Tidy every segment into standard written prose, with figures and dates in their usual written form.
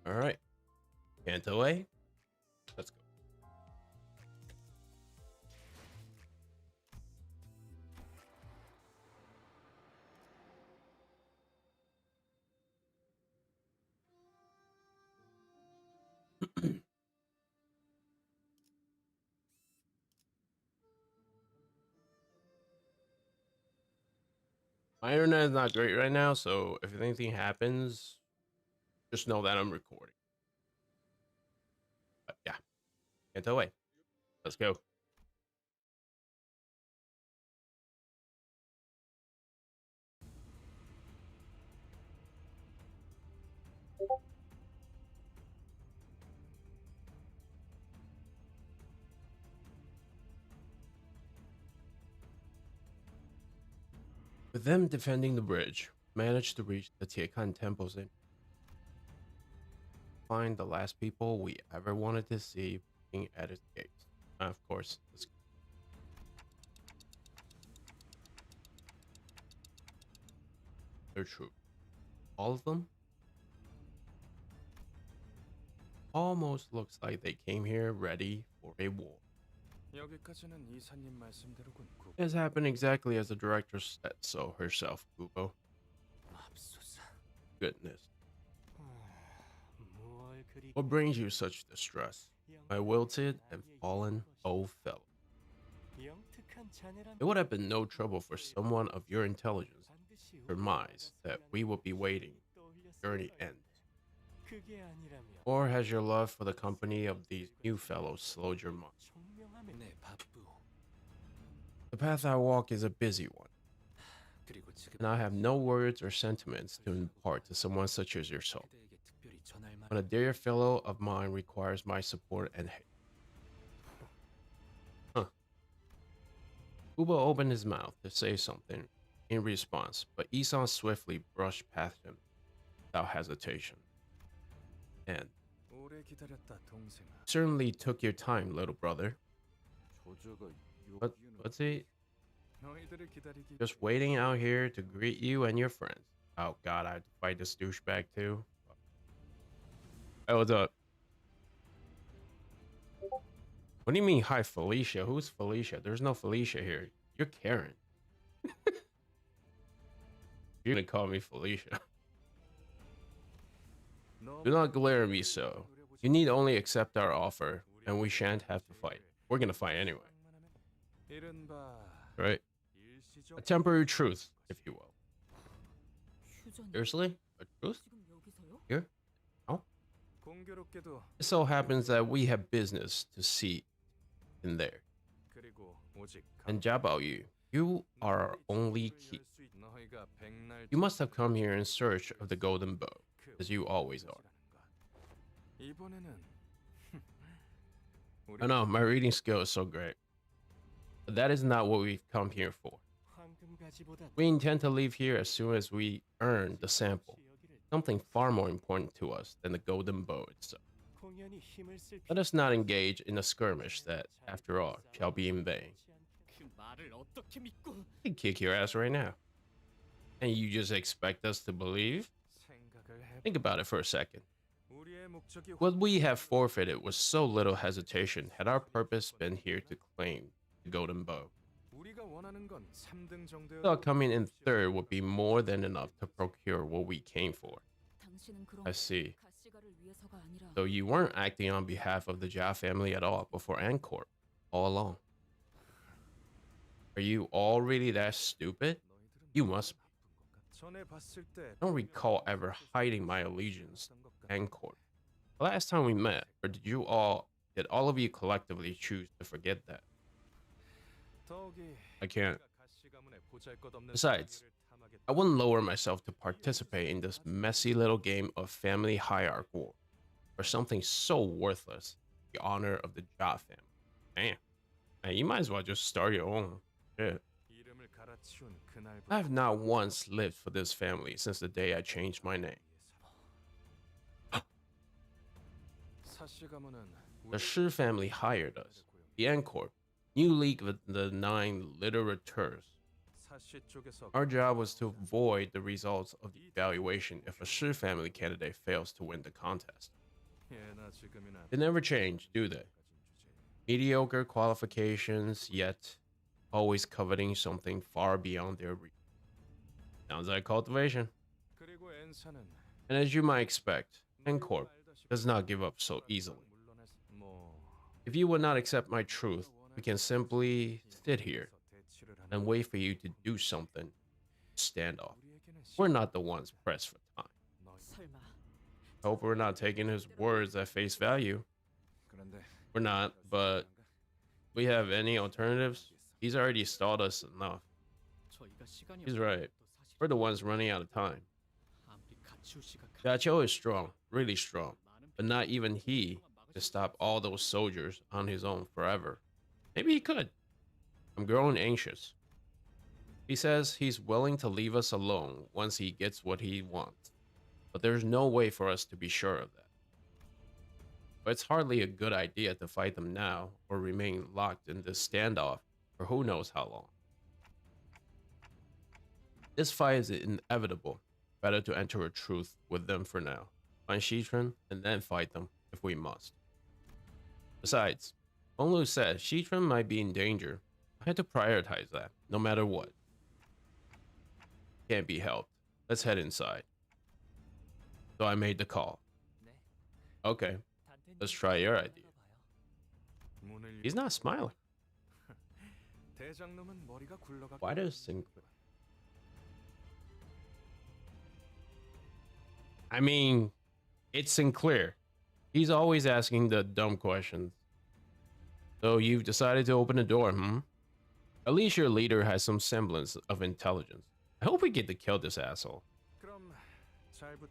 All right. Canto A. Let's go. My internet is not great right now, so if anything happens, just know that I'm recording. But yeah, Canto A. Let's go. With them defending the bridge, managed to reach the Tiekan temples and find the last people we ever wanted to see being at its gates. Of course, they're true. All of them almost looks like they came here ready for a war. It's happened exactly as the director said so herself, Kubo. Goodness. What brings you such distress, my wilted and fallen old fellow? It would have been no trouble for someone of your intelligence to surmise that we would be waiting till the journey ends. Or has your love for the company of these new fellows slowed your mind? The path I walk is a busy one, and I have no words or sentiments to impart to someone such as yourself. When a dear fellow of mine requires my support and hate. Huh. Uba opened his mouth to say something in response, but Isan swiftly brushed past him without hesitation. And certainly took your time, little brother. What's he? Just waiting out here to greet you and your friends. Oh god, I have to fight this douchebag too. Hey, what's up? What do you mean, hi, Felicia? Who's Felicia? There's no Felicia here. You're Karen. You're gonna call me Felicia. Do not glare at me so. You need only accept our offer, and we shan't have to fight. We're gonna fight anyway. Right? A temporary truce, if you will. Seriously? A truce? Here? Oh? It so happens that we have business to see in there. And Jabao you are our only key. You must have come here in search of the golden bow, as you always are. I know, my reading skill is so great. But that is not what we've come here for. We intend to leave here as soon as we earn the sample, something far more important to us than the golden bow itself. Let us not engage in a skirmish that, after all, shall be in vain. I can kick your ass right now. And you just expect us to believe? Think about it for a second. What we have forfeited with so little hesitation had our purpose been here to claim the golden bow. Thought coming in third would be more than enough to procure what we came for. I see. So you weren't acting on behalf of the Jia family at all before Ancorp, all along. Are you all really that stupid? You must be. I don't recall ever hiding my allegiance to Ancorp. The last time we met, or did all of you collectively choose to forget that? I can't. Besides, I wouldn't lower myself to participate in this messy little game of family hierarchy war, or something so worthless, the honor of the Jia family. Damn. Man, you might as well just start your own. Shit. I have not once lived for this family since the day I changed my name. The Shi family hired us. The Ancorp, new league of the 9 literateurs. Our job was to avoid the results of the evaluation if a Shi family candidate fails to win the contest. They never change, do they? Mediocre qualifications, yet always coveting something far beyond their reach. Sounds like cultivation. And as you might expect, N-Corp does not give up so easily. If you would not accept my truth, we can simply sit here and wait for you to do something. Stand off. We're not the ones pressed for time. Hope we're not taking his words at face value. We're not, but we have any alternatives? He's already stalled us enough. He's right. We're the ones running out of time. Gacho is strong, really strong, but not even he to stop all those soldiers on his own forever. Maybe he could. I'm growing anxious. He says he's willing to leave us alone once he gets what he wants, but there's no way for us to be sure of that. But it's hardly a good idea to fight them now or remain locked in this standoff for who knows how long. This fight is inevitable. Better to enter a truce with them for now. Find Shitran and then fight them if we must. Besides, Onlu said Shitran might be in danger. I had to prioritize that, no matter what. Can't be helped. Let's head inside. So I made the call. Okay, let's try your idea. He's not smiling. Why does Sinclair? I mean, it's Sinclair. He's always asking the dumb questions. So you've decided to open the door, hmm? At least your leader has some semblance of intelligence. I hope we get to kill this asshole.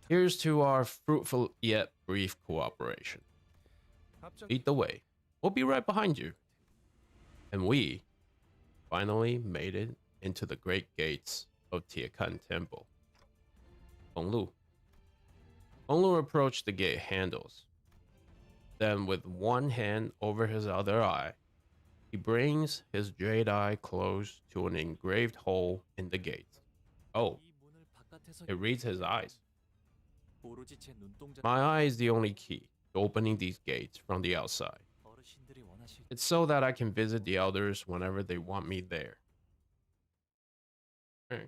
Here's to our fruitful yet brief cooperation. Lead the way. We'll be right behind you. And we finally made it into the great gates of Tiekan Temple. Honglu. Honglu approached the gate handles. Then with one hand over his other eye, he brings his jade eye close to an engraved hole in the gate. Oh, it reads his eyes. My eye is the only key to opening these gates from the outside. It's so that I can visit the elders whenever they want me there. Okay.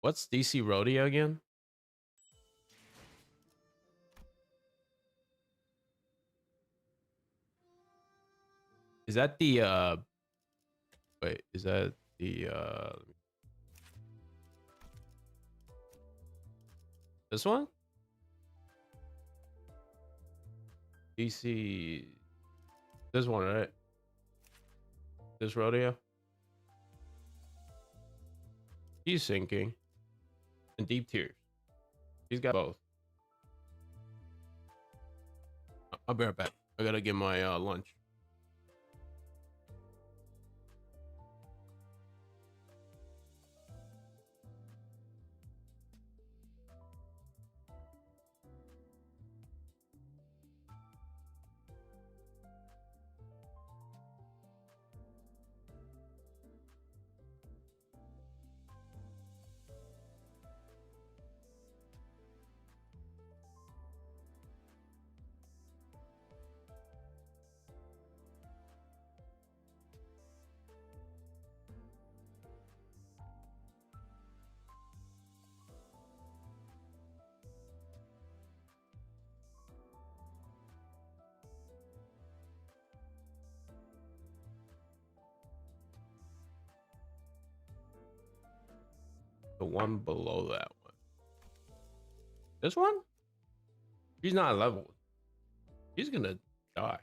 What's DC Rhodia again? Is that the wait, is that the this one? DC, this one, right? This Rodeo? He's sinking. And deep tears. He's got both. I'll be right back. I gotta get my lunch. The one below that one. This one? He's not leveled. He's gonna die.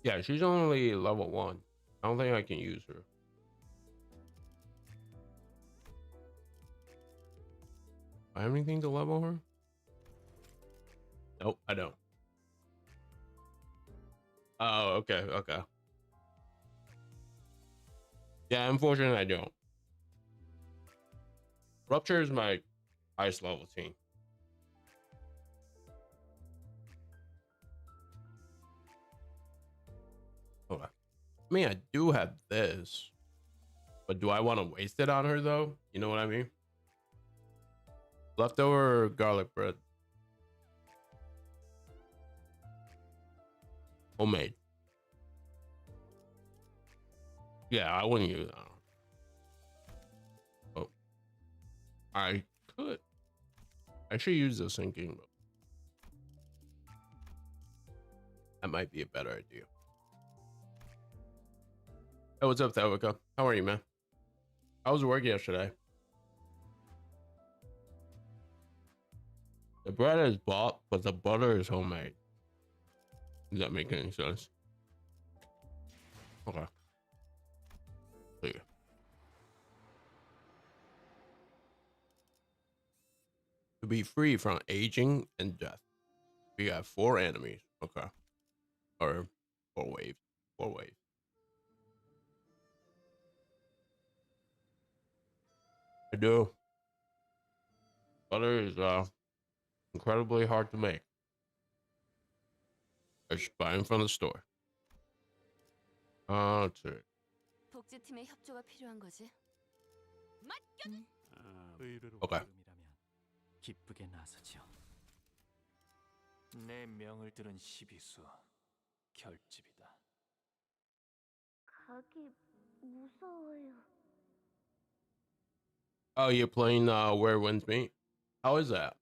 Yeah, she's only level 1. I don't think I can use her. I have anything to level her? Nope, I don't. Oh, okay, okay. Yeah, unfortunately, I don't. Rupture is my highest level team. Okay. I mean, I do have this, but do I want to waste it on her though? You know what I mean? Leftover garlic bread, homemade. Yeah, I wouldn't use that. Oh, I could. I should use this thinking, but that might be a better idea. Hey, what's up, Thavika? How are you, man? How was work yesterday? The bread is bought, but the butter is homemade. Does that make any sense? Okay. See ya. To be free from aging and death, we got 4 enemies. Okay. Or 4 waves. 4 waves. I do. Butter is incredibly hard to make. I just buy them from the store. Let's see. 복지팀의 협조가 필요한 거지. 의뢰로 Okay. 부름이라면 기쁘게 나서죠. 내 명을 들은 시비수 결집이다. 가기 무서워요. Oh, you're playing Where Winds Meet? How is that?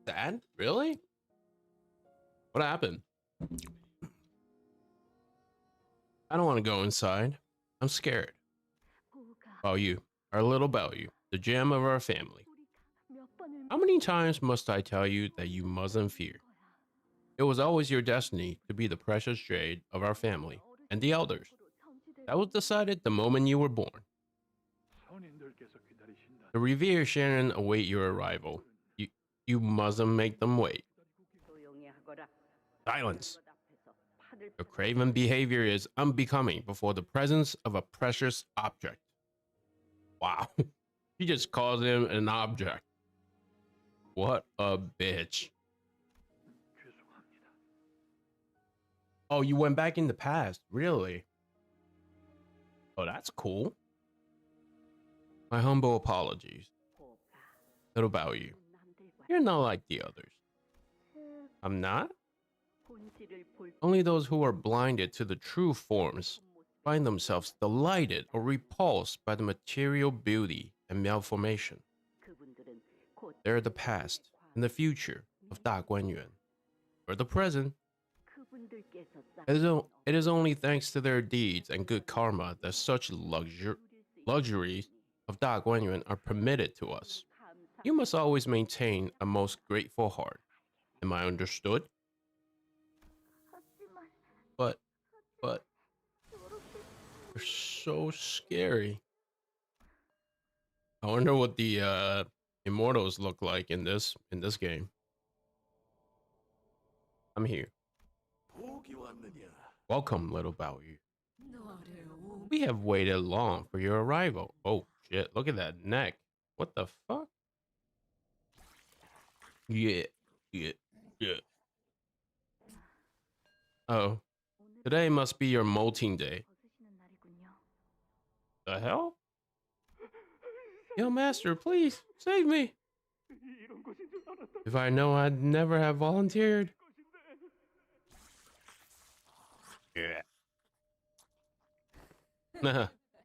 Sad? Really? What happened? I don't want to go inside. I'm scared. About you, our little Bellew, the gem of our family. How many times must I tell you that you mustn't fear? It was always your destiny to be the precious jade of our family and the elders. That was decided the moment you were born. The revered Sharon await your arrival. You mustn't make them wait. Silence. Your craven behavior is unbecoming before the presence of a precious object. Wow. She just calls him an object. What a bitch. Oh, you went back in the past. Really? Oh, that's cool. My humble apologies. Little Bellew. You're not like the others. I'm not? Only those who are blinded to the true forms find themselves delighted or repulsed by the material beauty and malformation. They're the past and the future of Da Guanyuan. For the present, it is only thanks to their deeds and good karma that such luxuries of Da Guanyuan are permitted to us. You must always maintain a most grateful heart. Am I understood? But, they're so scary. I wonder what the immortals look like in this game. I'm here. Welcome, little Bellew. We have waited long for your arrival. Oh shit, look at that neck. What the fuck? Yeah. Oh, today must be your molting day. The hell? Yo, master, please save me. If I know, I'd never have volunteered. Yeah.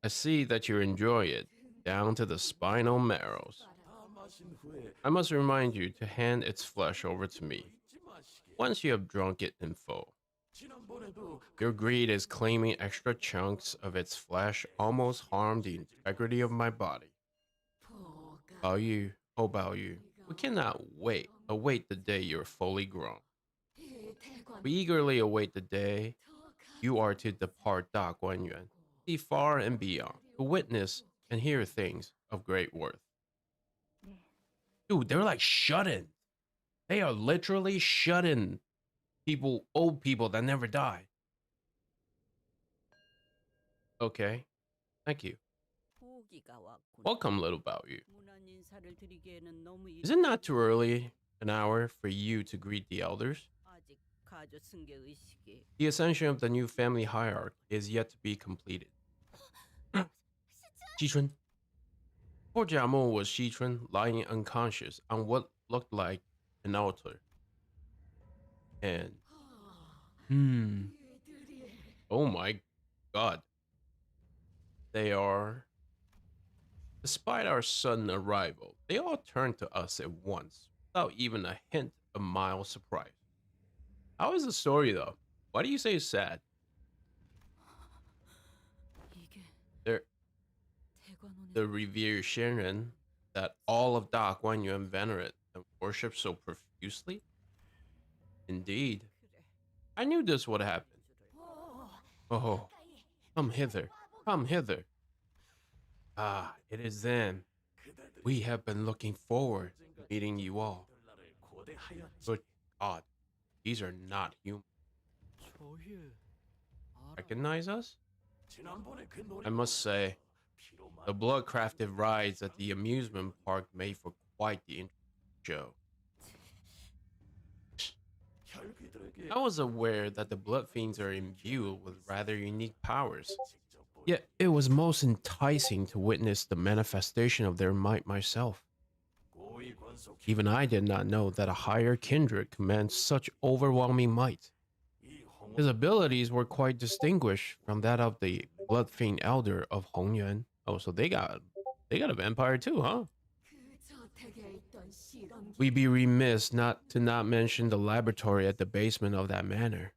I see that you enjoy it, down to the spinal marrows. I must remind you to hand its flesh over to me, once you have drunk it in full. Your greed is claiming extra chunks of its flesh almost harm the integrity of my body. Bellew, oh Bellew, we cannot await the day you're fully grown. We eagerly await the day you are to depart Da Guanyuan, see far and beyond, to witness and hear things of great worth. Dude, they're like shut-in. They are literally shut-in people, old people that never die. Okay, thank you. 호기가 왔군. Welcome, little Baoyu. 문안 인사를 드리기에는 너무 Is it not too early an hour for you to greet the elders? 아직 가족 승계 의식이 The ascension of the new family hierarchy is yet to be completed. Xichun. Poor Jiamo was Xichun lying unconscious on what looked like an altar. And oh my god. They are. Despite our sudden arrival, they all turned to us at once, without even a hint of mild surprise. How is the story though? Why do you say it's sad? 이게 They're 대관원의 the revered Shenren that all of Da Guanyuan venerate and worship so profusely? Indeed. 그래. I knew this would happen. Oh, come hither, come hither. Ah, it is then. We have been looking forward to meeting you all. Good God, these are not human. 저희 Recognize us? I must say, the blood-crafted rides at the amusement park made for quite the interesting show. I was aware that the blood fiends are imbued with rather unique powers. Yet it was most enticing to witness the manifestation of their might myself. Even I did not know that a higher kindred commands such overwhelming might. His abilities were quite distinguished from that of the blood fiend elder of Hongyuan. Oh, so they got a vampire too, huh? We'd be remiss not to not mention the laboratory at the basement of that manor.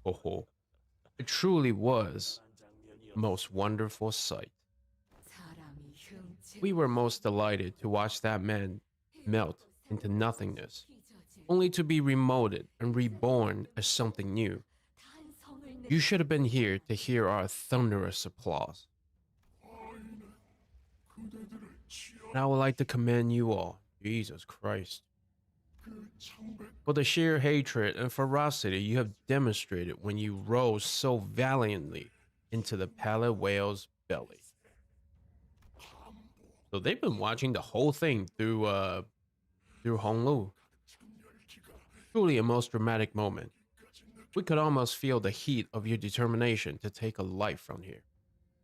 Oh, it truly was a most wonderful sight. We were most delighted to watch that man melt into nothingness, only to be remolded and reborn as something new. You should have been here to hear our thunderous applause. And I would like to commend you all, Jesus Christ, for the sheer hatred and ferocity you have demonstrated when you rose so valiantly into the pallid whale's belly. So they've been watching the whole thing through Honglu. Truly a most dramatic moment. We could almost feel the heat of your determination to take a life from here,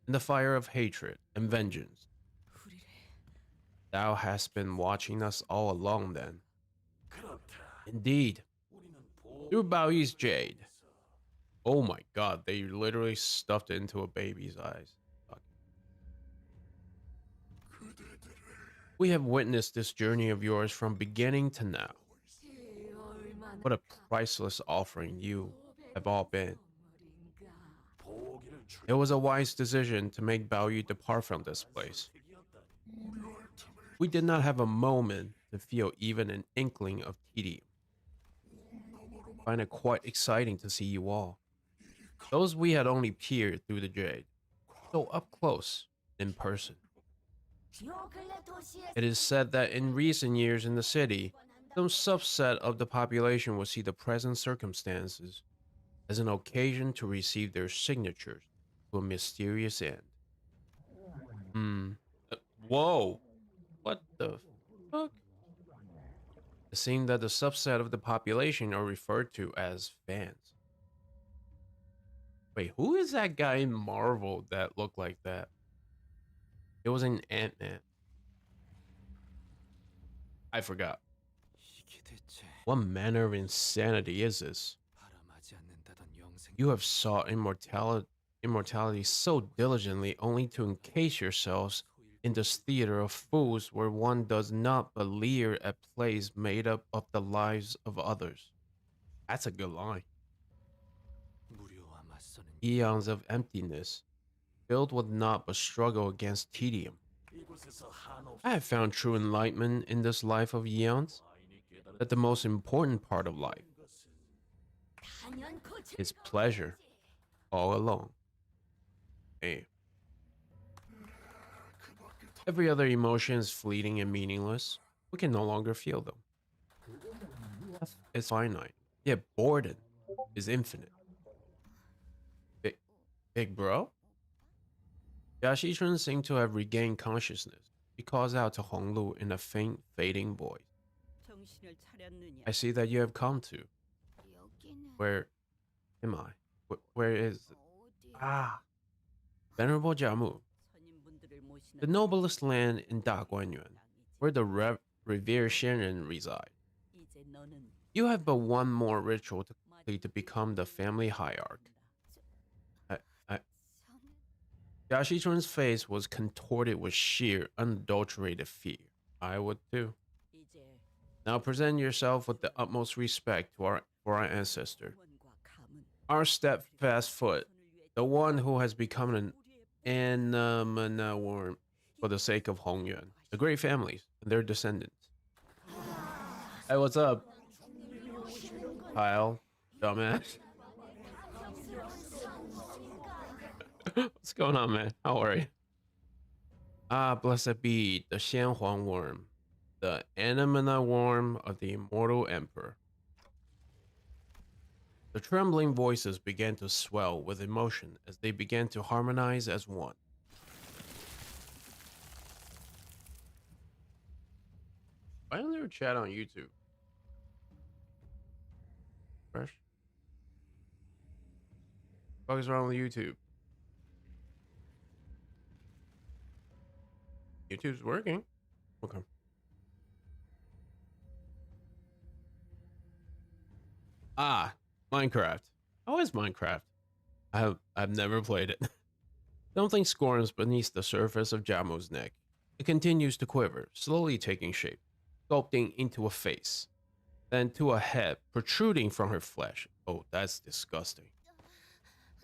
in the fire of hatred and vengeance. Thou hast been watching us all along then. Indeed. Through Baoyi's jade. Oh my god, they literally stuffed it into a baby's eyes. Fuck. We have witnessed this journey of yours from beginning to now. What a priceless offering you have all been. It was a wise decision to make Baoyu depart from this place. We did not have a moment to feel even an inkling of tedium. I find it quite exciting to see you all. Those we had only peered through the jade, so up close, in person. It is said that in recent years in the city, some subset of the population will see the present circumstances as an occasion to receive their signatures to a mysterious end. Whoa! What the fuck? It seems that the subset of the population are referred to as fans. Wait, who is that guy in Marvel that looked like that? It was in Ant-Man. I forgot. 이게 대체 What manner of insanity is this? 바람하지 않는다던 영생 You have sought immortality so diligently only to encase yourselves in this theater of fools where one does not but leer at plays made up of the lives of others. That's a good line. 무료와 맞서는 Eons of emptiness, filled with naught but struggle against tedium. I have found true enlightenment in this life of eons, that the most important part of life is pleasure all along. Hey. Every other emotion is fleeting and meaningless. We can no longer feel them. Death is finite, yet boredom is infinite. Big bro? Yashichun seemed to have regained consciousness. He calls out to Honglu in a faint, fading voice. 정신을 차렸느냐? I see that you have come to. 여기는 Where am I? Where is it? 어디? Ah, Venerable Jiamu, 선임분들을 모시는 the noblest land in Daguanyuan, 땅이지. where the revered Shenren reside. 이제 너는 You have but one more ritual to complete to become the family hierarch. I, 저는 Yashichun's face was contorted with sheer, unadulterated fear. I would too. 이제 Now present yourself with the utmost respect for our ancestor, 원과 감은 our steadfast foot, the one who has become an worm for the sake of Hongyuan, the great families and their descendants. Hey, what's up, Kyle? Dumbass. What's going on, man? How are you? Ah, blessed be the Xianhuang worm, the Anamana worm of the immortal emperor. The trembling voices began to swell with emotion as they began to harmonize as one. Why don't there chat on YouTube? Fresh? What is wrong with YouTube? YouTube's working. Okay. Ah, Minecraft. How is Minecraft? I've never played it. Something squirms beneath the surface of Jamo's neck. It continues to quiver, slowly taking shape, sculpting into a face, then to a head protruding from her flesh. Oh, that's disgusting.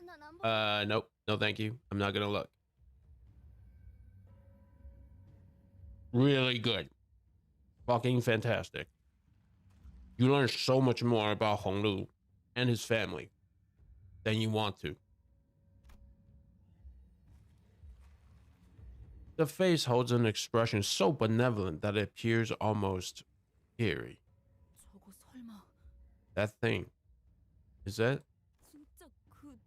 난안 보. Nope. No, thank you. I'm not gonna look. Really good. Fucking fantastic. You learn so much more about Honglu and his family than you want to. The face holds an expression so benevolent that it appears almost eerie. 저거 설마 That thing. Is that 진짜 그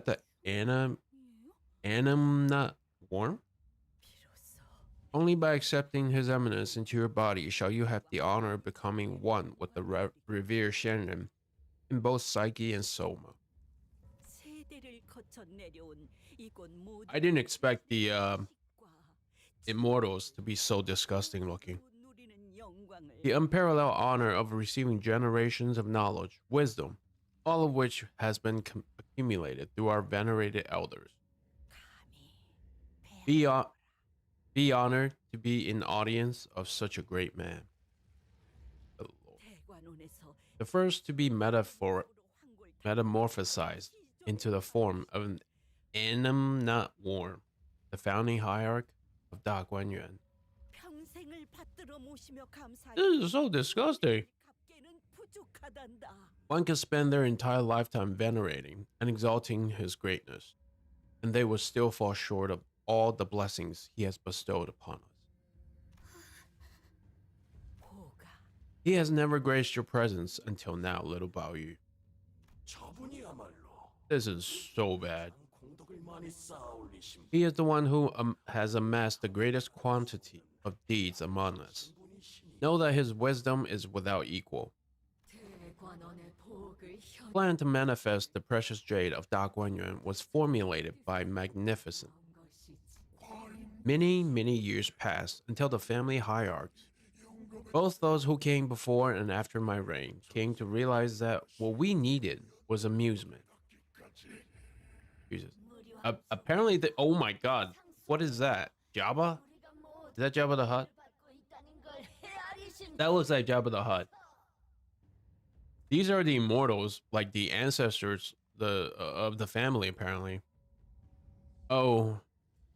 the 이에요? Anamna worm? 비로소 Only by accepting his eminence into your body shall you have the honor of becoming one with the revered Shenren in both psyche and soma. 세대를 거쳐 내려온 이곳 모든 I didn't expect the 식과 immortals to be so disgusting looking. 누리는 영광을 The unparalleled honor of receiving generations of knowledge, wisdom, all of which has been accumulated through our venerated elders. 감히 Be, be honored to be in audience of such a great man. Good Lord. 대관원에서 The first to be 황골 metamorphosized into the form of an Anamna worm, the founding hierarch of Da Guanyuan. 평생을 받들어 모시며 감사해. This is so disgusting. 갚기는 부족하단다. One could spend their entire lifetime venerating and exalting his greatness, and they would still fall short of all the blessings he has bestowed upon us. 보가 He has never graced your presence until now, little Bao Yu. 저분이야말로 This is so bad. 공덕을 많이 쌓아올리신 He is the one who has amassed the greatest quantity of deeds among us. 분이시니 Know that his wisdom is without equal. 대관원의 복을 현 Plan to manifest the precious jade of Da Guanyuan was formulated by Magnificent. 것이지. Many, many years passed until the family hierarchs, both those who came before and after my reign, came to realize that what we needed was amusement. Jesus. Apparently, oh my god, what is that? Jabba? Is that Jabba the Hutt? That looks like Jabba the Hutt. These are the immortals, like the ancestors of the family, apparently. Oh,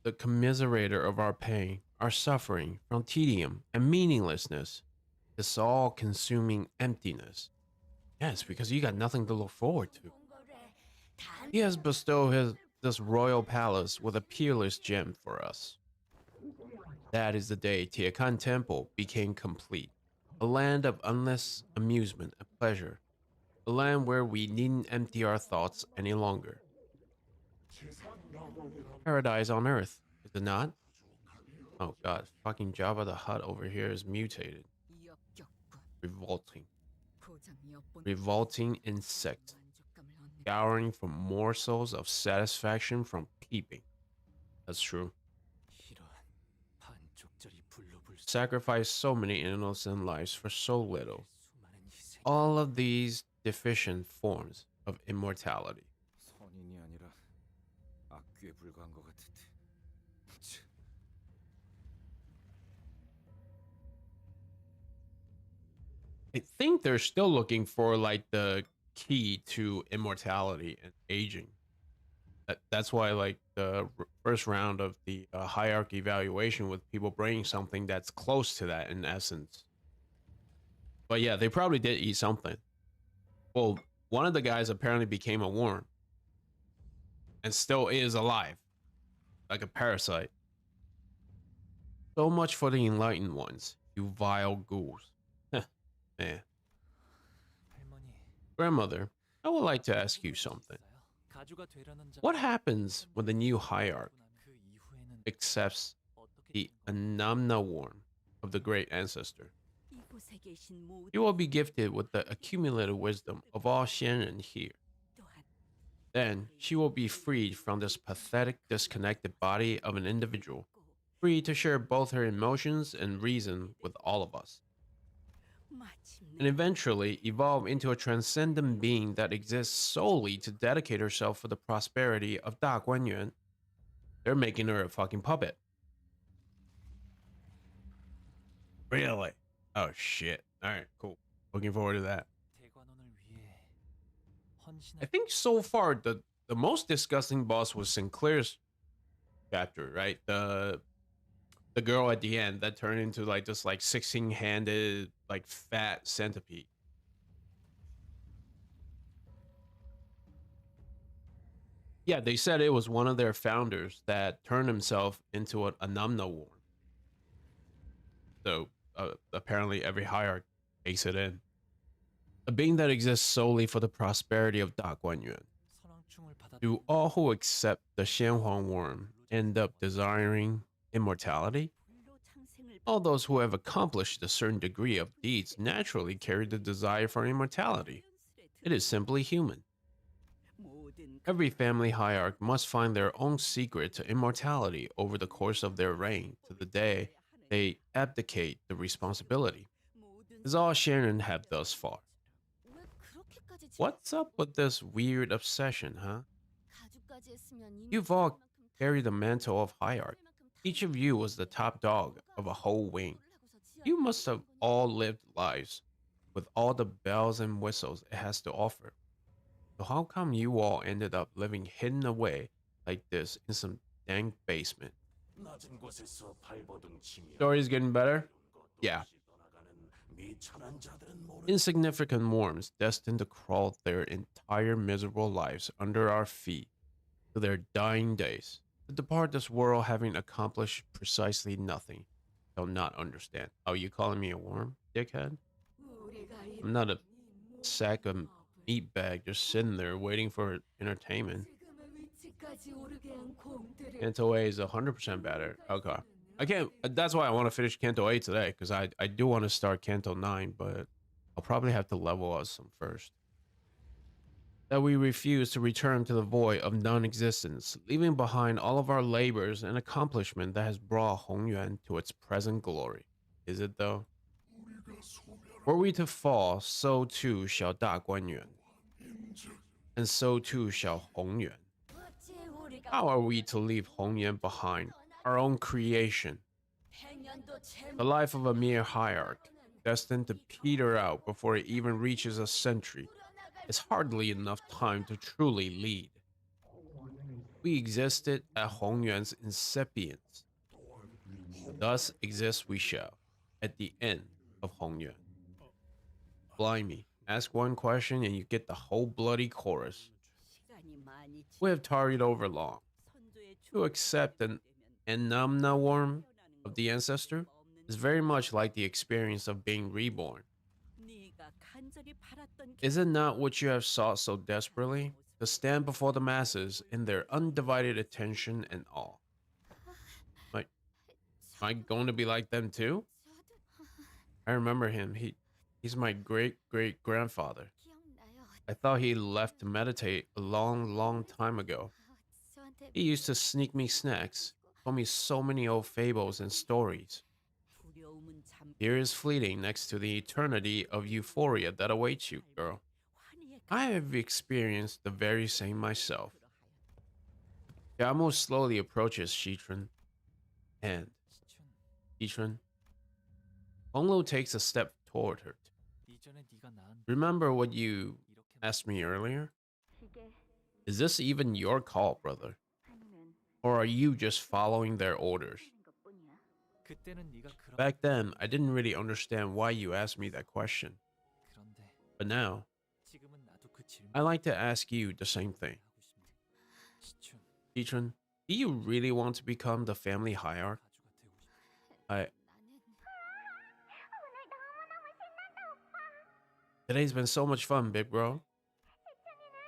the commiserator of our pain, our suffering from tedium and meaninglessness, this all-consuming emptiness. Yes, because you got nothing to look forward to. He has bestowed this royal palace with a peerless gem for us. That is the day Tiakan Temple became complete. A land of endless amusement and pleasure. A land where we needn't empty our thoughts any longer. Paradise on earth. The not? Oh god, fucking Jabba the Hutt over here is mutated. 역겹군. Revolting. 고장이 엿본 Revolting insect. 만족감을 얻는 Scouring for morsels of satisfaction from peeping. That's true. 이런 반쪽짜리 불로불소 Sacrifice so many innocent lives for so little. 수많은 희생. All of these deficient forms of immortality. 선인이 아니라 악귀에 불과한 것 같은데. 치, I think they're still looking for like the key to immortality and aging. That's why like the first round of the hierarchy evaluation with people bringing something that's close to that in essence. But yeah, they probably did eat something. Well, one of the guys apparently became a worm and still is alive, like a parasite. So much for the enlightened ones, you vile ghouls. Man. 할머니. Grandmother, I would like to ask you something. 가주가 되려는 자. What happens when the new hierarch 그 이후에는 accepts 어떻게 the Anamna worm of the great ancestor? 이곳에 계신 모든 You will be gifted with the accumulated wisdom of all Shannon here. 또한 Then she will be freed from this pathetic, disconnected body of an individual, free to share both her emotions and reason with all of us, and 마침내 eventually evolve into a transcendent being that exists solely to dedicate herself for the prosperity of Da Guanyuan. They're making her a fucking puppet. Really? Oh shit. Alright, cool. Looking forward to that. 대관원을 위해 I 헌신할 think so far the most disgusting boss was Sinclair's chapter, right? The girl at the end that turned into like this like 16-handed like fat centipede. Yeah, they said it was one of their founders that turned himself into an Anamna worm. So apparently every hierarch takes it in. A being that exists solely for the prosperity of Da Guanyuan. 선왕충을 받아 Do all who accept the Xianhuang worm end up desiring immortality? 불로 창생을 All those who have accomplished a certain degree of deeds naturally carry the desire for immortality. It is simply human. 모든 Every family hierarch must find their own secret to immortality over the course of their reign to the day they abdicate the responsibility, 모든 as all Shannon have thus far. 왜 그렇게까지 What's up with this weird obsession, huh? 가죽까지 했으면 이미 You've all 그만큼 다 carried the mantle of hierarch. Each of you was the top dog of a whole wing. You must have all lived lives with all the bells and whistles it has to offer. So how come you all ended up living hidden away like this in some dank basement? 낮은 곳에서 발버둥 치며 Story's getting better? Yeah. 떠나가는 미천한 자들은 모르 Insignificant worms destined to crawl their entire miserable lives under our feet to their dying days, to depart this world having accomplished precisely nothing. They'll not understand. Oh, you calling me a worm, dickhead? I'm not a sack of meat bag just sitting there waiting for entertainment. Canto A is 100% better. Okay. I can't. That's why I want to finish Canto 8 today, because I do want to start Canto 9, but I'll probably have to level us some first. That we refuse to return to the void of non-existence, leaving behind all of our labors and accomplishment that has brought Hongyuan to its present glory. Is it though? Were we to fall, so too shall Da Guanyuan, and so too shall Hongyuan. How are we to leave Hongyuan behind, our own creation? The life of a mere hierarch, destined to peter out before it even reaches a century, is hardly enough time to truly lead. We existed at Hongyuan's incipience. Thus exist we shall, at the end of Hongyuan. Blimey, ask one question and you get the whole bloody chorus. 시간이 많이 We have tarried over long. 선조의 To accept an Enamna worm of the ancestor is very much like the experience of being reborn. 네가 간절히 바랐던 Is it not what you have sought so desperately? To stand before the masses in their undivided attention and awe. Am I going to be like them too? I remember him. He's my great great grandfather. 기억나요. I thought he left to meditate a long, long time ago. 저한테 He used to sneak me snacks, told me so many old fables and stories. 두려움은 잠깐 Here is fleeting next to the eternity of euphoria that awaits you, girl. 환희에 I have experienced the very same myself. Yamo slowly approaches Shitran, and 시춘, Shitran. Honglo takes a step toward her. 이전에 네가 낳은 Remember what you 이렇게 asked me earlier? 시계 Is this even your call, brother? 아니면 Or are you just following their orders? 것뿐이야. 그때는 네가 그런 Back then, I didn't really understand why you asked me that question. 그런데 But now, 지금은 나도 그 질문 I like to ask you the same thing. 하고 싶네. 시춘, Shitran, do you really want to become the family hierarch? 가주가 되고 싶어. I 나는 Today's been so much fun, big bro.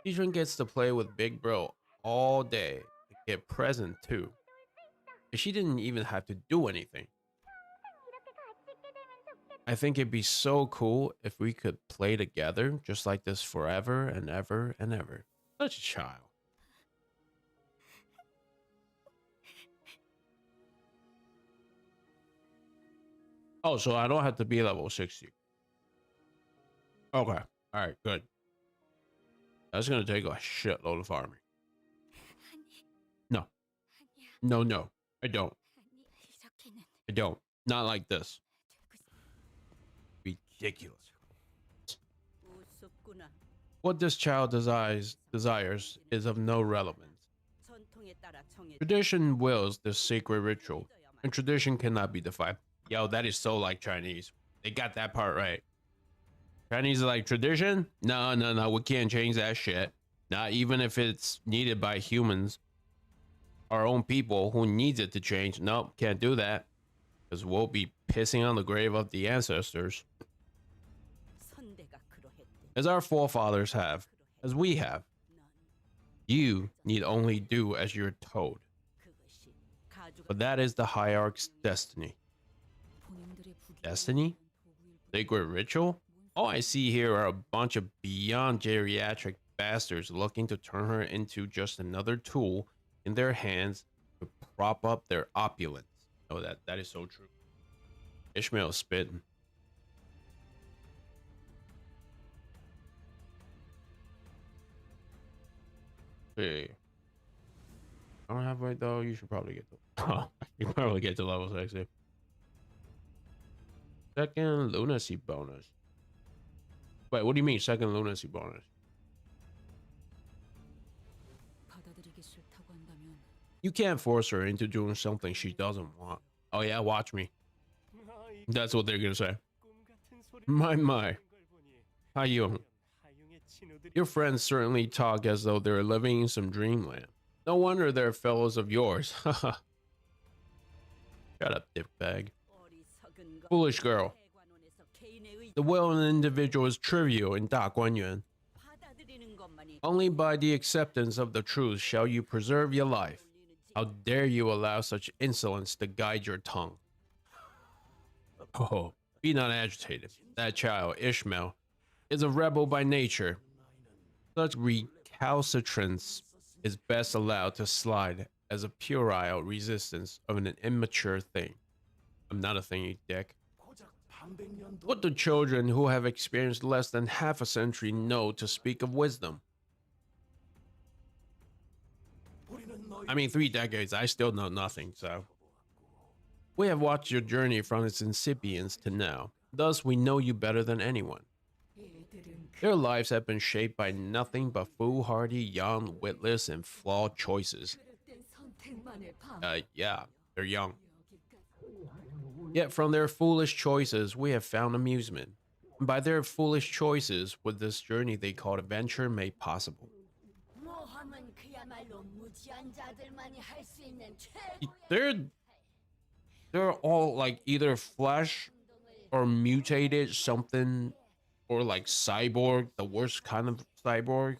Shitran gets to play with big bro all day and get present too. And she didn't even have to do anything. I think it'd be so cool if we could play together just like this forever and ever and ever. Such a child. Oh, so I don't have to be level 60. Okay. All right, good. That's going to take a shitload of farming. No. 아니야. No, no. I don't. 아니 이렇게는 I don't. Not like this. Ridiculous. 우습구나. What this child desires is of no relevance. 전통에 따라 정해 Tradition wills this sacred ritual, and tradition cannot be defied. Yo, that is so like Chinese. They got that part right. Chinese are like, tradition? No, no, no. We can't change that shit. Not even if it's needed by humans, our own people who needs it to change. Nope, can't do that. Because we'll be pissing on the grave of the ancestors. 선대가 그러했대. As our forefathers have, as we have. 넌 You need only do as you're told. 그것이 가주가 But that is the hierarch's destiny. 본인들의 부귀 Destiny? Sacred ritual? All I see here are a bunch of beyond geriatric bastards looking to turn her into just another tool in their hands to prop up their opulence. Oh, that is so true. Ishmael spitting. Hey. I don't have right though. You should probably get to you can probably get to level 60. Second lunacy bonus. Wait, what do you mean second lunacy bonus? 받아들이기 싫다고 한다면 You can't force her into doing something she doesn't want. Oh yeah, watch me. That's what they're gonna say. My. Hayung. Your friends certainly talk as though they're living in some dreamland. No wonder they're fellows of yours. Shut up, dickbag. 어리석은 것. Foolish girl. 대관원에서 개인의 의 The will of an individual is trivial in Da Guanyuan. 받아들이는 것만이 Only by the acceptance of the truth shall you preserve your life. How dare you allow such insolence to guide your tongue? Oh, be not agitated. That child, Ishmael, is a rebel by nature. Such recalcitrance is best allowed to slide as a puerile resistance of an immature thing. I'm not a thing, you dick. 고작 반백년도 What do children who have experienced less than half a century know to speak of wisdom? 우리는 너희 I mean, 3 decades, I still know nothing, so. We have watched your journey from its incipience to now. Thus, we know you better than anyone. Their lives have been shaped by nothing but foolhardy, young, witless, and flawed choices. Yeah, they're young. Yet from their foolish choices, we have found amusement. And by their foolish choices, was this journey they called adventure made possible. 모험은 그야말로 무지한 자들만이 할 수 있는 They're all like either flesh or mutated something, or like cyborg, the worst kind of cyborg.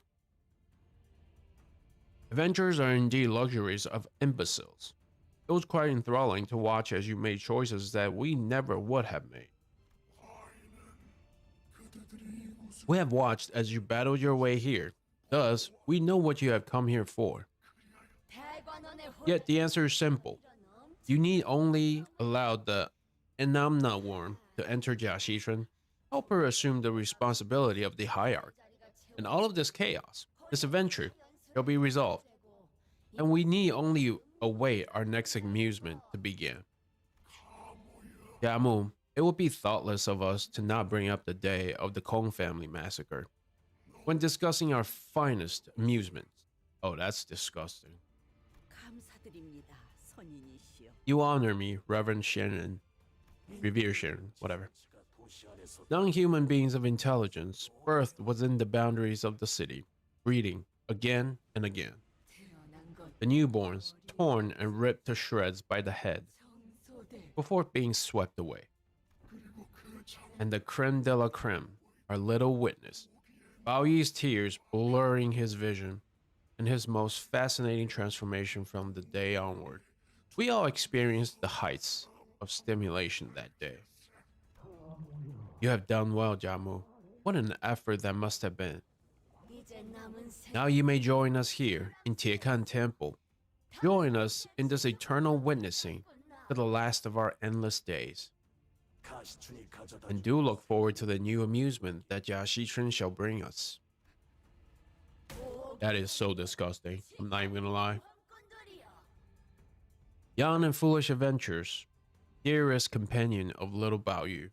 Adventures are indeed luxuries of imbeciles. It was quite enthralling to watch as you made choices that we never would have made. We have watched as you battled your way here. Thus, we know what you have come here for. 대관원의 Yet the answer is simple. You need only allow the Enamna worm to enter Jiaxishan, help her assume the responsibility of the hierarch, and all of this chaos, this adventure, shall be resolved. And we need only await our next amusement to begin. Yamu, it would be thoughtless of us to not bring up the day of the Kong family massacre when discussing our finest amusements. Oh, that's disgusting. 감사드립니다, 선인이시여. You honor me, Reverend Shannon. Revere Shannon, whatever. Non-human beings of intelligence, birthed within the boundaries of the city, breeding again and again. The newborns, torn and ripped to shreds by the head, before being swept away. And the creme de la creme, our little witness, Bao Yi's tears blurring his vision, and his most fascinating transformation from the day onward. We all experienced the heights of stimulation that day. You have done well, Jamu. What an effort that must have been. 이제 남은 생 Now you may join us here in Tiekan Temple. Join us in this eternal witnessing to the last of our endless days. 가시춘이 가져다 And do look forward to the new amusement that Jiaxishan shall bring us. That is so disgusting. I'm not even gonna lie. Young and foolish adventures, dearest companion of little Bao Yu,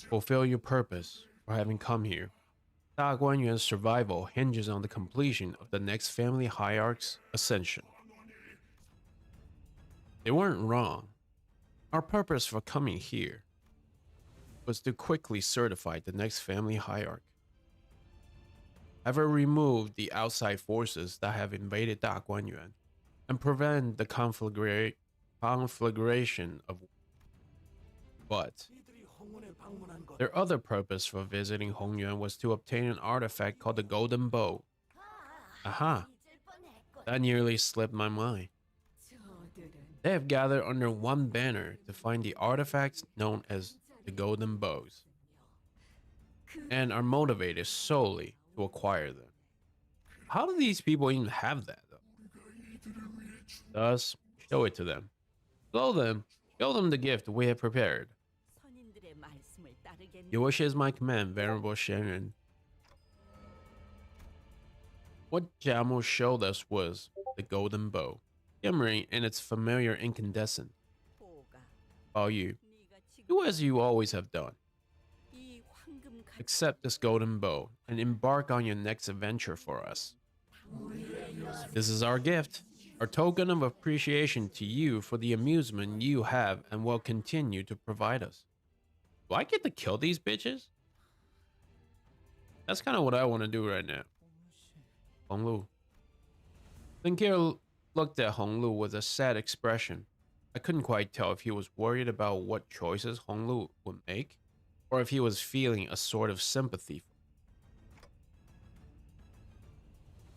fulfill your purpose for having come here. Da Guanyuan's survival hinges on the completion of the next family hierarch's ascension. They weren't wrong. Our purpose for coming here was to quickly certify the next family hierarch. Ever remove the outside forces that have invaded Da Guanyuan and prevent the conflagration of. But 이들이 홍원에 방문한 것 their other purpose for visiting Hongyuan was to obtain an artifact called the Golden Bow. Aha, that nearly slipped my mind. They have gathered under one banner to find the artifacts known as the Golden Bows, and are motivated solely to acquire them. How do these people even have that, though? Thus, show it to them. Show them the gift we have prepared. 선인들의 말씀을 따르겠노. Your wish is my command, Venerable Shannon. What Jamu showed us was the Golden Bow, shimmering in its familiar incandescent. 보가, Bao Yu, 네가 지금 do as you always have done. 이 황금 같은 Accept this golden bow and embark on your next adventure for us. This is our gift, our token of appreciation to you for the amusement you have and will continue to provide us. Do I get to kill these bitches? That's kind of what I want to do right now. Honglu. Linkir looked at Honglu with a sad expression. I couldn't quite tell if he was worried about what choices Honglu would make, or if he was feeling a sort of sympathy.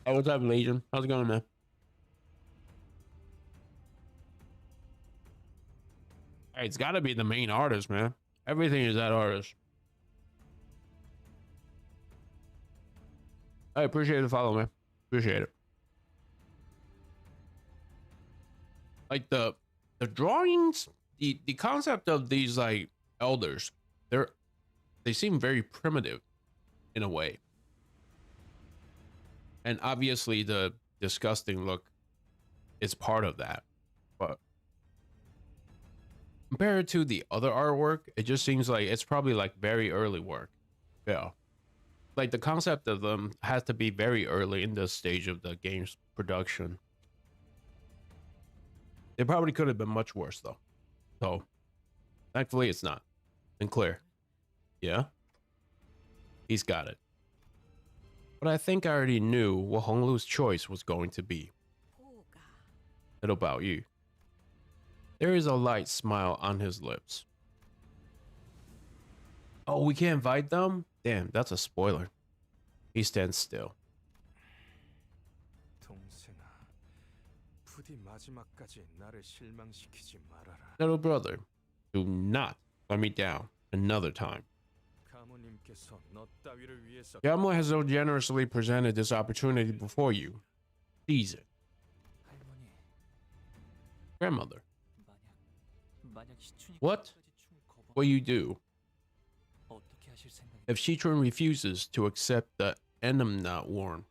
Hey, what's up, Legion? How's it going, man? Hey, it's gotta be the main artist, man. Everything is that artist. I appreciate the follow, man. Appreciate it. Like the drawings, the concept of these like elders, they seem very primitive in a way. And obviously the disgusting look is part of that. But compared to the other artwork, it just seems like it's probably like very early work. Yeah. Like the concept of them has to be very early in the stage of the game's production. It probably could have been much worse though. So thankfully it's not. And clear. Yeah. He's got it. But I think I already knew what Honglu's choice was going to be. 보가, Little about you. There is a light smile on his lips. Oh, we can't invite them? Damn, that's a spoiler. He stands still. 동생아, 부디 마지막까지 나를 실망시키지 말아라. Little brother, do not let me down another time. 가모님께서 너 따위를 위해서 Gamma has so generously presented this opportunity before you. Seize it. 할머니, Grandmother, 만약 시춘이 What? 끝까지 춤을 what you do 어떻게 하실 생각이? if Citron refuses to accept the Enamna worm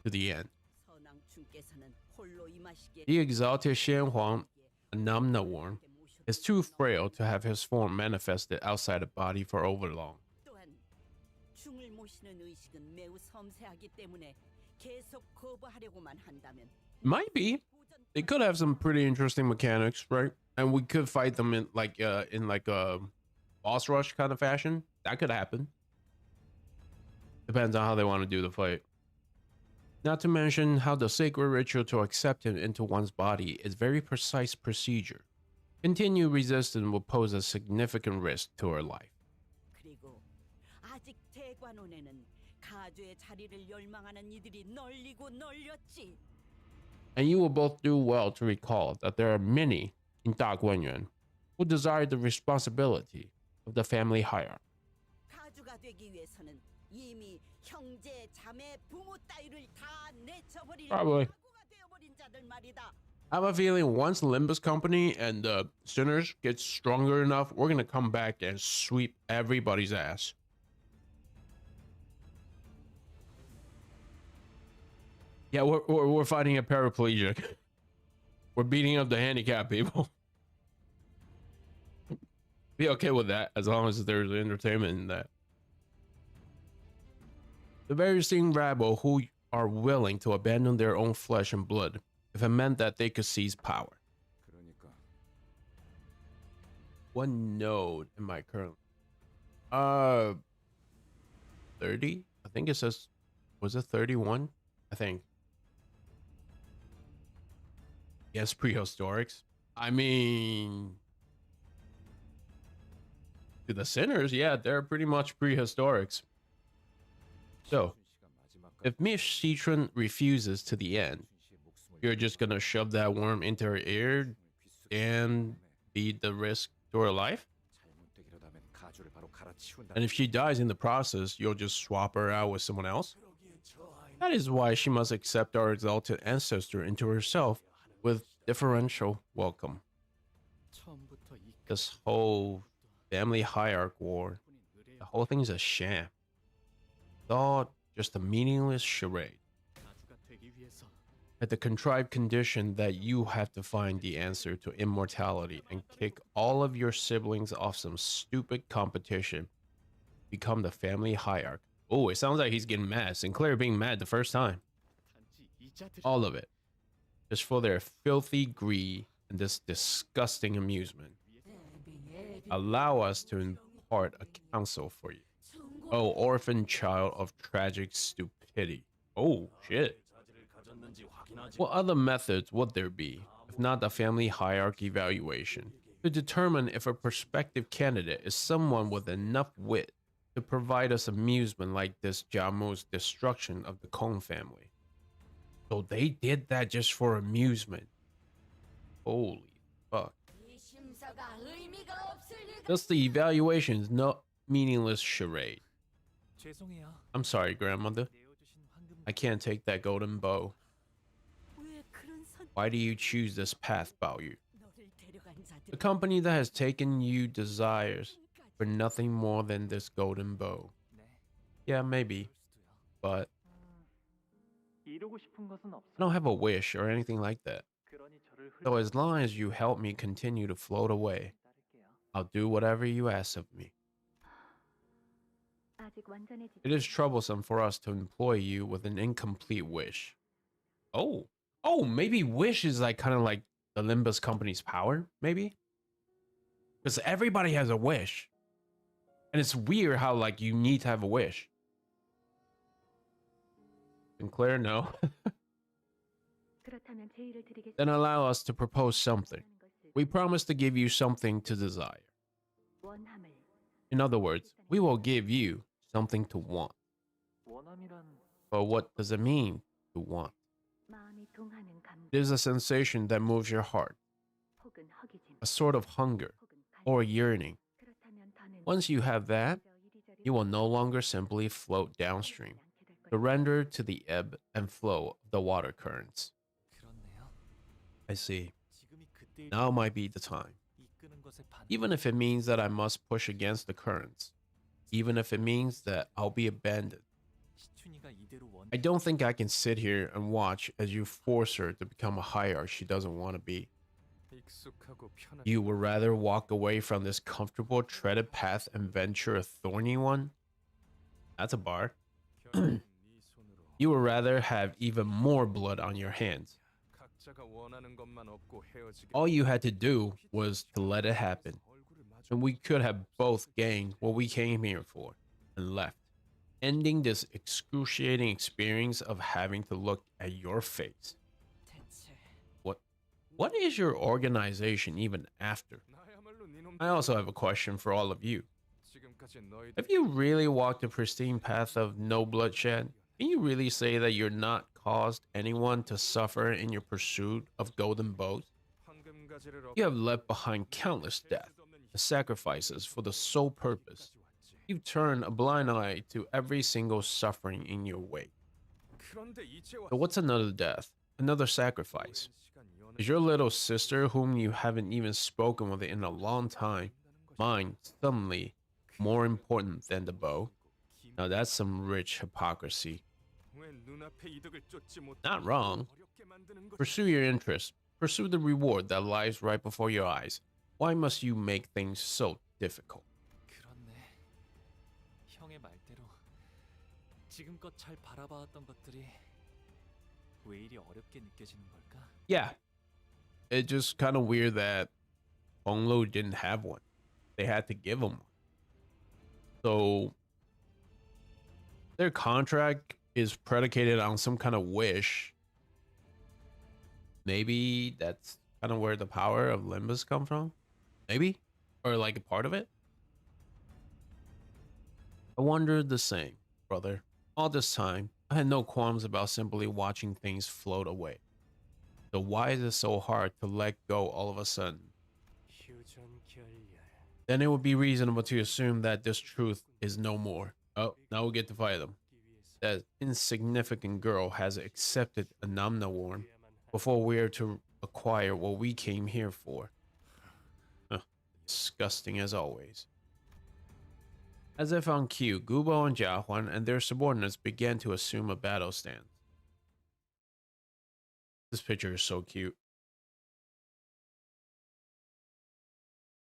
to the end? 선왕충께서는 홀로 임하시기에 The exalted Shenhuang Enamna worm is too frail to have his form manifested outside the body for overlong. 또한 충을 모시는 의식은 매우 섬세하기 때문에 계속 거부하려고만 한다면 Might be. They could have some pretty interesting mechanics, right? And we could fight them in like a boss rush kind of fashion. That could happen. Depends on how they want to do the fight. Not to mention how the sacred ritual to accept him into one's body is very precise procedure. Continued resistance will pose a significant risk to her life. 그리고 아직 대관원에는 가주의 자리를 열망하는 이들이 널리고 널렸지. And you will both do well to recall that there are many in Daguanyuan who desire the responsibility of the family hierarchy. 가주가 되기 위해서는 이미 형제, 자매, 부모 따위를 다 내쳐버릴 Probably. 각오가 되어버린 자들 말이다. I have a feeling once Limbus Company and the Sinners get stronger enough, we're gonna come back and sweep everybody's ass. Yeah, we're fighting a paraplegic. We're beating up the handicapped people. Be okay with that as long as there's entertainment in that. The very same rabble who are willing to abandon their own flesh and blood if it meant that they could seize power. 그러니까 One node in my current 30? I think it says, was it 31? I think. Yes, prehistorics. I mean, to the sinners, yeah, they're pretty much prehistorics. So, if Miss Citron refuses to the end, you're just gonna shove that worm into her ear and be the risk to her life? And if she dies in the process, you'll just swap her out with someone else? That is why she must accept our exalted ancestor into herself with differential welcome. 처음부터 이 This whole family hierarchy war, the whole thing is a sham. It's all just a meaningless charade. 가주가 되기 위해서 At the contrived condition that you have to find the answer to immortality and kick all of your siblings off some stupid competition, become the family hierarch. Oh, it sounds like he's getting mad. Sinclair being mad the first time. 단지 이자들이 All of it. Just for their filthy greed and this disgusting amusement. Allow us to impart a counsel for you. Oh, orphan child of tragic stupidity. Oh, shit. What other methods would there be, if not the family hierarchy evaluation, to determine if a prospective candidate is someone with enough wit to provide us amusement like this Jamu's destruction of the Kong family? So they did that just for amusement. Holy fuck. 이 심사가 의미가 없을 리가. Thus the evaluation is no meaningless charade. 죄송해요. I'm sorry, grandmother. 내어주신 황금 I can't take that golden bow. 왜 그런 선 Why do you choose this path, Baoyu? 너를 데려간 The 자들 company that has taken you desires for nothing more than this golden bow. 네. Yeah, maybe, 그럴 수도요. but 이루고 싶은 것은 없어. I don't have a wish or anything like that. 그러니 저를 So as long as you help me continue to float away, 따를게요. I'll do whatever you ask of me. It is troublesome for us to employ you with an incomplete wish. Oh, maybe wish is like kind of like the Limbus company's power, maybe? Because everybody has a wish. And it's weird how like you need to have a wish. Sinclair, no. Then allow us to propose something. We promise to give you something to desire. In other words, we will give you something to want. 원함이란 But what does it mean to want? It is a sensation that moves your heart, a sort of hunger or yearning. Once you have that, you will no longer simply float downstream, surrender to the ebb and flow of the water currents. 그렇네요. I see. 지금이 그때일 Now might be the time. 이끄는 것에 Even if it means that I must push against the currents, even if it means that I'll be abandoned. 시춘이가 이대로 I don't think I can sit here and watch as you force her to become a hierarch she doesn't want to be. 익숙하고 편한 You would rather walk away from this comfortable, treaded path and venture a thorny one? That's a bar. 결국은 네 손으로 You would rather have even more blood on your hands. 각자가 원하는 것만 얻고 헤어지게 All you had to do was to let it happen, 얼굴을 마주 and we could have both gained what we came here for and left, ending this excruciating experience of having to look at your face. 대체 What is your organization even after? 나야말로 네 I also have a question for all of you. 지금까지 너희들 If you really walked a pristine path of no bloodshed, can you really say that you're not caused anyone to suffer in your pursuit of golden bows? 황금가지를 You have left behind countless deaths and sacrifices for the sole purpose. You've turned a blind eye to every single suffering in your way. 그런데 이제와 So what's another death? Another sacrifice? 시간 연애 Is your little sister, whom you haven't even spoken with in a long time, mine suddenly more important than the bow? Now that's some rich hypocrisy. 왜 눈앞의 이득을 쫓지 못하고 Not wrong. 어렵게 만드는 것이 Pursue your interests. Pursue the reward that lies right before your eyes. Why must you make things so difficult? 그렇네. 형의 말대로 지금껏 잘 바라봐왔던 것들이 왜 이리 어렵게 느껴지는 걸까? Yeah, it's just kind of weird that Honglo didn't have one. They had to give him one. So their contract is predicated on some kind of wish. Maybe that's kind of where the power of Limbus come from. Maybe, or like a part of it. I wondered the same, brother. All this time, I had no qualms about simply watching things float away. So why is it so hard to let go all of a sudden? Then it would be reasonable to assume that this truth is no more. Oh, now we get to fight them. That insignificant girl has accepted a Namna worm before we are to acquire what we came here for. Huh, disgusting as always. As if on cue, Gubo and Jiahuan and their subordinates began to assume a battle stance. This picture is so cute.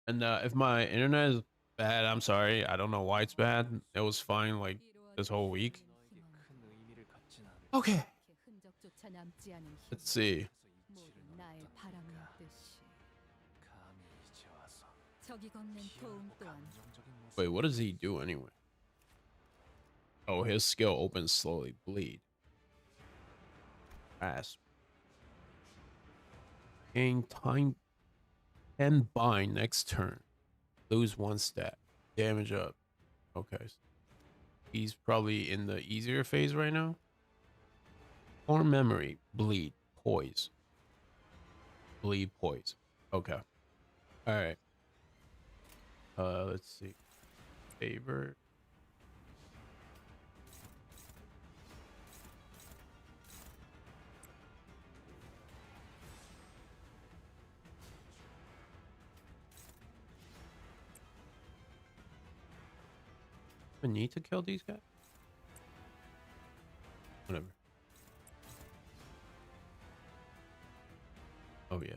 And if my internet is bad, I'm sorry. I don't know why it's bad. It was fine like this whole week. 너에게 큰 의미를 갖진 않을 Okay, 흔적조차 남지 않은 힘, let's see. 모든 나의 바람의 뜻이 감히 이제 와서 저기 걷는 도움 귀엽고 또한 감정적인 모습 Wait, what does he do anyway? Oh, his skill opens slowly. Bleed. Grasp. Gain time and bind next turn. Lose one stat. Damage up. Okay. He's probably in the easier phase right now. Or memory. Bleed. Poise. Bleed. Poise. Okay. Alright. Let's see. Favor. I need to kill these guys? Whatever. Oh yeah.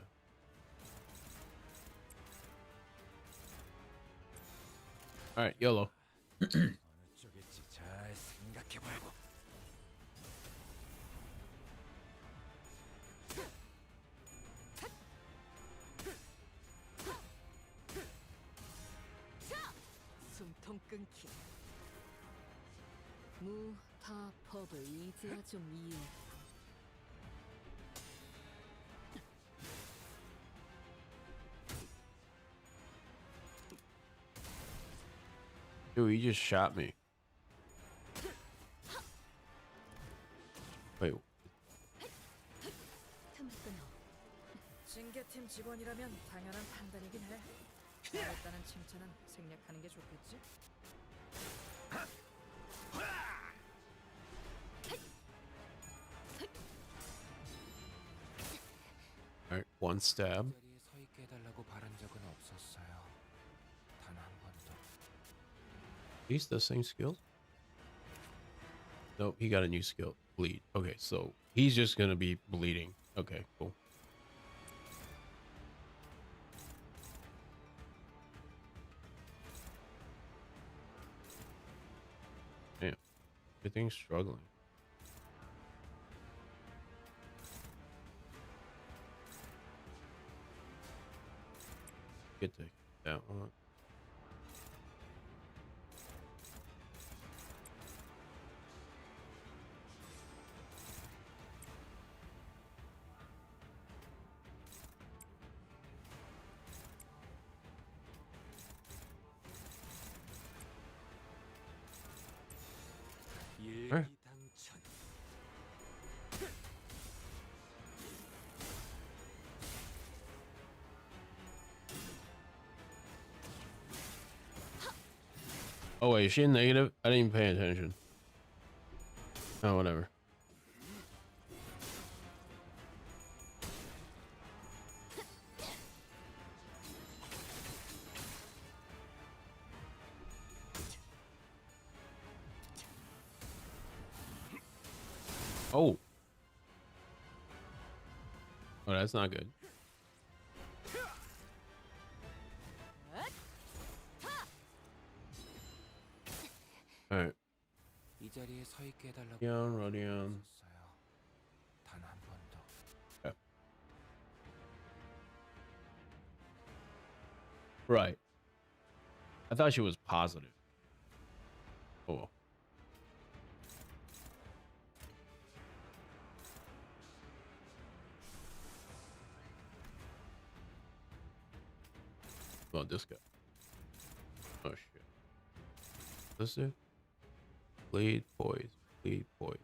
Alright, YOLO. 어느 쪽일지 잘 생각해보라고. 숨통 끊기. 무타 법을 이제야 좀 이해. Dude, he just shot me. Wait. 징계팀 직원이라면 당연한 판단이긴 해. 잘했다는 칭찬은 생략하는 게 좋겠지? Alright, one stab. 자리에 서 있게 해달라고 바란 적은 없었어요. 단 한 번도. He's the same skills? Nope, he got a new skill. Bleed. Okay, so he's just gonna be bleeding. Okay, cool. Damn. Everything's struggling. Get that one. 일기당천. Oh wait, is she in negative? I didn't even pay attention. Oh, whatever. Oh. Oh, that's not good. All right. 이 자리에 서 있게 해달라고 Rodion, Rodion. 없었어요. 단 한 번도. Okay. Right. I thought she was positive. Oh well. What about this guy? Oh shit. This dude? Bleed, poise, bleed, poise.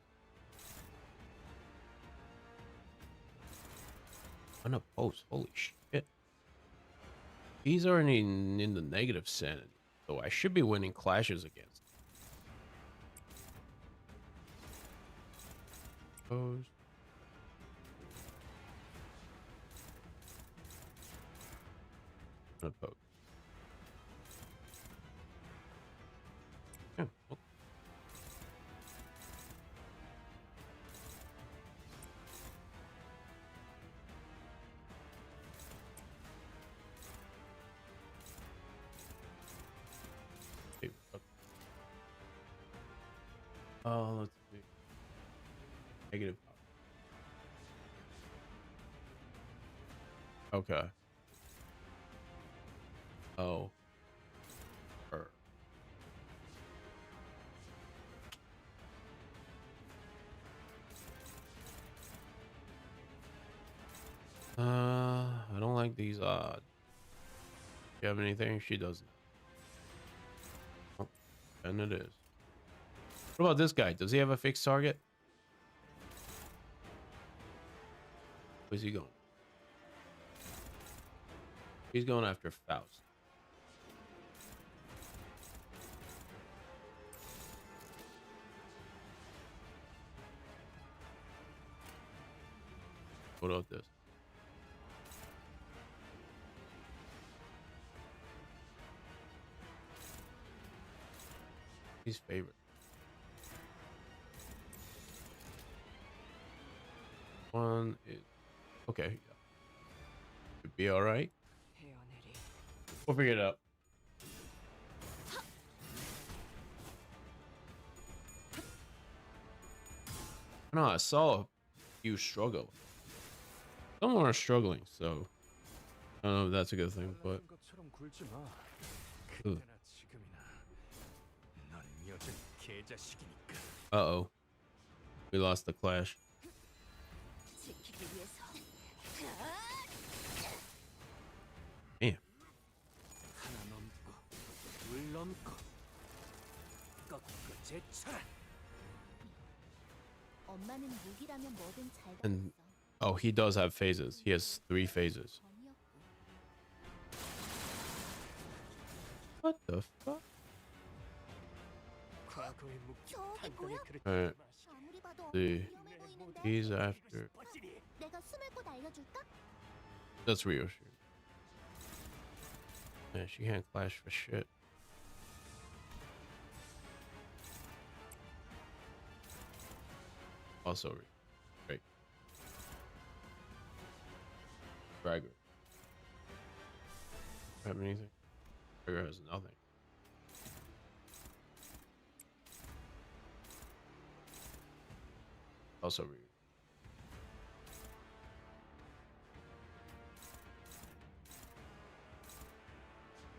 Unopposed. Holy shit. He's already in the negative sanity, so I should be winning clashes against him. Opposed. Unopposed. Yeah, well. Hey, okay. Let's see. Negative. Okay. Oh. Her. I don't like these odds. You have anything? She doesn't. Oh, and it is. What about this guy? Does he have a fixed target? Where's he going? He's going after Faust. What about this? His favorite. One is okay. Yeah. Should be all right. 헤어내리. We'll figure it out. No, I saw you struggle. Someone are struggling, so I don't know if that's a good thing, but 것처럼 굴지 마. Ooh. 그때나 지금이나. 넌 여전히 개자식이니까. uh-oh. We lost the clash. 지키기 위해서. Damn. 하나 넘고 둘 넘고 꺾고 제쳐라. 엄마는 무기라면 뭐든 잘 And Oh, he does have phases. He has 3 phases. What the fuck? 과거의 묵지 저게 단단히 뭐야? 그렇지 Alright. 마시오. 아무리 봐도 See. 위험해 보이는데. He's after. 내가 숨을 곳 알려줄까? That's Ryoshi. Yeah, she can't clash for shit. Also, Great. Dragger. Have anything? Dragger has nothing. Also,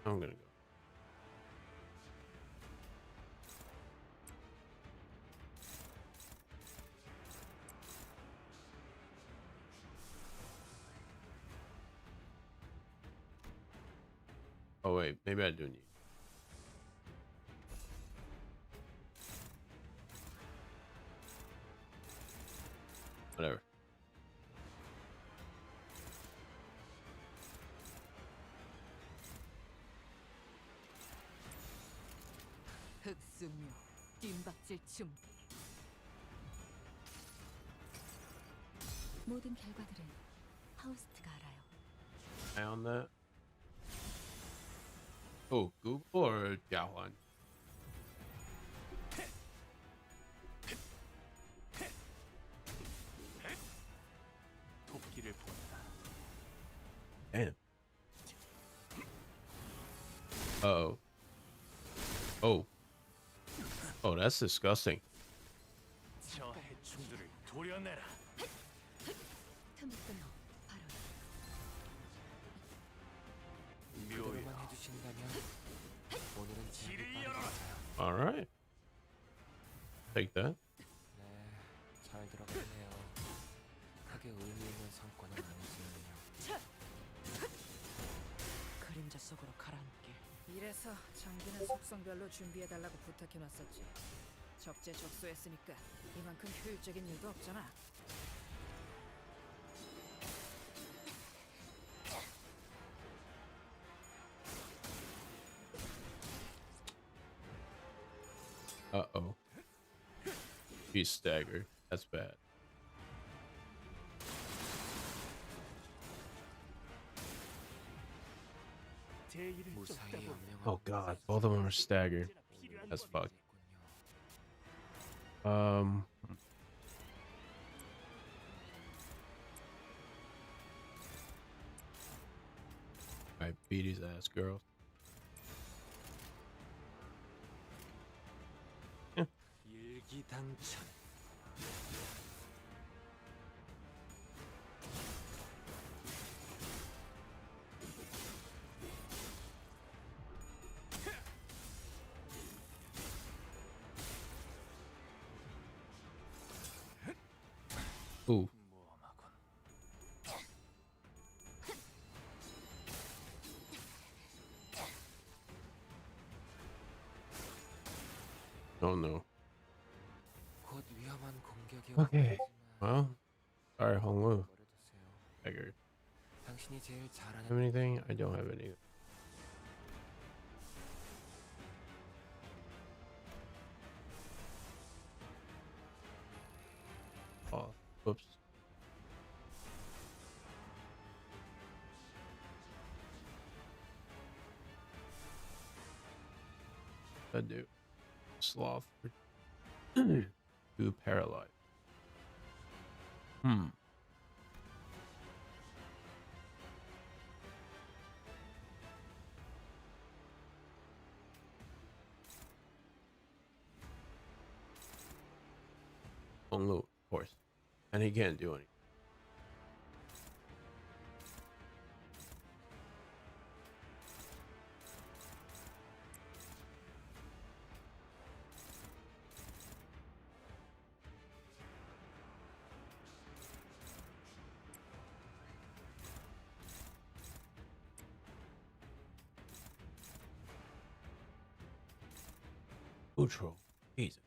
I'm gonna go. Oh wait, maybe I do need. Whatever. 흑수묘, 뜀박질 춤. 모든 결과들은 하우스트가 알아요. Eye on that. Oh, Google or Yahuan? 도끼를 본다. Damn. Uh-oh. Oh. Oh, that's disgusting. 저 해충들을 도려내라. 틈을 끊어 바로 그대로만 묘야. 해주신다면 오늘은 제압이 길을 열어라. 빠르겠어요. All right. Take that. 네, 잘 들어갔네요. 크게 의미 있는 성과는 아니지만요. 그림자 속으로 가라앉게. 이래서 장비는 속성별로 준비해달라고 부탁해놨었지. 적재적소했으니까 이만큼 효율적인 일도 없잖아. Uh-oh. He's staggered. That's bad. 제의를 무사히 쫓다 보면 연명하고 Oh god, both of them are staggered. That's fucked. Um. Alright, beat his ass, girls. 일기당천. Ooh. 모험하군. Oh no. 곧 위험한 공격이 오케이. 오겠지만 Well, sorry, Hongwu. 버려두세요. Staggered. 당신이 제일 잘하는 Have anything? I don't have anything. Oh, whoops. I do. Sloth for 2 paralyzed. Hmm. Honglu, of course. And he can't do anything. Neutral. Jesus.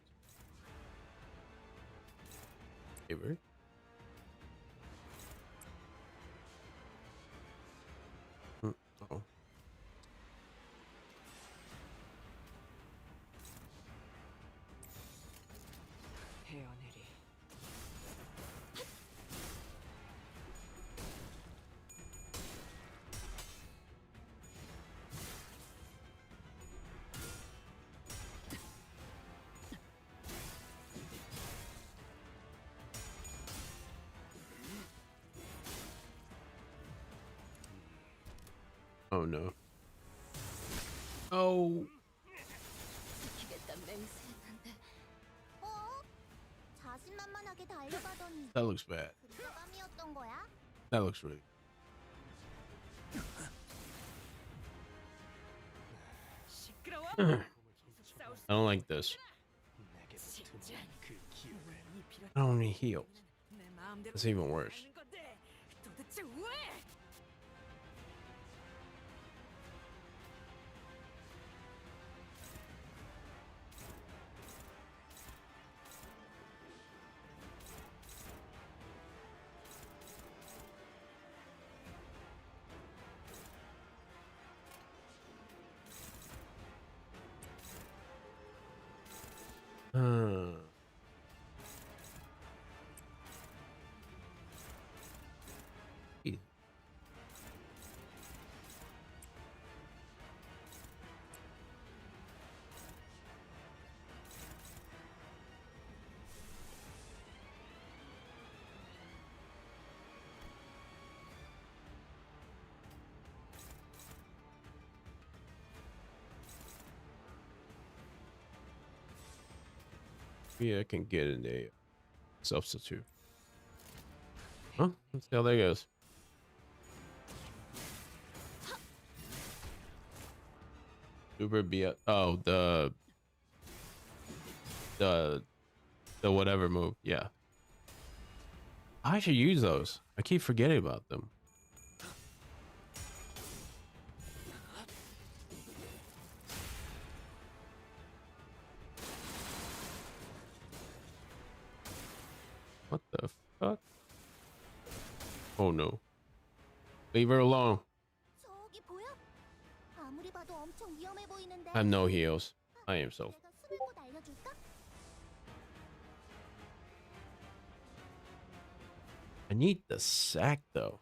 Favor. Oh no. Oh. 지키겠다 맹세했는데 어? 자신만만하게 달려가더니 That looks bad. 그리감이었던 거야? That looks really. 시끄러워. I don't like this. 내게 붙은 그 기억을 I don't need heals. 내 마음대로 It's even worse. 하는 건데 도대체 왜? Uh. Easy. Yeah, I can get in a substitute. Huh? Let's see how that goes. Super B. Oh, the whatever move. Yeah. I should use those. I keep forgetting about them. What the fuck? Oh no. Leave her alone. 저기 보여? 아무리 봐도 엄청 위험해 보이는데. I have no heals. I am so. 내가 숨을 곳 알려줄까? I need the sack though.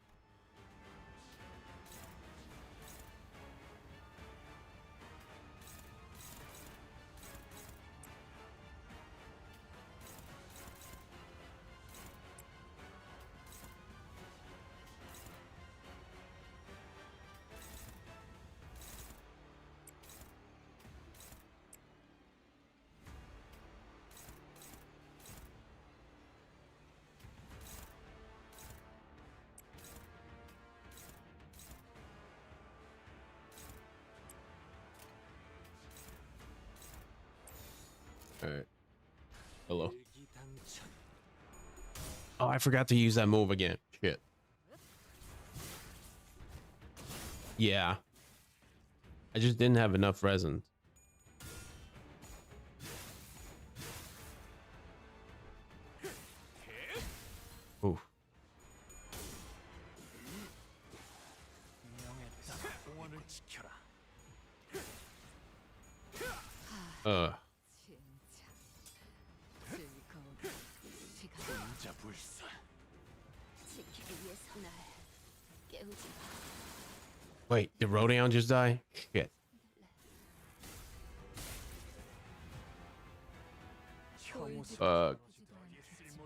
All right. Hello. 일기당천. Oh, I forgot to use that move again. Shit. Yeah. I just didn't have enough resin. Oof. 명했다. 공원을 지켜라. 진짜 즐거운 시간 혼자 불사. 지키기 위해서 날 깨우지 마. Wait, did Rodeon just die? Shit. 혐오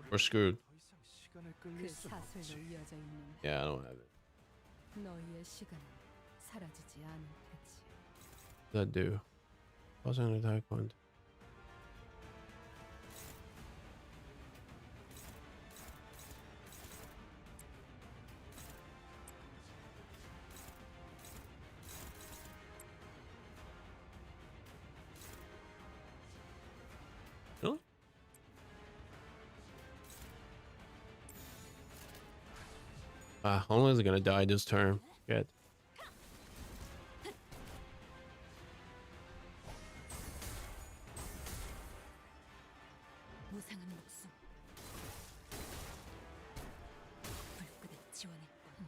We're screwed. 더 이상 시간을 그 끌릴 수 사슬로 없지. 이어져 있는 Yeah, I don't have it. 너희의 시간은 사라지지 않을 테지. What does that do? Wasn't a taekwondo. Really? Only is gonna die this turn. Shit. 무상한 목숨 불끈에 지원했군.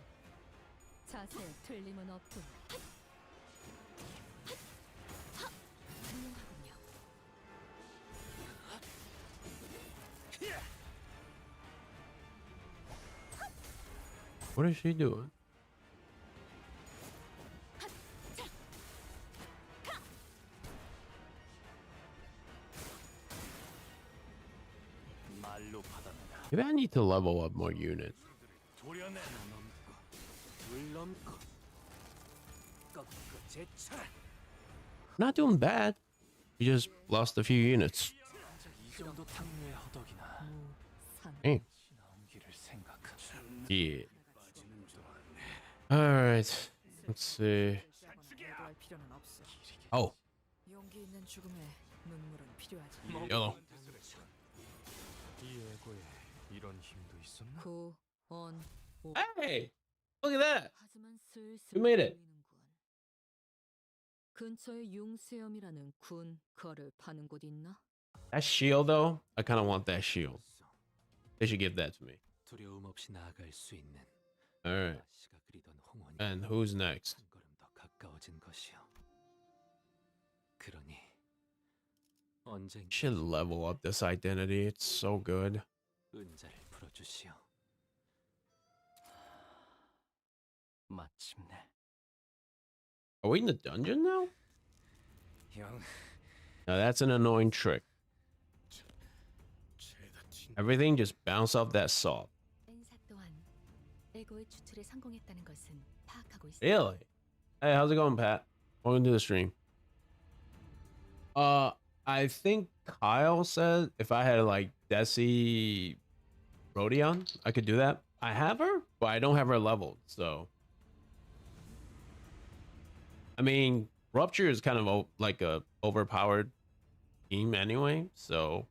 자세에 틀림은 없군. 훌륭하군요. What is she doing? 말로 받았다. Maybe I need to level up more units. 도려내. 넘고 물 넘고 Not doing bad. We just lost a few units. 이 정도 탕류의 허덕이나 Hey. 나온기를 생각하. Yeah. Alright. Let's see. 고도할 필요는 없어. Oh, 용기 있는 죽음에 눈물은 필요하지. yellow. 이 애고에 이런 힘도 있었나? 구, 원, 오. Hey! Look at that! 하지만 슬슬 We made it. 보이는군. 근처에 융수염이라는 군 거를 파는 곳 있나? That shield, though, I kind of want that shield. They should give that to me. 두려움 없이 나아갈 수 있는 Alright. 씨가 그리던 홍원이 And who's next? 한 걸음 더 가까워진 것이요. 그러니 언젠가 Should level up this identity. It's so good. 은자를 풀어주시오. 마침내 Are we in the dungeon now? 영 Now that's an annoying trick. Everything just bounce off that salt. 엔사 또한 에고의 추출에 성공했다는 것은 파악하고 있어. Really? Hey, how's it going, Pat? Welcome to the stream. I think Kyle said if I had like Desi Rodion, I could do that. I have her, but I don't have her leveled, so. I mean, Rupture is kind of like a overpowered team anyway, so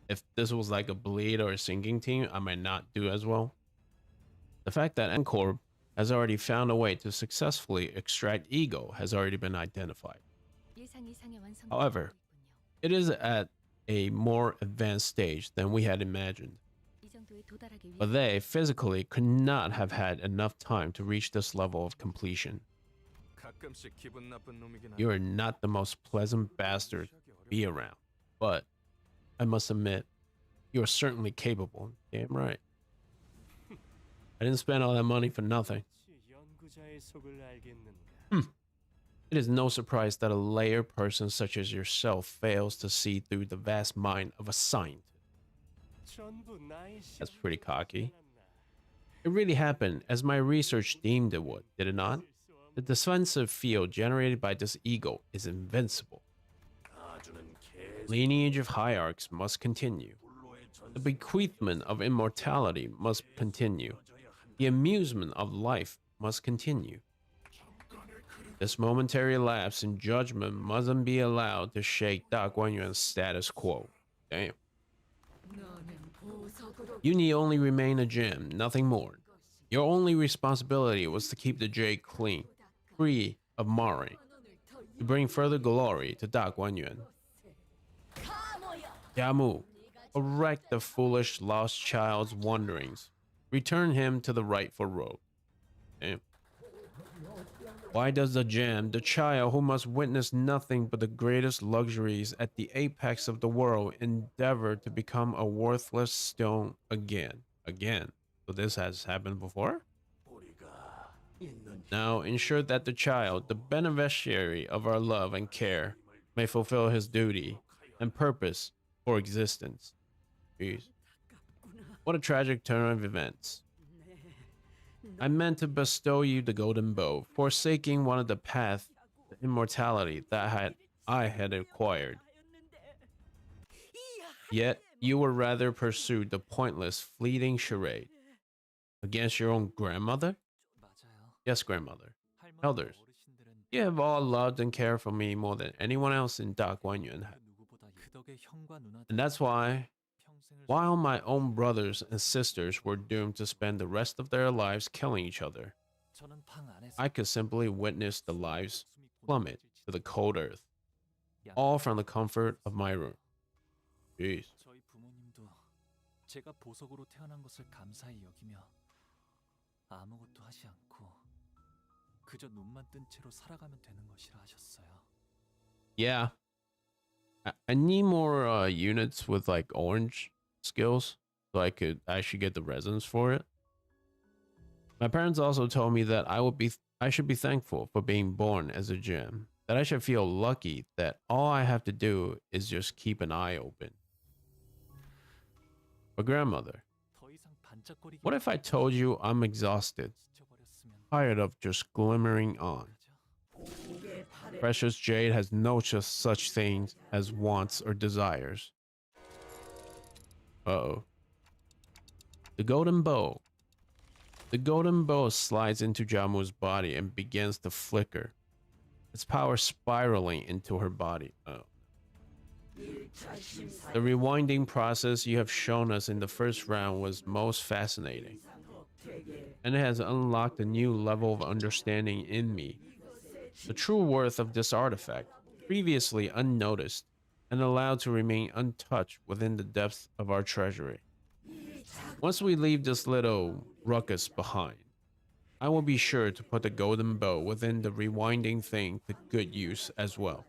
if this was like a bleed or a sinking team, I might not do as well. The fact that Encore has already found a way to successfully extract ego has already been identified. 예상 이상의 완성. However, it is at a more advanced stage than we had imagined. 이 정도에 도달하기 위해 But they physically could not have had enough time to reach this level of completion. 가끔씩 기분 나쁜 놈이긴 You are not the most pleasant bastard to be around, but I must admit, you are certainly capable. Damn right. I didn't spend all that money for nothing. 연구자의 속을 알겠는가? It is no surprise that a layer person such as yourself fails to see through the vast mind of a scientist. 전부 나의 That's pretty cocky. It really happened as my research deemed it would, did it not? The defensive field generated by this ego is invincible. Lineage of hierarchs must continue. The bequeathment of immortality must continue. The amusement of life must continue. This momentary lapse in judgment mustn't be allowed to shake Da Guanyuan's status quo. Damn. 너는 보석으로 You need only remain a gem, nothing more. Your only responsibility was to keep the jade clean, free of marring, to bring further glory to Da Guanyuan. Yamu, correct the foolish lost child's wanderings. Return him to the rightful road. Damn. Why does the gem, the child who must witness nothing but the greatest luxuries at the apex of the world, endeavor to become a worthless stone again? Again. So this has happened before? Now ensure that the child, the beneficiary of our love and care, may fulfill his duty and purpose for existence. Jeez. What a tragic turn of events. I meant to bestow you the golden bow, forsaking one of the paths to immortality that I had acquired. Yet you would rather pursue the pointless, fleeting charade. Against your own grandmother? 맞아요. Yes, grandmother. 할머니 Elders. 어르신들은 You have all loved and cared for me more than anyone else in Da Guanyuan. 누구보다 그 덕에 형과 누나들 And that's why, 평생을 while my own brothers and sisters were doomed to spend the rest of their lives killing each other, 저는 방 안에서 I could simply witness the lives 숨이 plummet to the cold earth, all from the comfort of my room. Jeez. 저희 부모님도 제가 보석으로 태어난 것을 감사히 여기며 아무것도 하지 않고 그저 눈만 뜬 채로 살아가면 되는 것이라 하셨어요. Yeah. I need more units with like orange skills so I could actually get the resins for it. My parents also told me that I should be thankful for being born as a gem. That I should feel lucky that all I have to do is just keep an eye open. But grandmother, 더 이상 반짝거리기 what if I told you I'm exhausted, 지쳐버렸으면 tired of just glimmering on? 어떡하죠? Precious jade has no just such things as wants or desires. Uh-oh. The golden bow. The golden bow slides into Jamu's body and begins to flicker, its power spiraling into her body. Oh. The rewinding process you have shown us in the first round was most fascinating, and it has unlocked a new level of understanding in me. The true worth of this artifact, previously unnoticed and allowed to remain untouched within the depths of our treasury. Once we leave this little ruckus behind, I will be sure to put the golden bow within the rewinding thing to good use as well.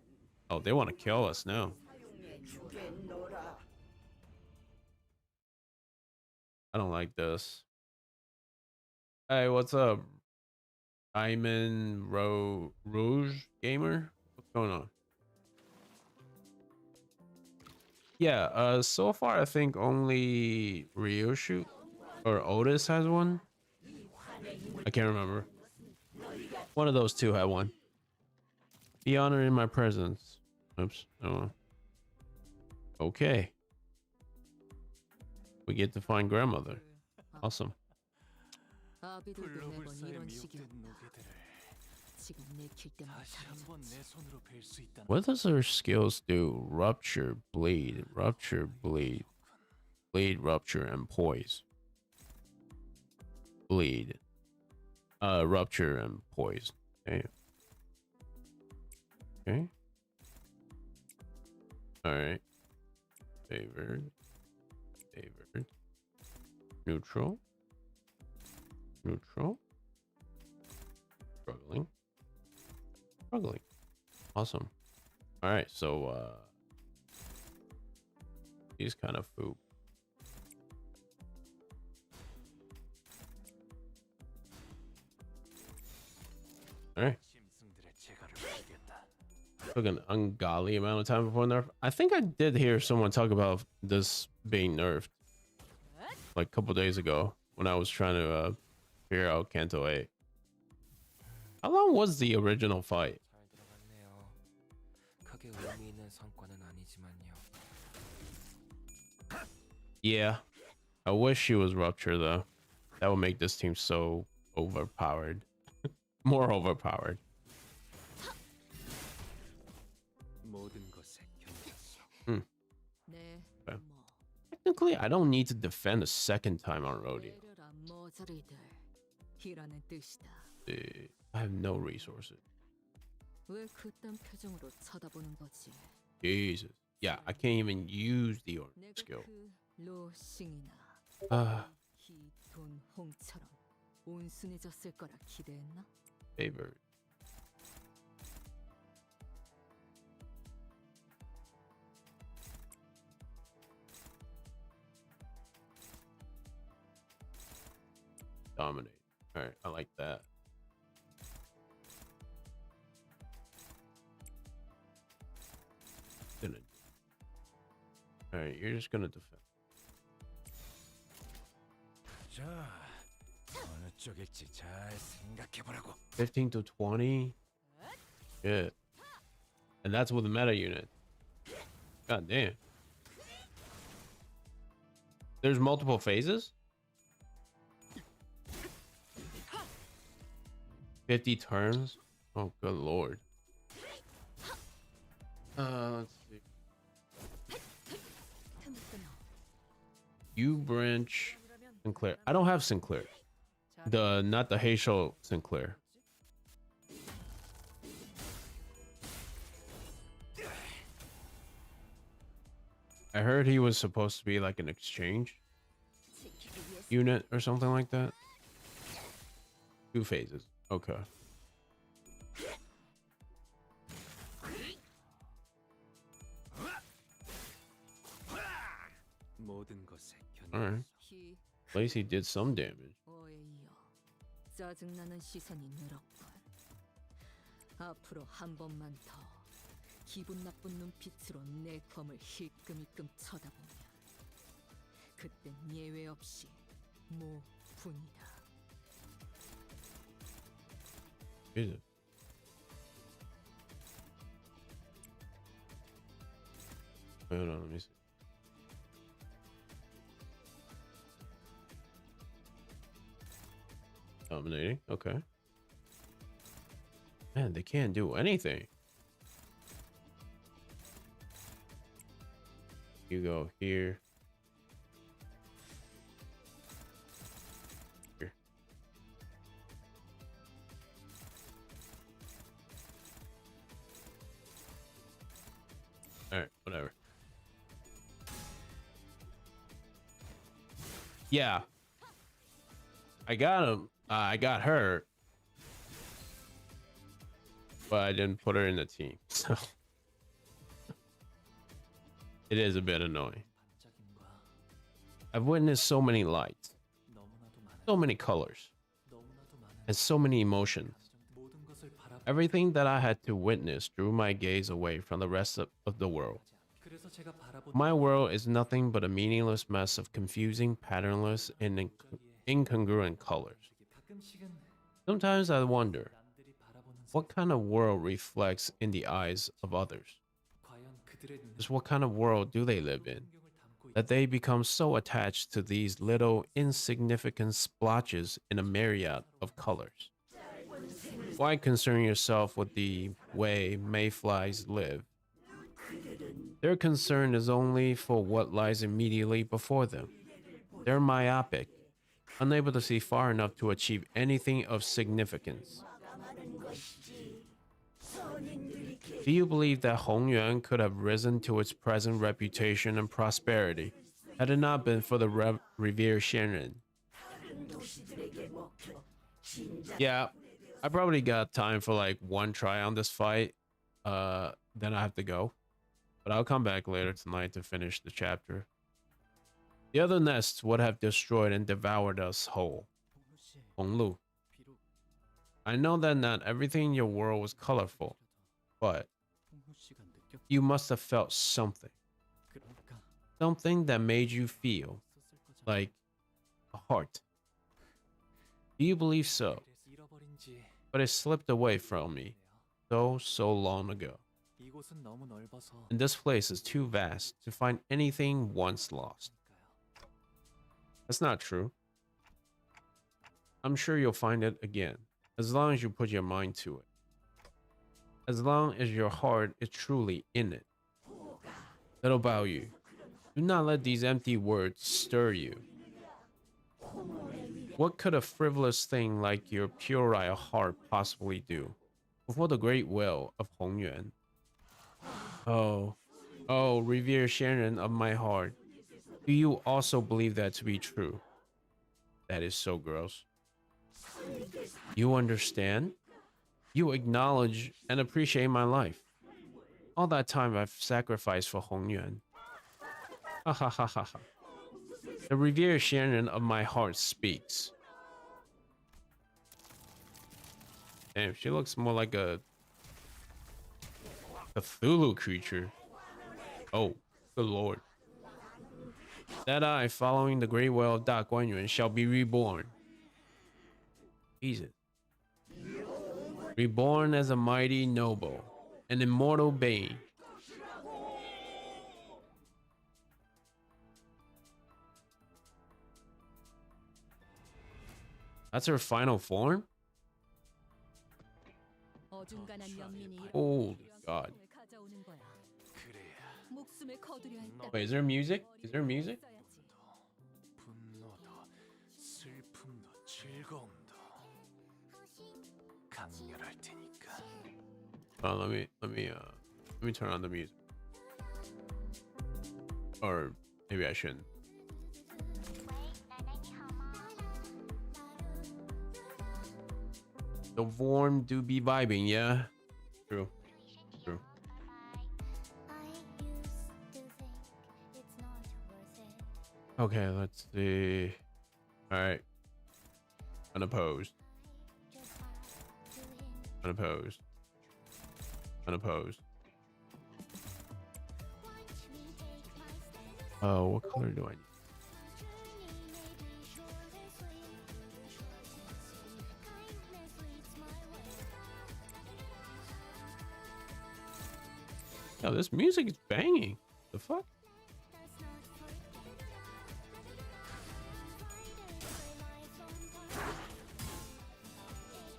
Oh, they want to kill us now. I don't like this. Hey, what's up? Diamond Rouge Gamer? What's going on? Yeah, so far I think only Ryoshu or Otis has one. I can't remember. One of those two had one. Be honored in my presence. Oops. Oh. Okay. We get to find grandmother. Awesome. 불러볼 사의 미혹된 노개들을 다시 한번 내 손으로 뵐 수 있다는 What does her skills do? Rupture, bleed, bleed, rupture, and poise. Bleed. Rupture and poise. Okay. Okay. Alright. Favored. Favored. Neutral. Neutral. Struggling. Struggling. Awesome. Alright, so these kind of food. Alright. 짐승들의 재갈을 보겠다. Took an ungodly amount of time before nerf. I think I did hear someone talk about this being nerfed like a couple days ago when I was trying to figure out Canto 8. How long was the original fight? 잘 들어갔네요. 크게 의미 있는 성과는 아니지만요. Yeah. I wish she was Rupture though. That would make this team so overpowered. More overpowered. 모든 것에 견뎠어. 네, Okay. 뭐 Technically, I don't need to defend a second time on Rodeo. 내려라 모조리들 이라는 뜻이다. I have no resources. 왜 그딴 표정으로 쳐다보는 거지? Jesus. Yeah, I can't even use the 내가 skill. 그 로싱이나 Ah, 기돈 홍처럼 온순해졌을 거라 기대했나? favored. Dominate. All right, I like that. Gonna. All right, you're just gonna defend. 자, 어느 쪽일지 잘 생각해보라고. 15 to 20. Shit. And that's with a meta unit. God damn. There's multiple phases? 50 turns? Oh, good lord. Let's see. You branch Sinclair. I don't have Sinclair. Not the Heysho Sinclair. I heard he was supposed to be like an exchange unit or something like that. 2 phases. Okay. 모든 것에 Alright. 히 At least he did some damage. 오에 이어 짜증나는 시선이 늘었군. 앞으로 한 번만 더 기분 나쁜 눈빛으로 내 검을 힐끔힐끔 쳐다보면 그땐 예외 없이 모분이다. Jesus. Wait, hold on, let me see. Dominating, okay. Man, they can't do anything. You go here. Here. All right, whatever. Yeah. I got him. I got her. But I didn't put her in the team. So it is a bit annoying. I've witnessed so many lights, so many colors, and so many emotions. Everything that I had to witness drew my gaze away from the rest of the world. My world is nothing but a meaningless mess of confusing, patternless, and incongruent colors. Sometimes I wonder, what kind of world reflects in the eyes of others? Just what kind of world do they live in, that they become so attached to these little insignificant splotches in a myriad of colors? Why concern yourself with the way mayflies live? Their concern is only for what lies immediately before them. They're myopic, unable to see far enough to achieve anything of significance. Do you believe that Hongyuan could have risen to its present reputation and prosperity had it not been for the Revere Shenren? Yeah, I probably got time for like one try on this fight. Then I have to go. But I'll come back later tonight to finish the chapter. The other nests would have destroyed and devoured us whole. Honglu. I know that not everything in your world was colorful, but you must have felt something. Something that made you feel like a heart. Do you believe so? But it slipped away from me so long ago. And this place is too vast to find anything once lost. That's not true. I'm sure you'll find it again, as long as you put your mind to it. As long as your heart is truly in it. Little Bao Yu, do not let these empty words stir you. What could a frivolous thing like your puerile heart possibly do before the great will of Hongyuan? Oh, Revere Shenren of my heart. Do you also believe that to be true? That is so gross. You understand? You acknowledge and appreciate my life. All that time I've sacrificed for Hongyuan. Ha ha ha ha ha. The Revere Shenren of my heart speaks. Damn, she looks more like a Cthulhu creature. Oh, good lord. That I, following the great well of Da Guanyuan, shall be reborn. Jesus. Reborn as a mighty noble, an immortal being. That's her final form? Holy God. Wait, is there music? Is there music? Oh, let me turn on the music. Or maybe I shouldn't. The warm do be vibing, yeah? True. True. Okay, let's see. Alright. Unopposed. Unopposed. Unopposed. Oh, what color do I need? Oh, this music is banging. The fuck?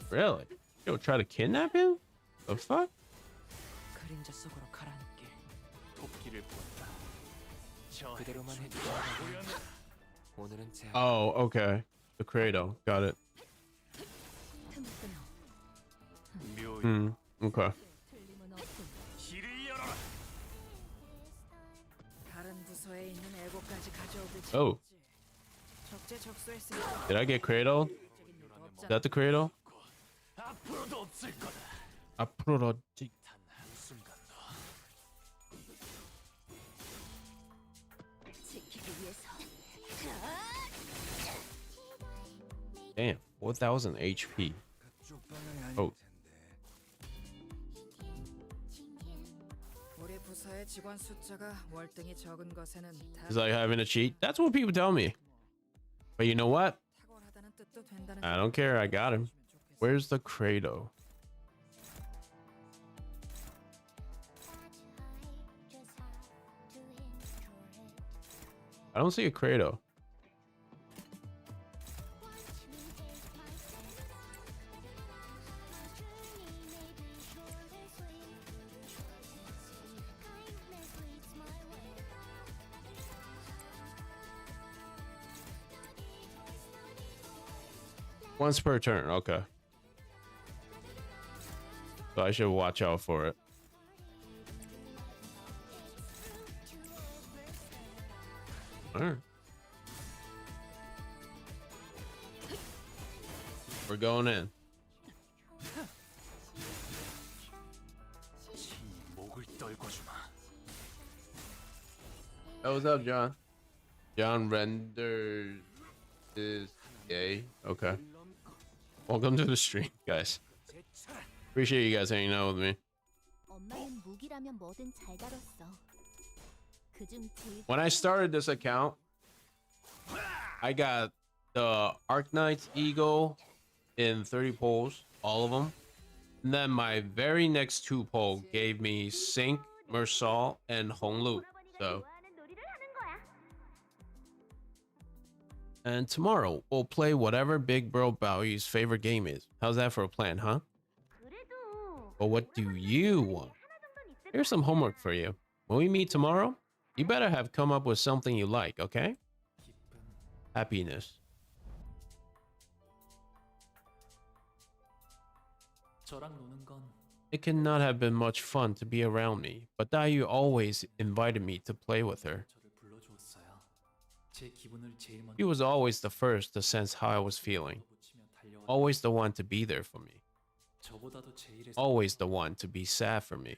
Really? You'll try to kidnap him? The fuck? 그림자 속으로 가라앉길 돕기를 부었다. 그대로만 해주시면 오늘은 제 Oh, okay. The Credo. Got it. Hmm. Okay. 다른 부서에 있는 애고까지 가져오길 Oh. 적재적소했으니까 Did I get Credo? Is that the Credo? 앞으로도 없을 거다. 앞으로 단 한순간도. 지키기 위해서. damn 4,000 HP. Oh, 우리 부서의 직원 숫자가 월등히 적은 것에는 다 is like having a cheat? That's what people tell me. But you know what? 탁월하다는 뜻도 된다는 I don't care. I got him. Where's the Credo? I don't see a Credo. Once per turn, okay. So I should watch out for it. Alright. We're going in. 지 목을 떨궈주마. Hey, what's up, John? John renders is gay. Okay. Welcome to the stream, guys. Appreciate you guys hanging out with me. 엄마는 무기라면 뭐든 잘 다뤘어. 그중 제일 When I started this account, I got the Arknight's Eagle in 30 polls, all of them. And then my very next 2 poll gave me Sync, Mersal, and Honglu. So, and tomorrow we'll play whatever Big Bro Bowie's favorite game is. How's that for a plan, huh? But what do you want? Here's some homework for you. When we meet tomorrow, you better have come up with something you like, okay? 기쁨. Happiness. 저랑 노는 건 It could not have been much fun to be around me, but Dayu always invited me to play with her. 저를 불러주었어요. 제 기분을 제일 먼저 He was always the first to sense how I was feeling, 붙이며 달려와. always the one to be there for me, 저보다도 제일의 always the one to be sad for me,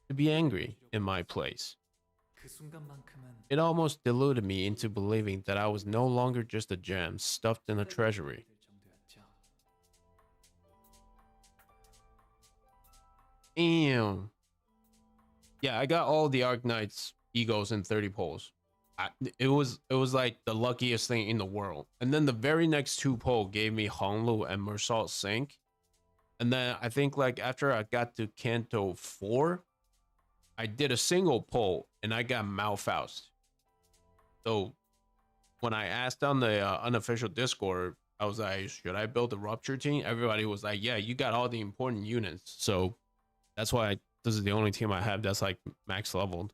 to be angry in my place. 그 순간만큼은 It almost deluded me into believing that I was no longer just a gem stuffed in a treasury. 될 정도였죠. Damn. Yeah, I got all the Arknights egos in 30 polls. It was like the luckiest thing in the world. And then the very next 2 poll gave me Honglu and Mersalt Sync. And then I think like after I got to Canto 4, I did a single poll and I got Malfaust. So when I asked on the unofficial Discord, I was like, should I build a rupture team? Everybody was like, yeah, you got all the important units. So that's why this is the only team I have that's like max leveled.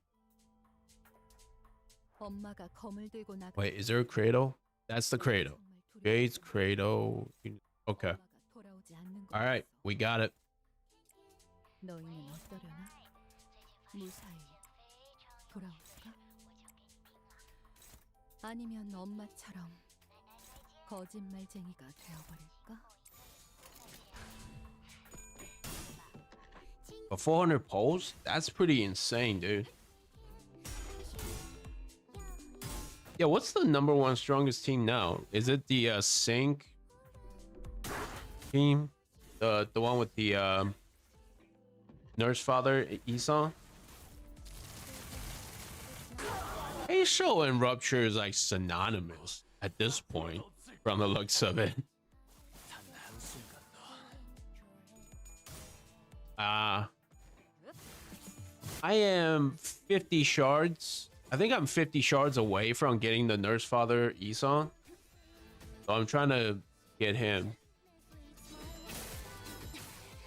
엄마가 검을 들고 나가. Wait, is there a Credo? That's the Credo. Jade's Credo. Okay. 엄마가 돌아오지 않는 All right, we got it. 너희는 어떠려나? 무사히 돌아올까? 아니면 엄마처럼 거짓말쟁이가 되어버릴까? But 400 polls? That's pretty insane, dude. Yeah, what's the #1 strongest team now? Is it the Sync team? The one with the nurse father, Esau? Show and Rupture is like synonymous at this point from the looks of it. 단 한순간도. I am 50 shards. I think I'm 50 shards away from getting the Nurse Father Isan. So I'm trying to get him.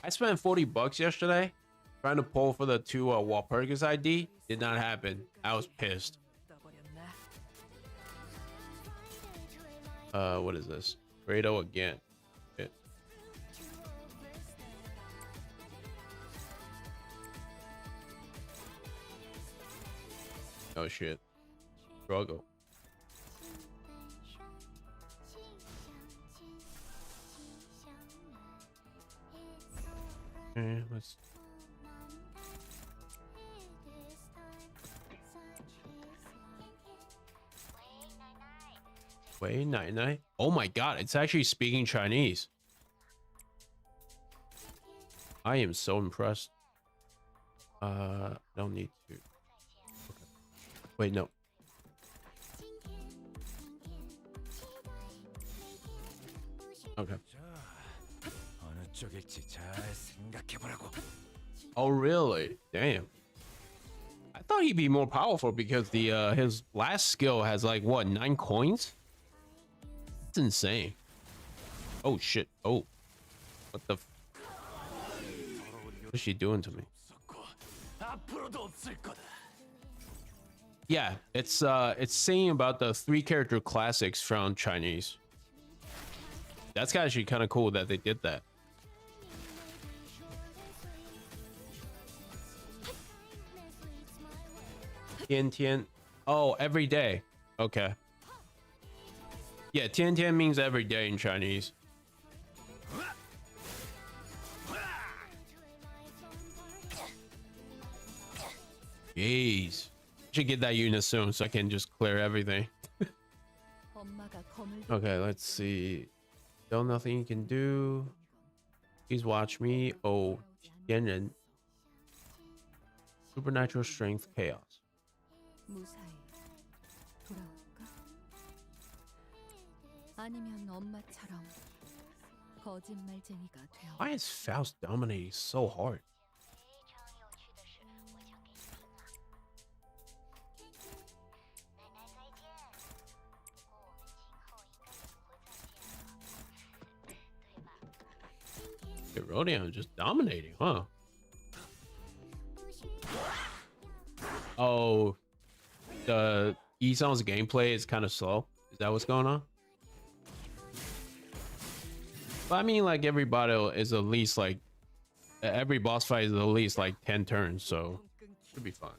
I spent 40 bucks yesterday trying to pull for the 2 Walpurgis ID. Did not happen. I was pissed. What is this? Grado again. Shit. Oh shit. Struggle. Okay, let's. Wait, night night. Oh my god, it's actually speaking Chinese. I am so impressed. Don't need to. Okay. Wait, no. Okay. 어느 쪽일지 잘 생각해보라고. Oh really? Damn. I thought he'd be more powerful because the his last skill has like what, 9 coins? That's insane. Oh shit. Oh. What the what is she doing to me? Yeah, it's saying about the 3 character classics from Chinese. That's actually kind of cool that they did that. Tian Tian. Oh, every day. Okay. Yeah, Tian Tian means every day in Chinese. Jeez. Should get that unit soon so I can just clear everything. Okay, let's see. Still nothing you can do. Please watch me. Oh, Tianren. Supernatural strength chaos. 무사히 돌아올까? 아니면 엄마처럼 거짓말쟁이가 되어. Why is Faust dominating so hard? Rodion just dominating, huh? Oh, the Isan's gameplay is kind of slow. Is that what's going on? But I mean, like every battle is at least like every boss fight is at least like 10 turns, so should be fun.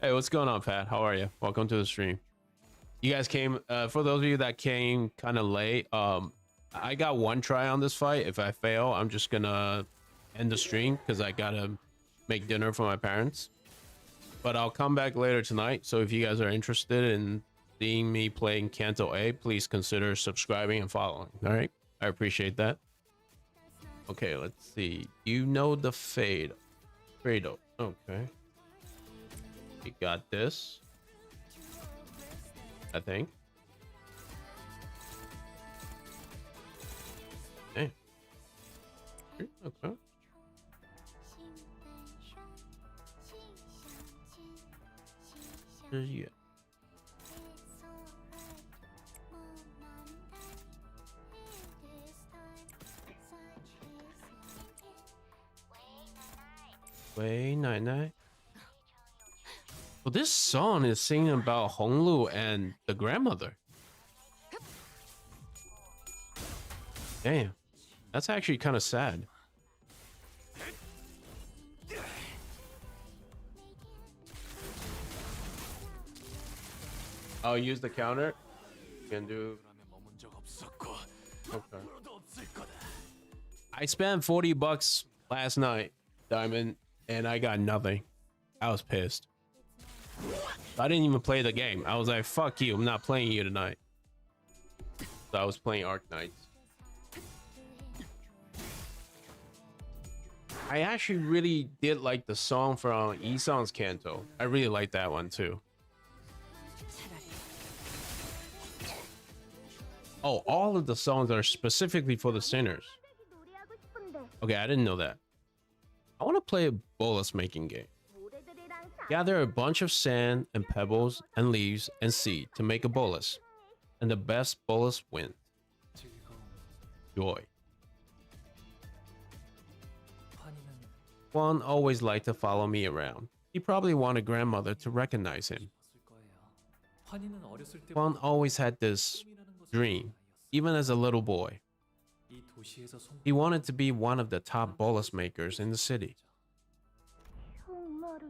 Hey, what's going on, Pat? How are you? Welcome to the stream. You guys came, for those of you that came kind of late, I got 1 try on this fight. If I fail, I'm just gonna end the stream because I gotta make dinner for my parents. But I'll come back later tonight. So if you guys are interested in seeing me playing Canto A, please consider subscribing and following. All right, I appreciate that. Okay, let's see. You know the fade. Fredo. Okay. You got this, I think. Hey. Okay. There's you. Wait, night night. Well, this song is singing about Honglu and the grandmother. Damn, that's actually kind of sad. I'll use the counter. You can do. Okay. I spent 40 bucks last night, Diamond, and I got nothing. I was pissed. I didn't even play the game. I was like, fuck you, I'm not playing you tonight. So I was playing Arc Knights. I actually really did like the song from Isan's Canto. I really like that one too. Oh, all of the songs are specifically for the sinners. Okay, I didn't know that. I want to play a bolus making game. Gather a bunch of sand and pebbles and leaves and seed to make a bolus. And the best bolus wins. 즐거움, Joy. 환희는 Juan always liked to follow me around. He probably wanted grandmother to recognize him. 싶었을 거예요. 환희는 어렸을 Juan 때부터 always had this 꿈이라는 것을 dream, 가진 even as a little boy. 아이였어요. 이 도시에서 He wanted to be one of the top bolus makers in the city.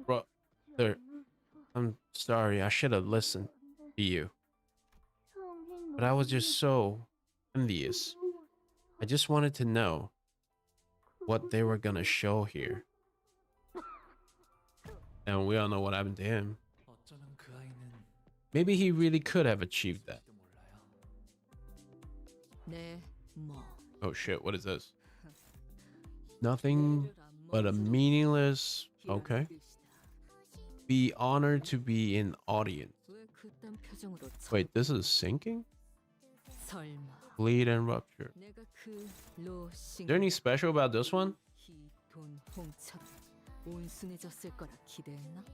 Brother, I'm sorry, I should have listened to you. But I was just so envious. I just wanted to know what they were gonna show here. And we all know what happened to him. 어쩌면 그 아이는 Maybe he really could have achieved that. 지도 몰라요. 네, 뭐 Oh shit, what is this? Nothing but a meaningless. Okay. Be honored to be in audience. 왜 그딴 표정으로 Wait, this is sinking? 설마 Bleed and rupture. 내가 그로 Is there any special about this one? 희돈 홍처럼 온순해졌을 거라 기대했나?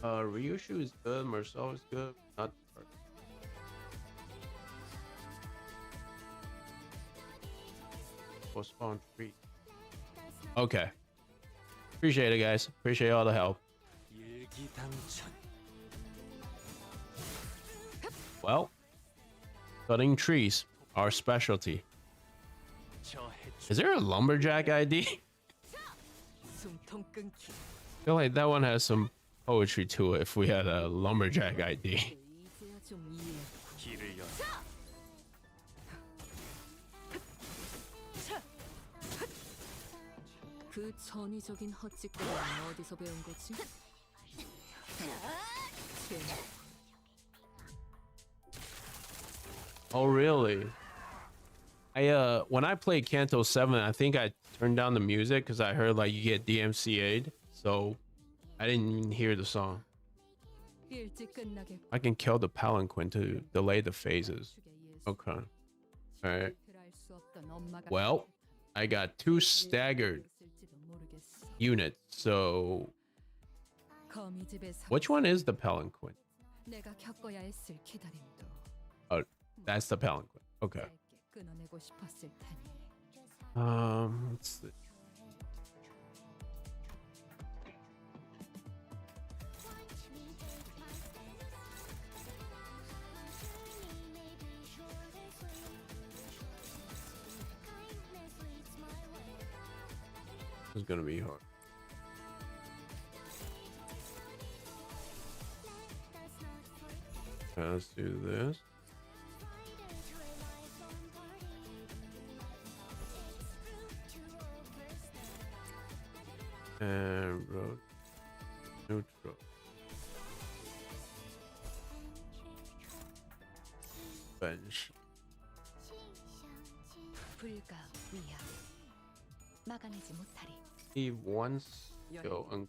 Ryushu is good, Marcel is good, not postpone treat. Okay. Appreciate it, guys. Appreciate all the help. 일기당천. Well, cutting trees, our specialty. 저 해초 Is there a lumberjack ID? 숨통 끊기. I feel like that one has some poetry to it if we had a lumberjack ID. 이제야 좀 이해해. 길을 열. 그 전위적인 헛짓거리는 어디서 배운 거지? Oh, really? When I played Canto 7, I think I turned down the music because I heard like you get DMCA'd, so I didn't even hear the song. 일찍 끝나게 I can kill the palanquin to delay the phases. Okay. Alright. 알수 없던 엄마가 Well, I got 2 staggered 있을지도 모르겠어. units, so 거미집에서 which one is the palanquin? 내가 겪어야 했을 기다림도 Oh, that's the palanquin. Okay. 짧게 끊어내고 싶었을 테니. Let's see. This is gonna be hard. Okay, let's do this. And road neutral. Bench. 불가 위야 막아내지 못하리. He wants go and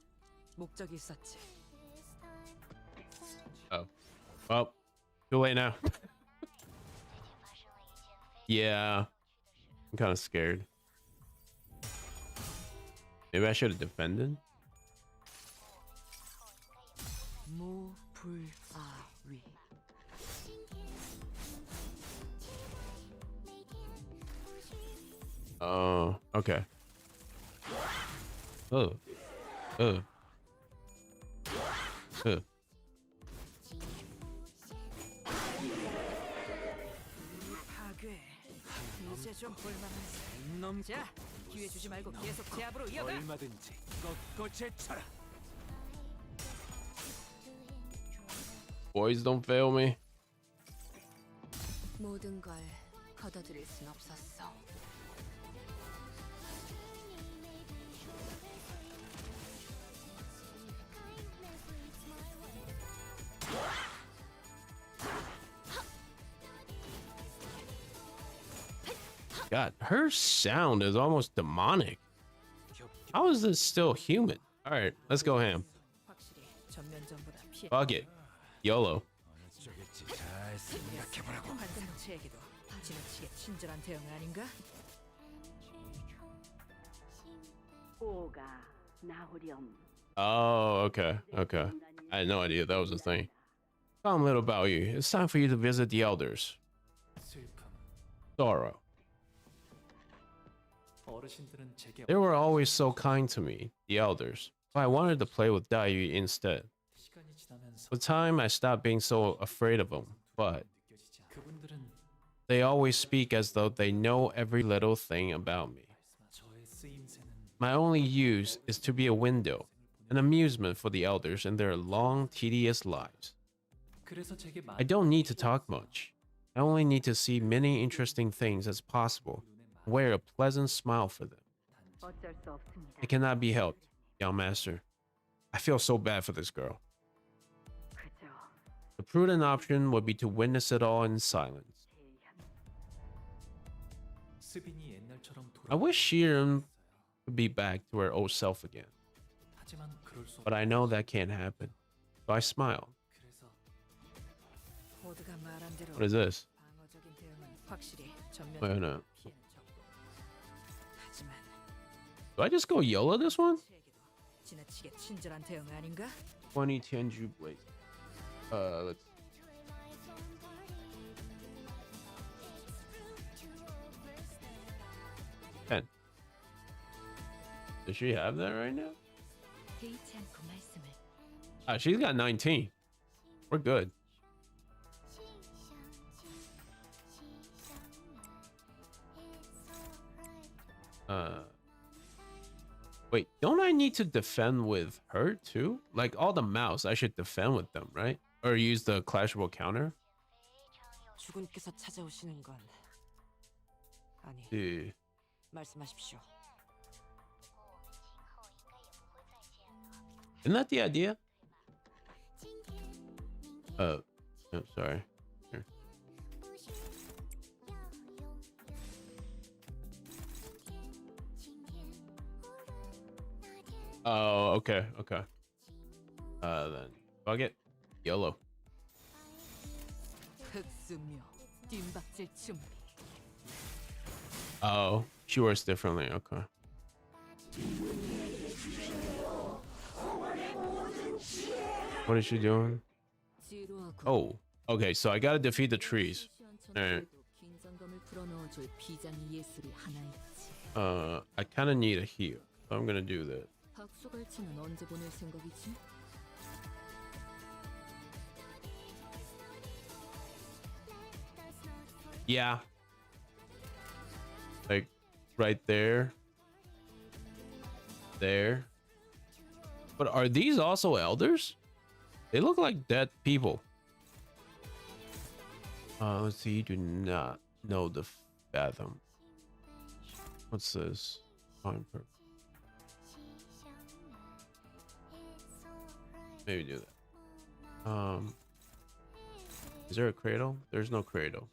목적이 있었지. oh. Well, too late now. Yeah. I'm kind of scared. Maybe I should have defended. 무불아위. Oh, okay. Oh. Oh. Oh. 파괴. 이제 좀 볼만하지. 넘고 자, 기회 주지 말고 계속 제압으로 이어가. 얼마든지 꺾고 제쳐라. Boys, don't fail me. 모든 걸 걷어들일 순 없었어. God, her sound is almost demonic. How is this still human? All right, let's go ham. 확실히 전면전보다 피해. Fuck it. YOLO. 잘 생각해보라고. 환승체에게도 지나치게 친절한 대응 아닌가? 오가 나오렴. Oh, okay. Okay. I had no idea that was a thing. Tell them a little about you. It's time for you to visit the elders. 슬픔. Sorrow. 어르신들은 제게 They were always so kind to me, the elders. So I wanted to play with Dayu instead. 시간이 지나면서 With time, I stopped being so afraid of them. But 느껴지지 않- 그분들은 they always speak as though they know every little thing about me. 저의 쓰임새는 My only use is to be a window, an amusement for the elders in their long, tedious lives. 그래서 제게 I don't need to talk much. I only need to see many interesting things as possible, and wear a pleasant smile for them. 어쩔 수 없습니다. It cannot be helped, young master. I feel so bad for this girl. 그저 The prudent option would be to witness it all in silence. 스빈이 옛날처럼 I wish Shiram could be back to her old self again, 하지만 그럴 수 but I know that can't happen. So I smiled. 그래서 호드가 말한 대로 What is this? 방어적인 대응은 확실히 Wait, 전면전 no. 피해는 적고. 하지만 Do I just go YOLO this one? 체에게도 지나치게 친절한 대응 아닌가? 20 Tianju Blade. Let's. Ten. Does she have that right now? 개의치 않고 말씀을. Ah, she's got 19. We're good. Wait, don't I need to defend with her too? Like all the mouse, I should defend with them, right? Or use the clashable counter? 주군께서 찾아오시는 건 아니, Yeah. 말씀하십시오. Isn't that the idea? Oh, sorry. Here. Oh, okay, okay. Then fuck it. YOLO. 흑수묘, 뒷박질 준비. Oh, she works differently. Okay. What is she doing? 지루하고 Oh, okay. So I gotta defeat the trees. 시원찮게도 긴장감을 불어넣어줄 비장의 예술이 하나 있지. I kind of need a heal, so I'm gonna do that. 박수갈치는 언제 보낼 생각이지? Yeah. Like right there. There. But are these also elders? They look like dead people. Let's see. You do not know the fathom. What's this? Fine, perfect. Maybe do that. Is there a cradle? There's no cradle.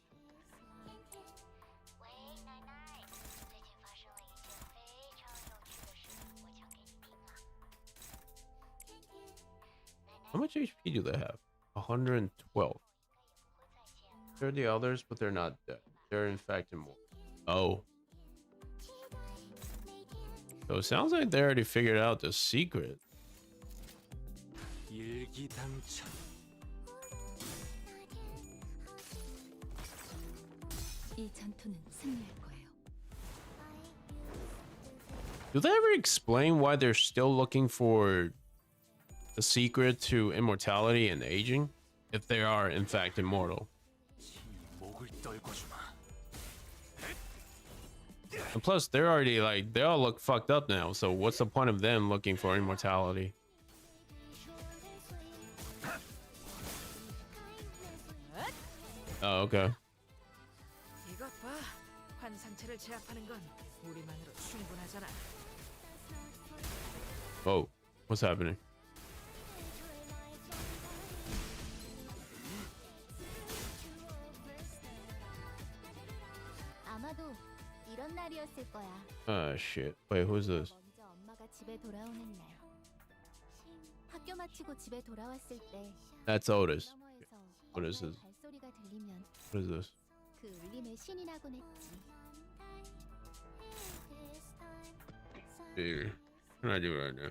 How much HP do they have? 112. They're the elders, but they're not dead. They're in fact immortal. Oh. So it sounds like they already figured out the secret. 일기당천. 이 전투는 승리할 거예요. Do they ever explain why they're still looking for the secret to immortality and aging? If they are in fact immortal. 목을 떨궈주마. And plus, they're already like, they all look fucked up now. So what's the point of them looking for immortality? Oh, okay. 이것 봐, 환상체를 제압하는 건 우리만으로 충분하잖아. Oh, what's happening? 아마도 이런 날이었을 거야. Shit. Wait, who's this? 먼저 엄마가 집에 돌아오는 날. 학교 마치고 집에 돌아왔을 때 That's Otis. 너머에서 What is 엄마의 this? 발소리가 들리면 What is this? 그 울림에 신이 나곤 했지. Dude, what can I do right now?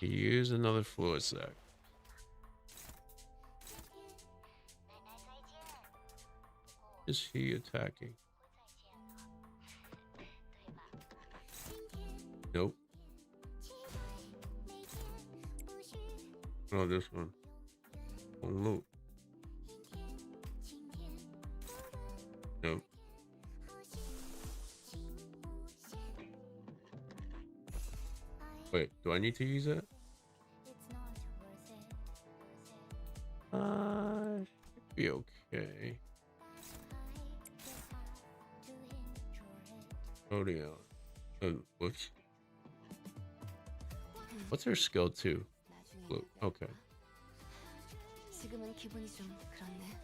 Use another fluid sac. Is he attacking? Nope. Oh, this one. On loop. Nope. Wait, do I need to use it? Should be okay. Holding out. Whoops. What's her skill 2? Look, okay. 지금은 기분이 좀 그렇네.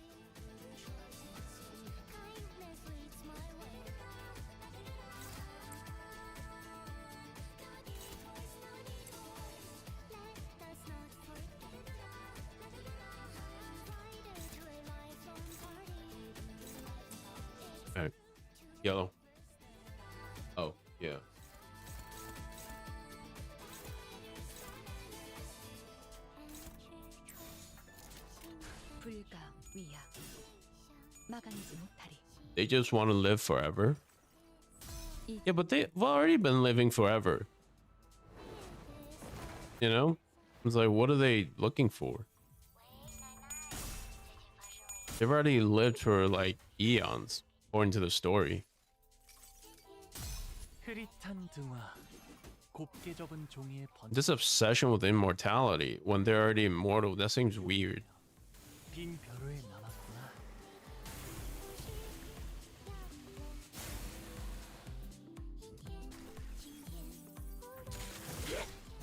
Alright. Yellow. Oh, yeah. 불가 위야 막아내지 못하리. They just want to live forever. Yeah, but they've already been living forever. You know? It's like, what are they looking for? They've already lived for like eons, according to the story. 흐릿한 등화, 곱게 접은 종이에 번. This obsession with immortality when they're already immortal, that seems weird. 빈 벼루에 남았구나.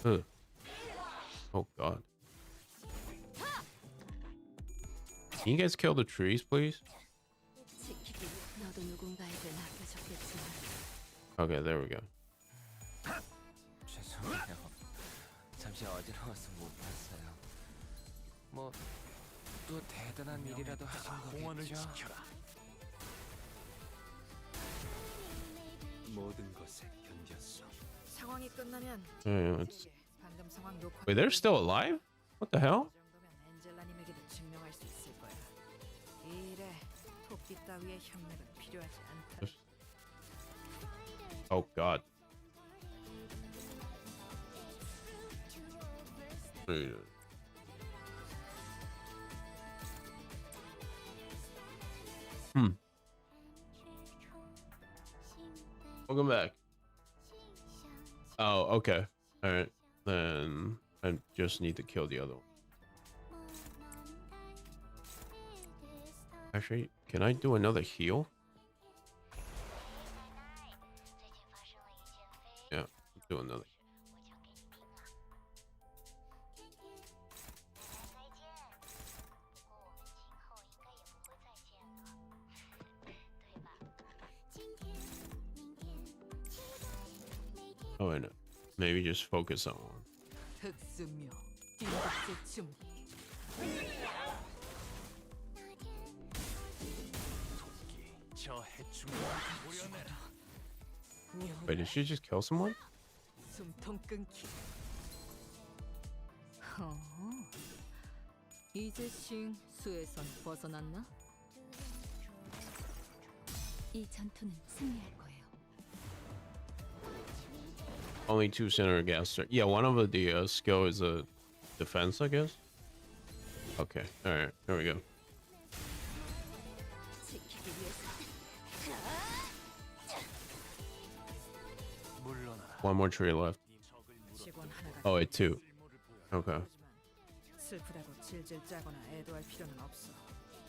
Ugh. Oh god. Can you guys kill the trees, please? 지키기 너도 누군가에게 맡겨졌겠지만 Okay, there we go. 죄송해요. 잠시 어지러워서 못 봤어요. 뭐 또 대단한 일이라도 하신 공원을 거겠죠? 지켜라. 모든 것에 견뎠어. 상황이 끝나면 Yeah, it's... 방금 상황 녹화. Wait, they're still alive? What the hell? 이 정도면 엔젤라님에게도 증명할 수 있을 거야. 이 일에 토끼 따위의 협력은 필요하지 않다. Oh god. Welcome back. Oh, okay. Alright. Then I just need to kill the other one. Actually, can I do another heal? Yeah, do another. Oh, wait, no. Maybe just focus on one. 흑수묘 뒷박질 준비. 토끼, 저 해충을 보려내라. Wait, did she just kill someone? 숨통 끊기. 허. 이제 싱 수에선 벗어났나? 이 전투는 승리할 거예요. Only 2 center gas. Yeah, one of the skill is a defense, I guess. Okay, alright, there we go. 지키기 위해서. 물러나라. One more tree left. 적을 물어. 직원 하나가 Oh, wait, 2. 쓸모를 보여. Okay. 슬프다고 질질 짜거나 애도할 필요는 없어.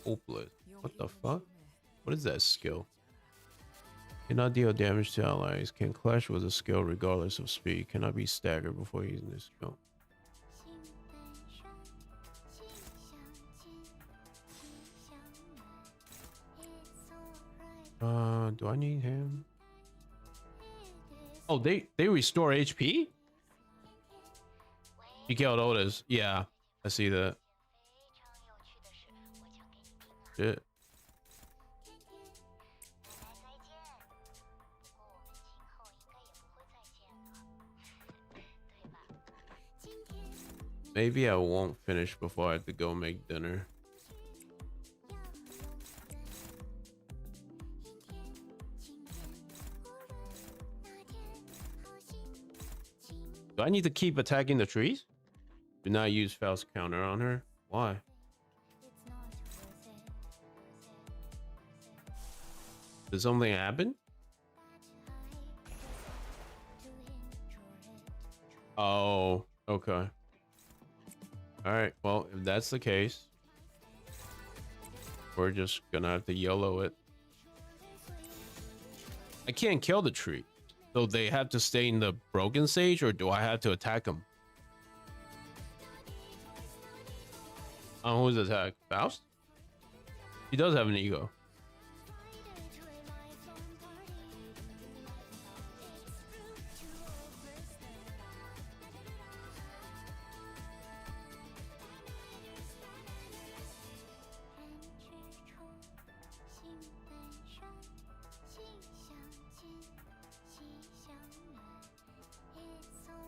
Hopeless. What the fuck? What is that skill? Cannot deal damage to allies. Can clash with a skill regardless of speed. Cannot be staggered before using this skill. Do I need him? Oh, they restore HP? You killed Otis. Yeah, I see that. Shit. Maybe I won't finish before I have to go make dinner. Do I need to keep attacking the trees? Do not use Faust counter on her. Why? Did something happen? Oh, okay. All right. Well, if that's the case, we're just gonna have to YOLO it. I can't kill the tree. So they have to stay in the broken stage, or do I have to attack them? Who's attack? Faust? He does have an ego.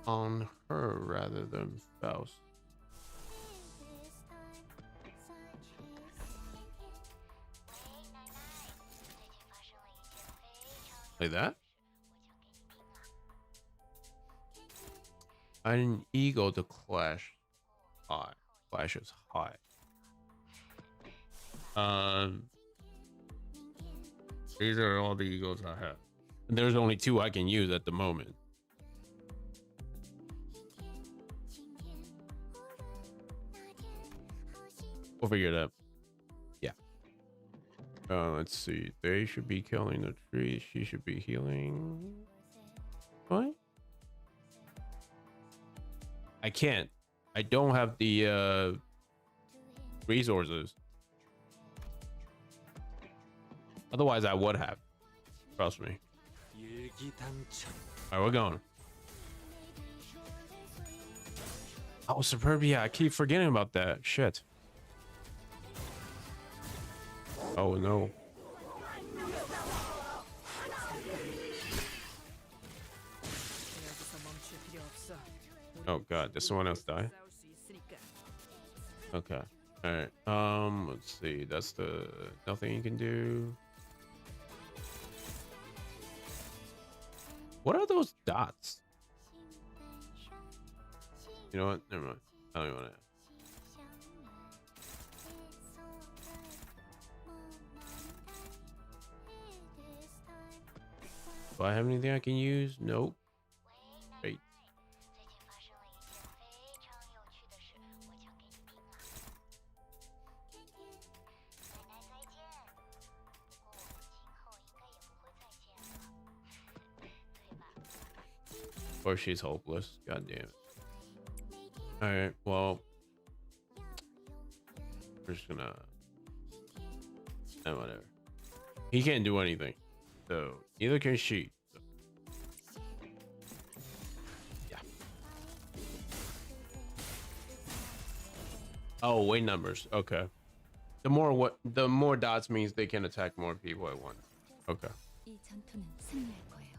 On her rather than Faust. Like that? I didn't ego to clash high. Clash is high. These are all the egos I have. And there's only 2 I can use at the moment. We'll figure it out. Yeah. Let's see. They should be killing the tree. She should be healing. What? I can't. I don't have the resources. Otherwise, I would have. Trust me. All right, we're going. Oh, Superbia. I keep forgetting about that. Shit. Oh, no. Oh, God. Did someone else die? Okay. All right. Let's see. That's the... Nothing you can do. What are those dots? You know what? Never mind. I don't even want to. Do I have anything I can use? Nope. Great. Or she's hopeless. God damn it. Alright, well. We're just gonna... whatever. He can't do anything. So, neither can she. So. Yeah. Oh, weight numbers. Okay. The more dots means they can attack more people at once. Okay. 이 전투는 승리할 거예요.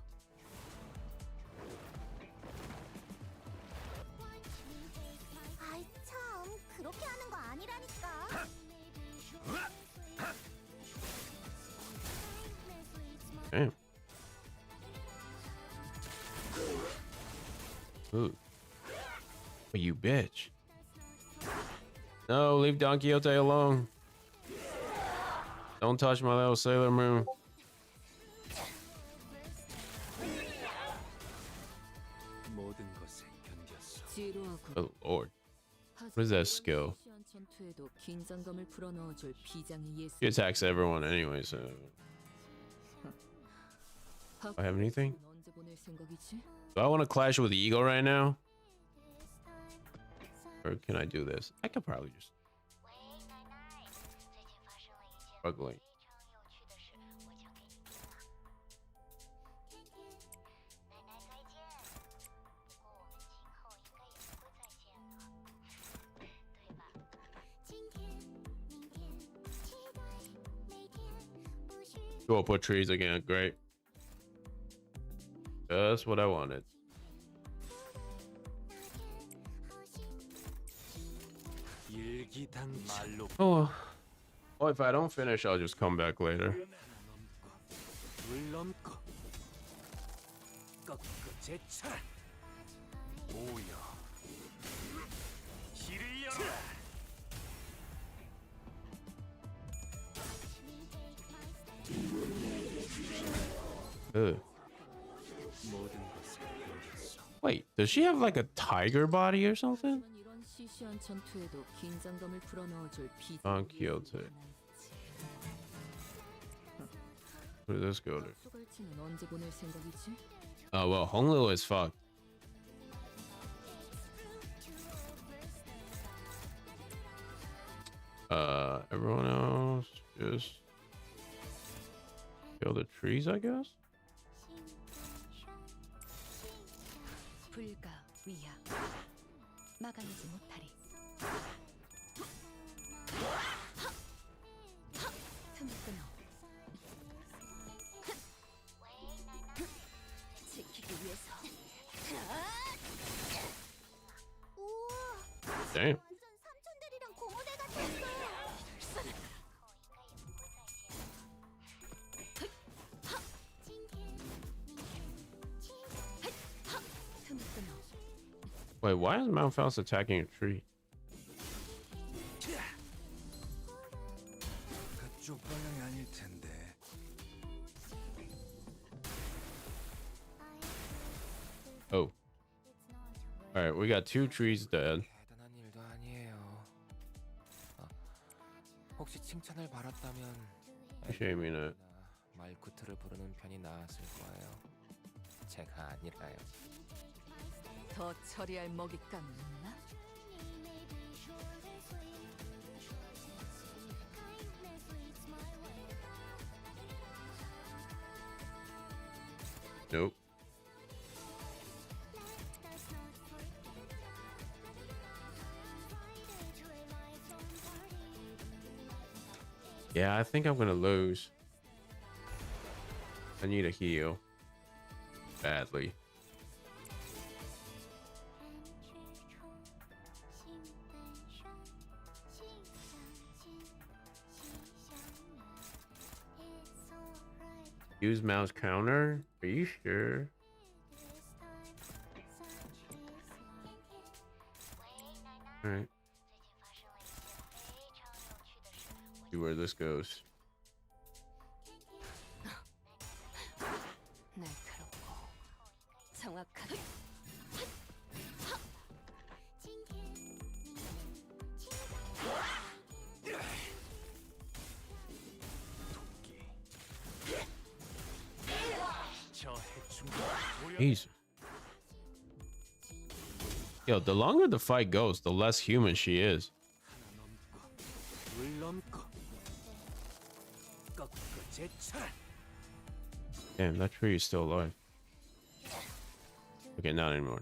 아이 참 그렇게 하는 거 아니라니까. Damn. Ooh. But you bitch. No, leave Don Quixote alone. Don't touch my little Sailor Moon. Oh Lord. What is that skill? She attacks everyone anyway, so... Do I have anything? Do I want to clash with Ego right now? Or can I do this? I could probably just... Struggling. We'll put trees again. Great. Just what I wanted. Oh. Well, if I don't finish, I'll just come back later. Ugh. Wait, does she have like a tiger body or something? 이런 시시한 전투에도 긴장감을 불어넣어줄 Don 비장의 Quixote. 예술이 하나 있지. Where does this go to? 수갈치는 언제 보낼 생각이지? Oh well, Honglil is fucked. Everyone else just kill the trees, I guess. 불가 위야 막아내지 못하리. 틈을 끊어. 지키기 위해서. 우와, Damn. 완전 삼촌들이랑 고모대 같았어. 틈을 끊어. Wait, why is Mount Faust attacking a tree? 그쪽 방향이 아닐 텐데. Oh. Alright, we got 2 trees dead. 대단한 일도 아니에요. 혹시 칭찬을 바랐다면 Shaming it. 말구트를 부르는 편이 나았을 거예요. 제가 아니라요. 더 처리할 먹잇감이 있나? Nope. Yeah, I think I'm gonna lose. I need a heal. Badly. Use mouse counter? Are you sure? Alright. See where this goes. 날카롭고 정확하게. Jesus. Yo, the longer the fight goes, the less human she is. Damn, that tree is still alive. Okay, not anymore.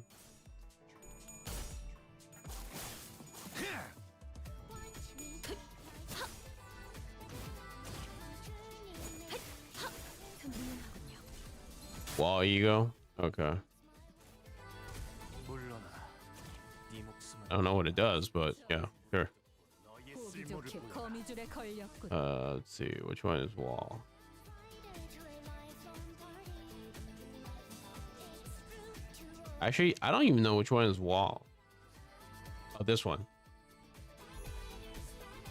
Wall ego? Okay. I don't know what it does, but yeah, sure. 보기 좋게 거미줄에 걸렸군. Let's see, which one is wall? Actually, I don't even know which one is wall. Oh, this one.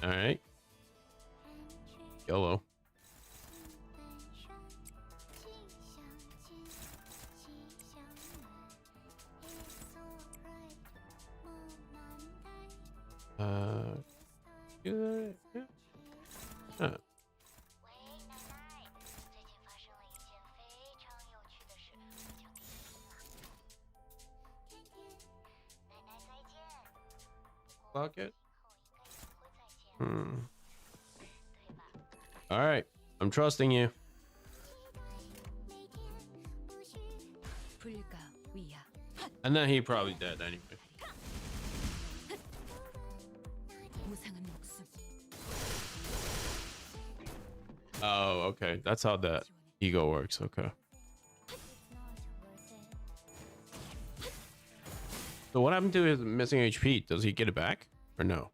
All right. YOLO. Yeah. Huh. Block it. All right, I'm trusting you. 불가 위야. And then he probably dead anyway. 무상한 목숨. Oh, okay. That's how that ego works. Okay. So what happened to his missing HP? Does he get it back or no?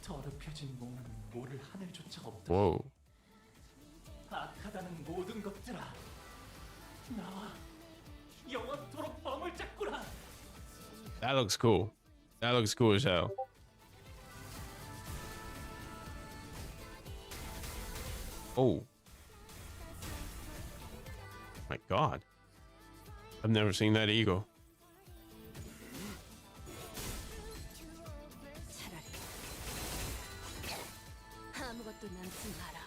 더럽혀진 몸은 모를 하늘조차 없다. Whoa. 악하다는 모든 것들아, 나와 영원토록 멍을 잡구나. That looks cool. That looks cool as hell. Oh. My God. I've never seen that eagle. 아무것도 남지 마라.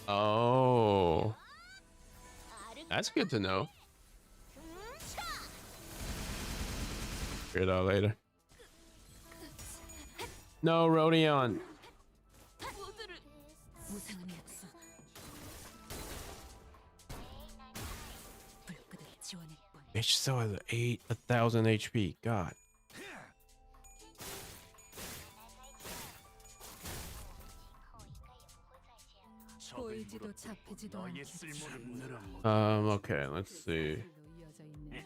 Oh. That's good to know. Figure it out later. No, Rodion. 무상함이 없어. 불끈을 지원할 뻔. Bitch still has 1,000 HP. God. 보이지도 잡히지도 않게 Okay, let's see. 이어져 있는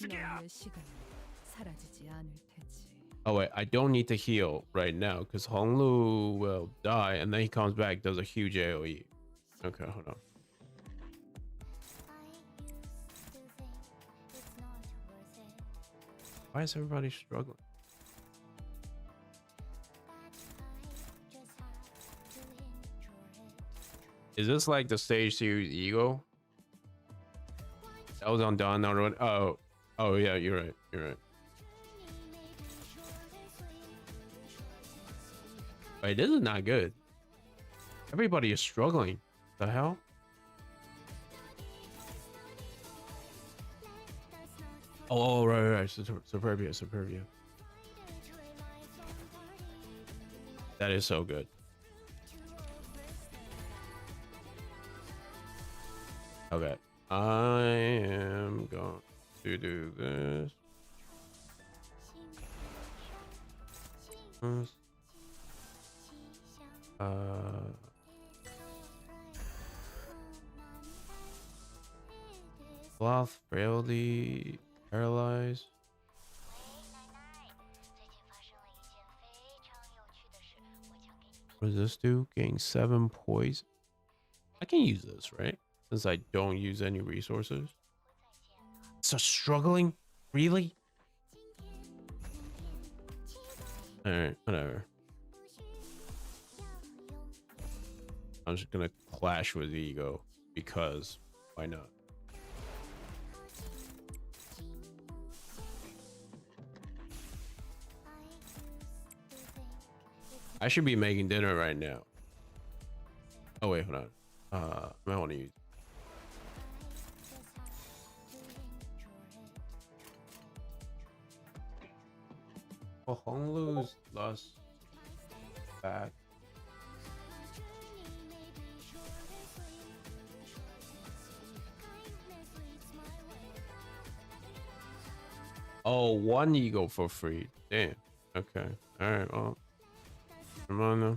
너의 시간은 사라지지 않을 테지. Oh wait, I don't need to heal right now because Honglu will die and then he comes back, does a huge AoE. Okay, hold on. Why is everybody struggling? Is this like the stage series ego? That was on Dawn already. Oh yeah, you're right. You're right. Wait, this is not good. Everybody is struggling. The hell? Oh, right. Superbia. That is so good. Okay, I am going to do this. Sloth, frailty, paralyzed. What does this do? Gain 7 poison. I can use this, right? Since I don't use any resources. So struggling? Really? Alright, whatever. I'm just gonna clash with ego because why not? I should be making dinner right now. Oh wait, hold on. I might want to use. Oh, Honglu's lost back. Oh, 1 ego for free. Damn. Okay. All right. Well, come on now.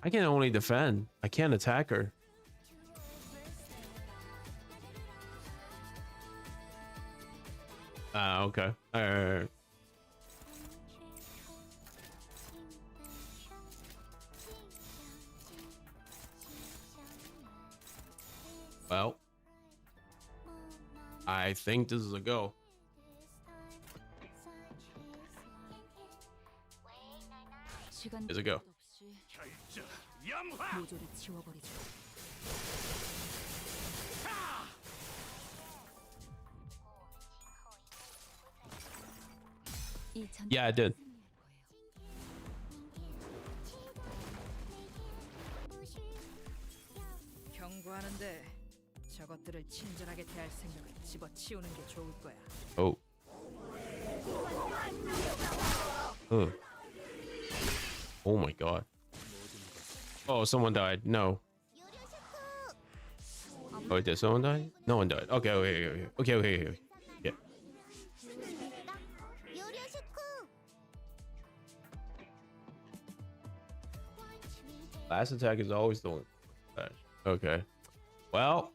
I can only defend. I can't attack her. Ah, okay. All right. Well, I think this is a go. Is a go. 모조리 지워버리죠. Yeah, I did. 경고하는데 저것들을 친절하게 대할 생각을 집어치우는 게 좋을 거야. Oh. Oh my god. Oh, someone died. No. Oh, did someone die? No one died. Okay. Yeah. Last attack is always the one. Okay. Well,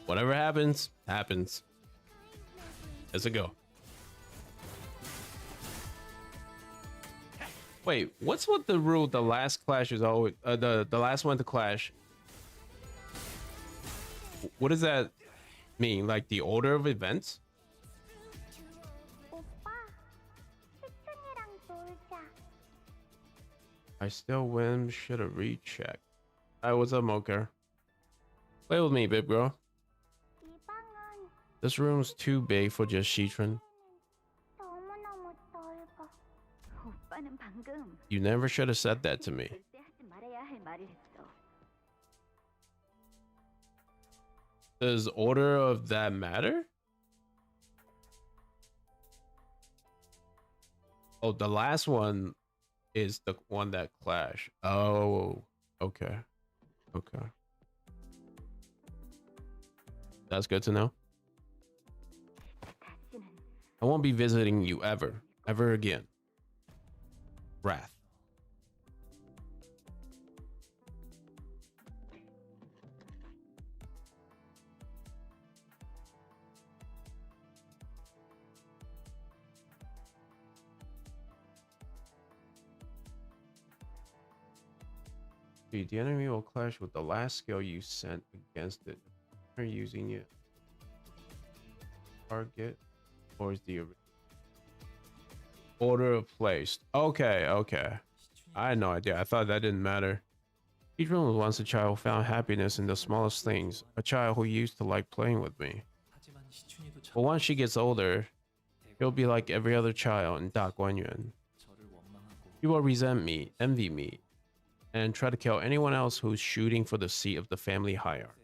whatever happens, happens. Let's go. Wait, what's with the rule? The last clash is always the last one to clash. What does that mean? Like the order of events? I still win. Should have rechecked. Hi, what's up, Mocha? Play with me, big bro. This room's too big for just Shitron. You never should have said that to me. Does order of that matter? Oh, the last one is the one that clashed. Oh, okay. Okay. That's good to know. I won't be visiting you ever again. Wrath. The enemy will clash with the last skill you sent against it. Are you using it? Target, or is the order of placed? Okay, okay. I had no idea. I thought that didn't matter. Shitron was once a child who found happiness in the smallest things. A child who used to like playing with me. But once she gets older, he'll be like every other child in Da Guanyuan. He will resent me, envy me, and try to kill anyone else who's shooting for the seat of the family hierarchy.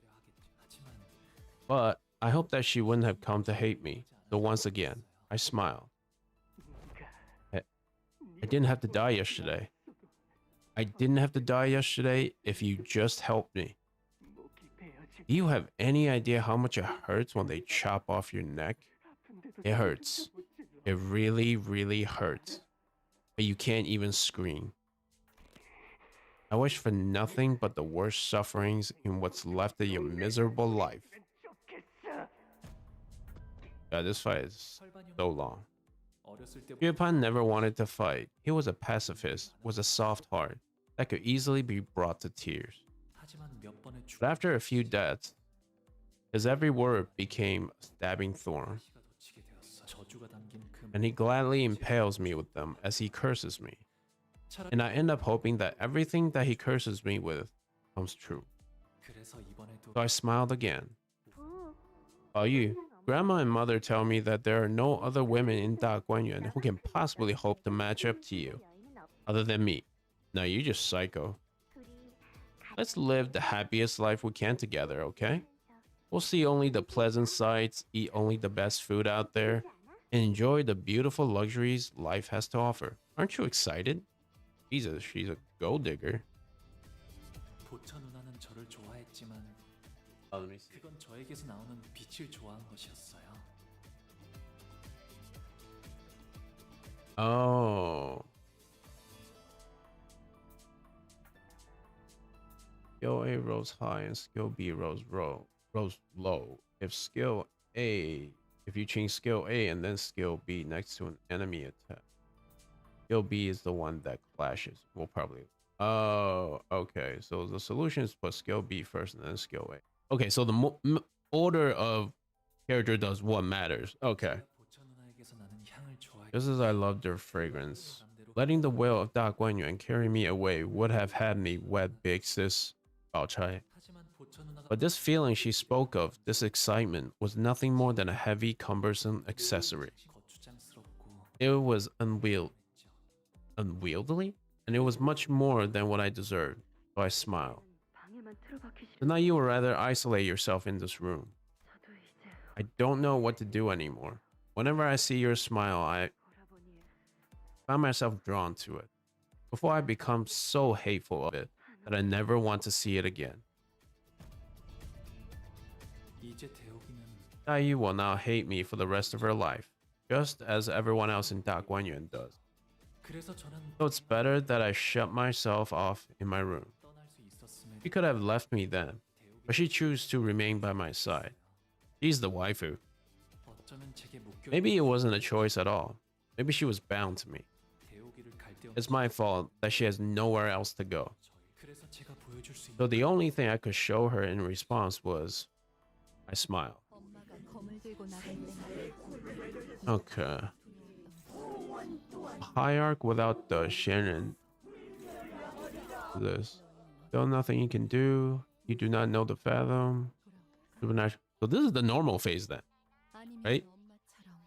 But I hope that she wouldn't have come to hate me. So once again, I smiled. I didn't have to die yesterday. I didn't have to die yesterday if you just helped me. Do you have any idea how much it hurts when they chop off your neck? It hurts. It really, really hurts. But you can't even scream. I wish for nothing but the worst sufferings in what's left of your miserable life. Yeah, this fight is so long. Yuepan never wanted to fight. He was a pacifist, was a soft heart that could easily be brought to tears. But after a few deaths, his every word became a stabbing thorn. And he gladly impales me with them as he curses me. And I end up hoping that everything that he curses me with comes true. So I smiled again. Oh, you. Grandma and mother tell me that there are no other women in Da Guanyuan who can possibly hope to match up to you, other than me. Now you just psycho. Let's live the happiest life we can together, okay? We'll see only the pleasant sights, eat only the best food out there, and enjoy the beautiful luxuries life has to offer. Aren't you excited? Jesus, she's a gold digger. Let me see. 그건 저에게서 나오는 빛을 좋아한 것이었어요. Oh. Skill A rose high and skill B rose low. If you change skill A and then skill B next to an enemy attack, skill B is the one that clashes. We'll probably. Oh, okay. So the solution is put skill B first and then skill A. Okay, so the order of character does what matters. Okay. Just as I loved their fragrance, letting the will of Da Guanyuan carry me away would have had me wet big sis Bao Chai. But this feeling she spoke of, this excitement, was nothing more than a heavy, cumbersome accessory. It was unwieldy, and it was much more than what I deserved, so I smiled. So now you would rather isolate yourself in this room. I don't know what to do anymore. Whenever I see your smile, I find myself drawn to it. Before I become so hateful of it that I never want to see it again. Dai will now hate me for the rest of her life, just as everyone else in Da Guanyuan does. 그래서 저는 So it's better that I shut myself off in my room. 떠날 수 있었음에도 She could have left me then, but she chose to remain by my side. She's the waifu. 어쩌면 제게 묶여 Maybe it wasn't a choice at all. Maybe she was bound to me. 대오기를 갈 데 It's my fault that she has nowhere else to go. 그래서 제가 보여줄 수 So 있는 the only thing I could show her in response was I smile. 엄마가 검을 들고 나갈 때 Okay. Hierarch without the Shannon. This. Still nothing you can do. You do not know the fathom. Supernatural. So this is the normal phase then. 아니면 Right? 엄마처럼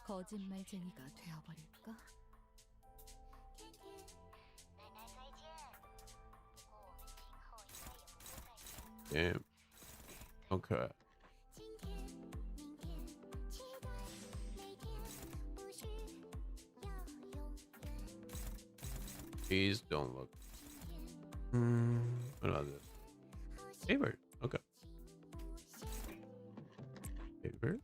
거짓말쟁이가 되어버릴까? Damn. Okay. Please don't look. What about this? Favorite. Okay. Favorite.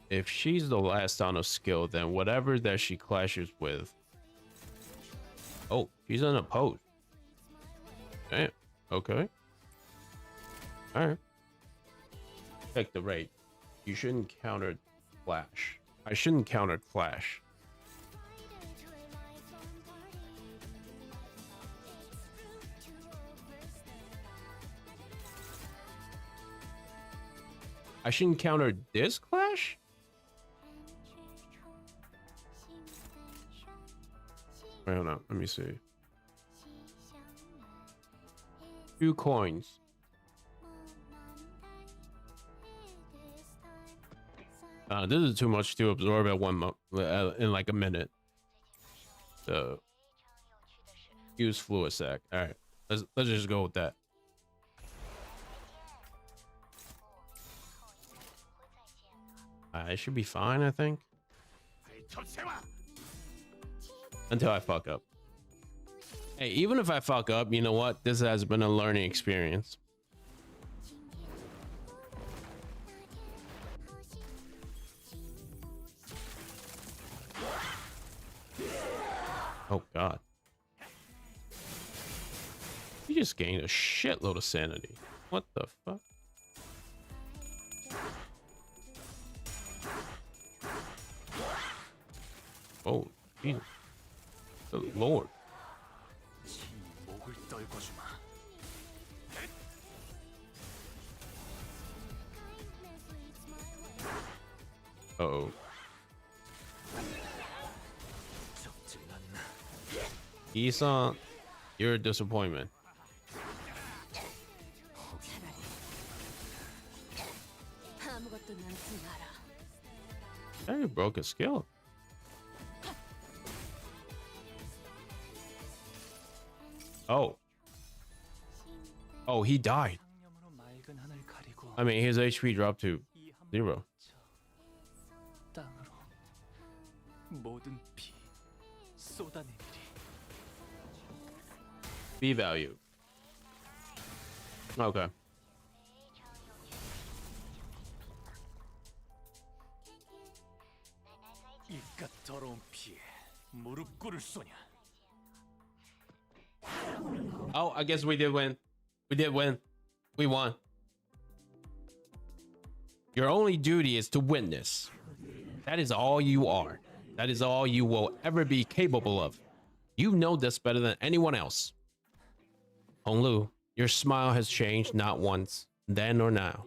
If she's the last on of skill, then whatever that she clashes with. Oh, she's unopposed. Damn. Okay. All right. Check the rate. You shouldn't counter clash. I shouldn't counter clash. I shouldn't counter this clash? Wait, hold on. Let me see. 2 coins. This is too much to absorb at in like a minute. So use fluid sac. All right, let's just go with that. I should be fine, I think. Until I fuck up. Hey, even if I fuck up, you know what? This has been a learning experience. Oh, God. You just gained a shitload of sanity. What the fuck? Oh, Jesus. Good Lord. 목을 떨궈주마. Uh-oh. Isan, you're a disappointment. 아무것도 남지 마라. Hey, broke a skill. Oh. Oh, he died. 상념으로 맑은 하늘 가리고 I mean, his HP dropped to 이 한 0. 땅으로 모든 피 쏟아내리리. B value. Okay. 이깟 더러운 피에 무릎 꿇을 소냐. Oh, I guess we did win. We did win. We won. Your only duty is to witness. That is all you are. That is all you will ever be capable of. You know this better than anyone else. Honglu, your smile has changed not once, then or now.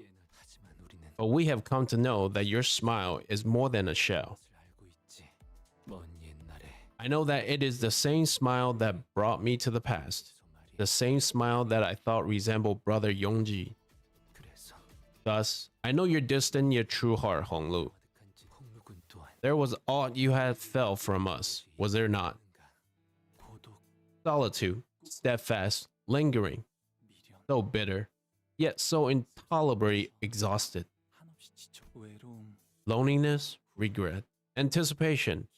But we have come to know that your smile is more than a shell. I know that it is the same smile that brought me to the past. The same smile that I thought resembled brother Yongji. Thus, I know your distant yet true heart, Honglu. There was aught you had felt from us, was there not? Solitude, steadfast, lingering, so bitter, yet so intolerably exhausted. 한없이 지쳐 외로움 Loneliness, regret, anticipation.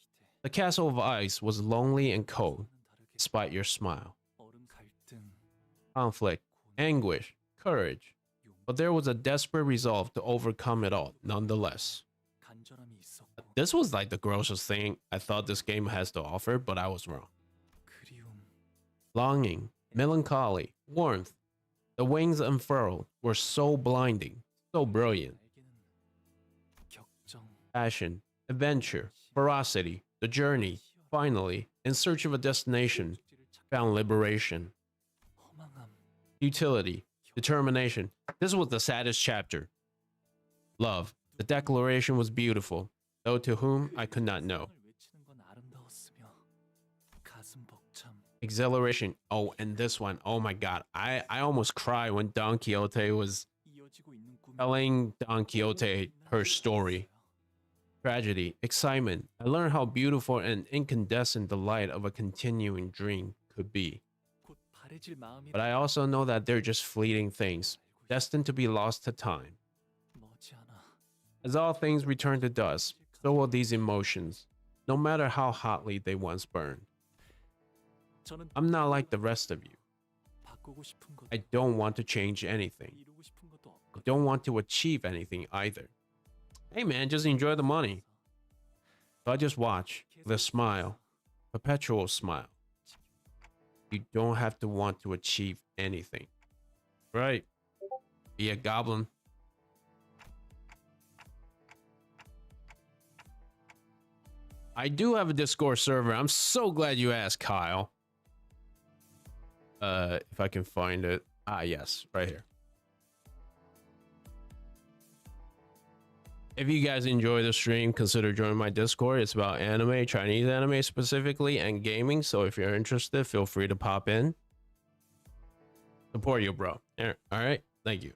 The castle of ice was lonely and cold, despite your smile. 얼음 갈등, Conflict, anguish, courage. But there was a desperate resolve to overcome it all, nonetheless. 간절함이 있었고 This was like the grossest thing I thought this game has to offer, but I was wrong. 그리움, Longing, melancholy, warmth. The wings unfurled were so blinding, so brilliant. 나에게는 격정, Passion, adventure, ferocity, the journey, finally, in search of a destination, found liberation, 허망함, utility, determination. This was the saddest chapter. Love. The declaration was beautiful, though to whom I could not know. 사랑을 외치는 건 아름다웠으며 가슴 벅참, Exhilaration. Oh, and this one. Oh my god. I almost cried when Don Quixote was 이어지고 있는 꿈이 telling Don Quixote her story. Tragedy, excitement. I learned how beautiful and incandescent the light of a continuing dream could be. 곧 바래질 마음이 But I also know that they're just fleeting things, destined to be lost to time. 머지않아 As all things return to dust, so will these emotions, no matter how hotly they once burned. 저는 I'm not like the rest of you. 바꾸고 싶은 것도 I don't want to change anything. 이루고 싶은 것도 I 없거든. don't want to achieve anything either. Hey man, just enjoy the money. So I just watch with a smile, perpetual smile. You don't have to want to achieve anything. Right? Be a goblin. I do have a Discord server. I'm so glad you asked, Kyle. If I can find it. Ah, yes, right here. If you guys enjoy the stream, consider joining my Discord. It's about anime, Chinese anime specifically, and gaming. So if you're interested, feel free to pop in. Support you, bro. All right, thank you.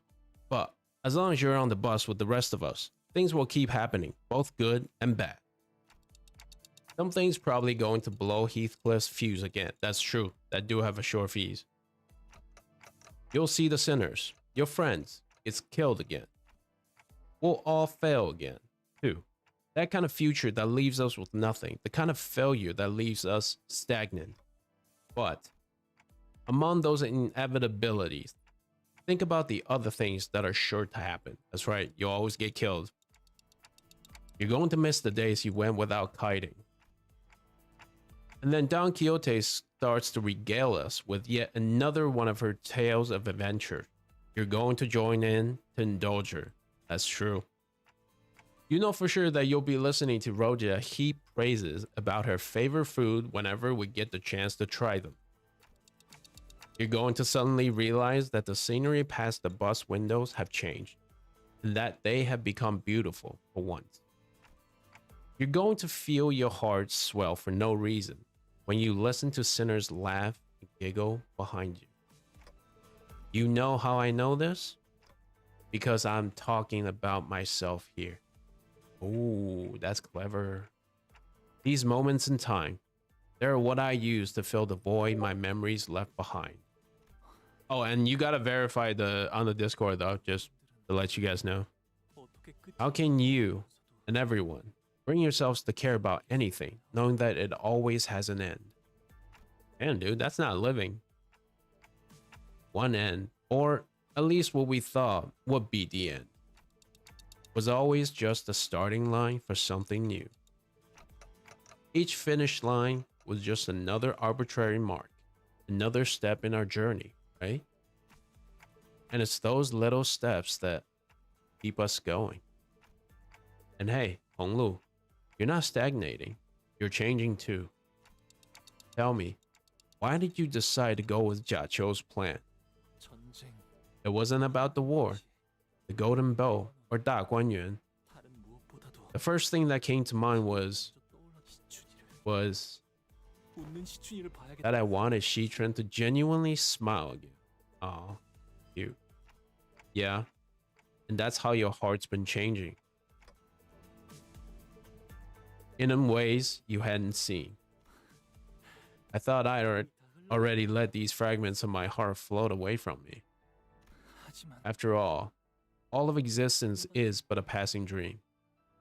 But as long as you're on the bus with the rest of us, things will keep happening, both good and bad. Some things probably going to blow Heathcliff's fuse again. That's true. That do have a short fuse. You'll see the sinners, your friends, gets killed again. We'll all fail again, too. That kind of future that leaves us with nothing. The kind of failure that leaves us stagnant. But among those inevitabilities, think about the other things that are sure to happen. That's right, you'll always get killed. You're going to miss the days you went without kiting. And then Don Quixote starts to regale us with yet another one of her tales of adventure. You're going to join in to indulge her. That's true. You know for sure that you'll be listening to Roja heap praises about her favorite food whenever we get the chance to try them. You're going to suddenly realize that the scenery past the bus windows have changed, and that they have become beautiful for once. You're going to feel your heart swell for no reason when you listen to sinners laugh and giggle behind you. You know how I know this? Because I'm talking about myself here. Ooh, that's clever. These moments in time, they're what I use to fill the void my memories left behind. Oh, and you gotta verify on the Discord though, just to let you guys know. 어떻게 끝이 How can you and everyone bring yourselves to care about anything, knowing that it always has an end? Damn, dude, that's not living. One end, or at least what we thought would be the end, was always just a starting line for something new. Each finish line was just another arbitrary mark, another step in our journey, right? And it's those little steps that keep us going. And hey, Honglu, you're not stagnating, you're changing too. Tell me, why did you decide to go with Jia Qiu's plan? 전쟁, It wasn't about the war, the golden bow, or Da Guanyuan. 다른 무엇보다도 The first thing that came to mind was 떠올라 웃는 시춘이를 that 봐야겠다. I wanted Shitren to genuinely smile again. Aw, cute. Yeah, and that's how your heart's been changing. In ways you hadn't seen. I thought I'd already let these fragments of my heart float away from me. 하지만 After all of existence is but a passing dream,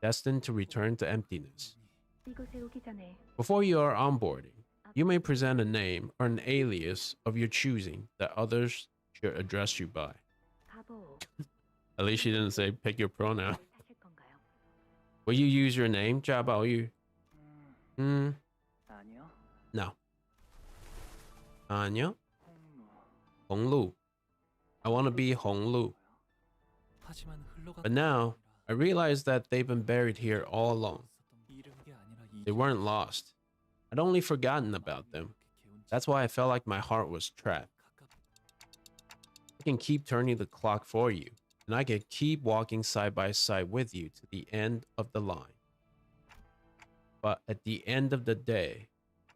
destined to return to emptiness. Before you are onboarding, you may present a name or an alias of your choosing that others should address you by. At least she didn't say pick your pronoun. Will you use your name, Jia Baoyu? No. 아니요. Honglu. I want to be Honglu. But now, I realize that they've been buried here all along. They weren't lost. I'd only forgotten about them. That's why I felt like my heart was trapped. I can keep turning the clock for you, and I can keep walking side by side with you to the end of the line. But at the end of the day,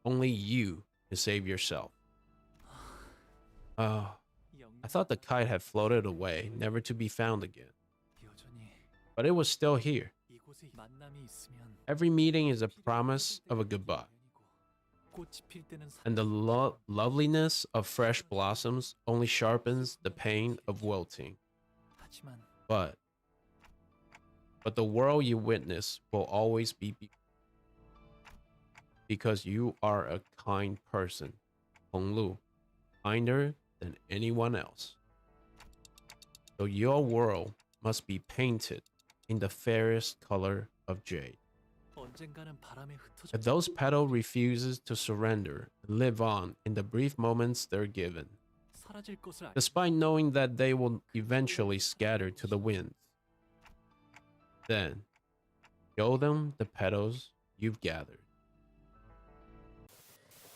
only you can save yourself. I thought the kite had floated away, never to be found again. But it was still here. Every meeting is a promise of a goodbye. And the loveliness of fresh blossoms only sharpens the pain of wilting. But the world you witness will always be because you are a kind person, Honglu, kinder than anyone else. So your world must be painted in the fairest color of jade. If those petals refuses to surrender and live on in the brief moments they're given, despite knowing that they will eventually scatter to the winds, then show them the petals you've gathered.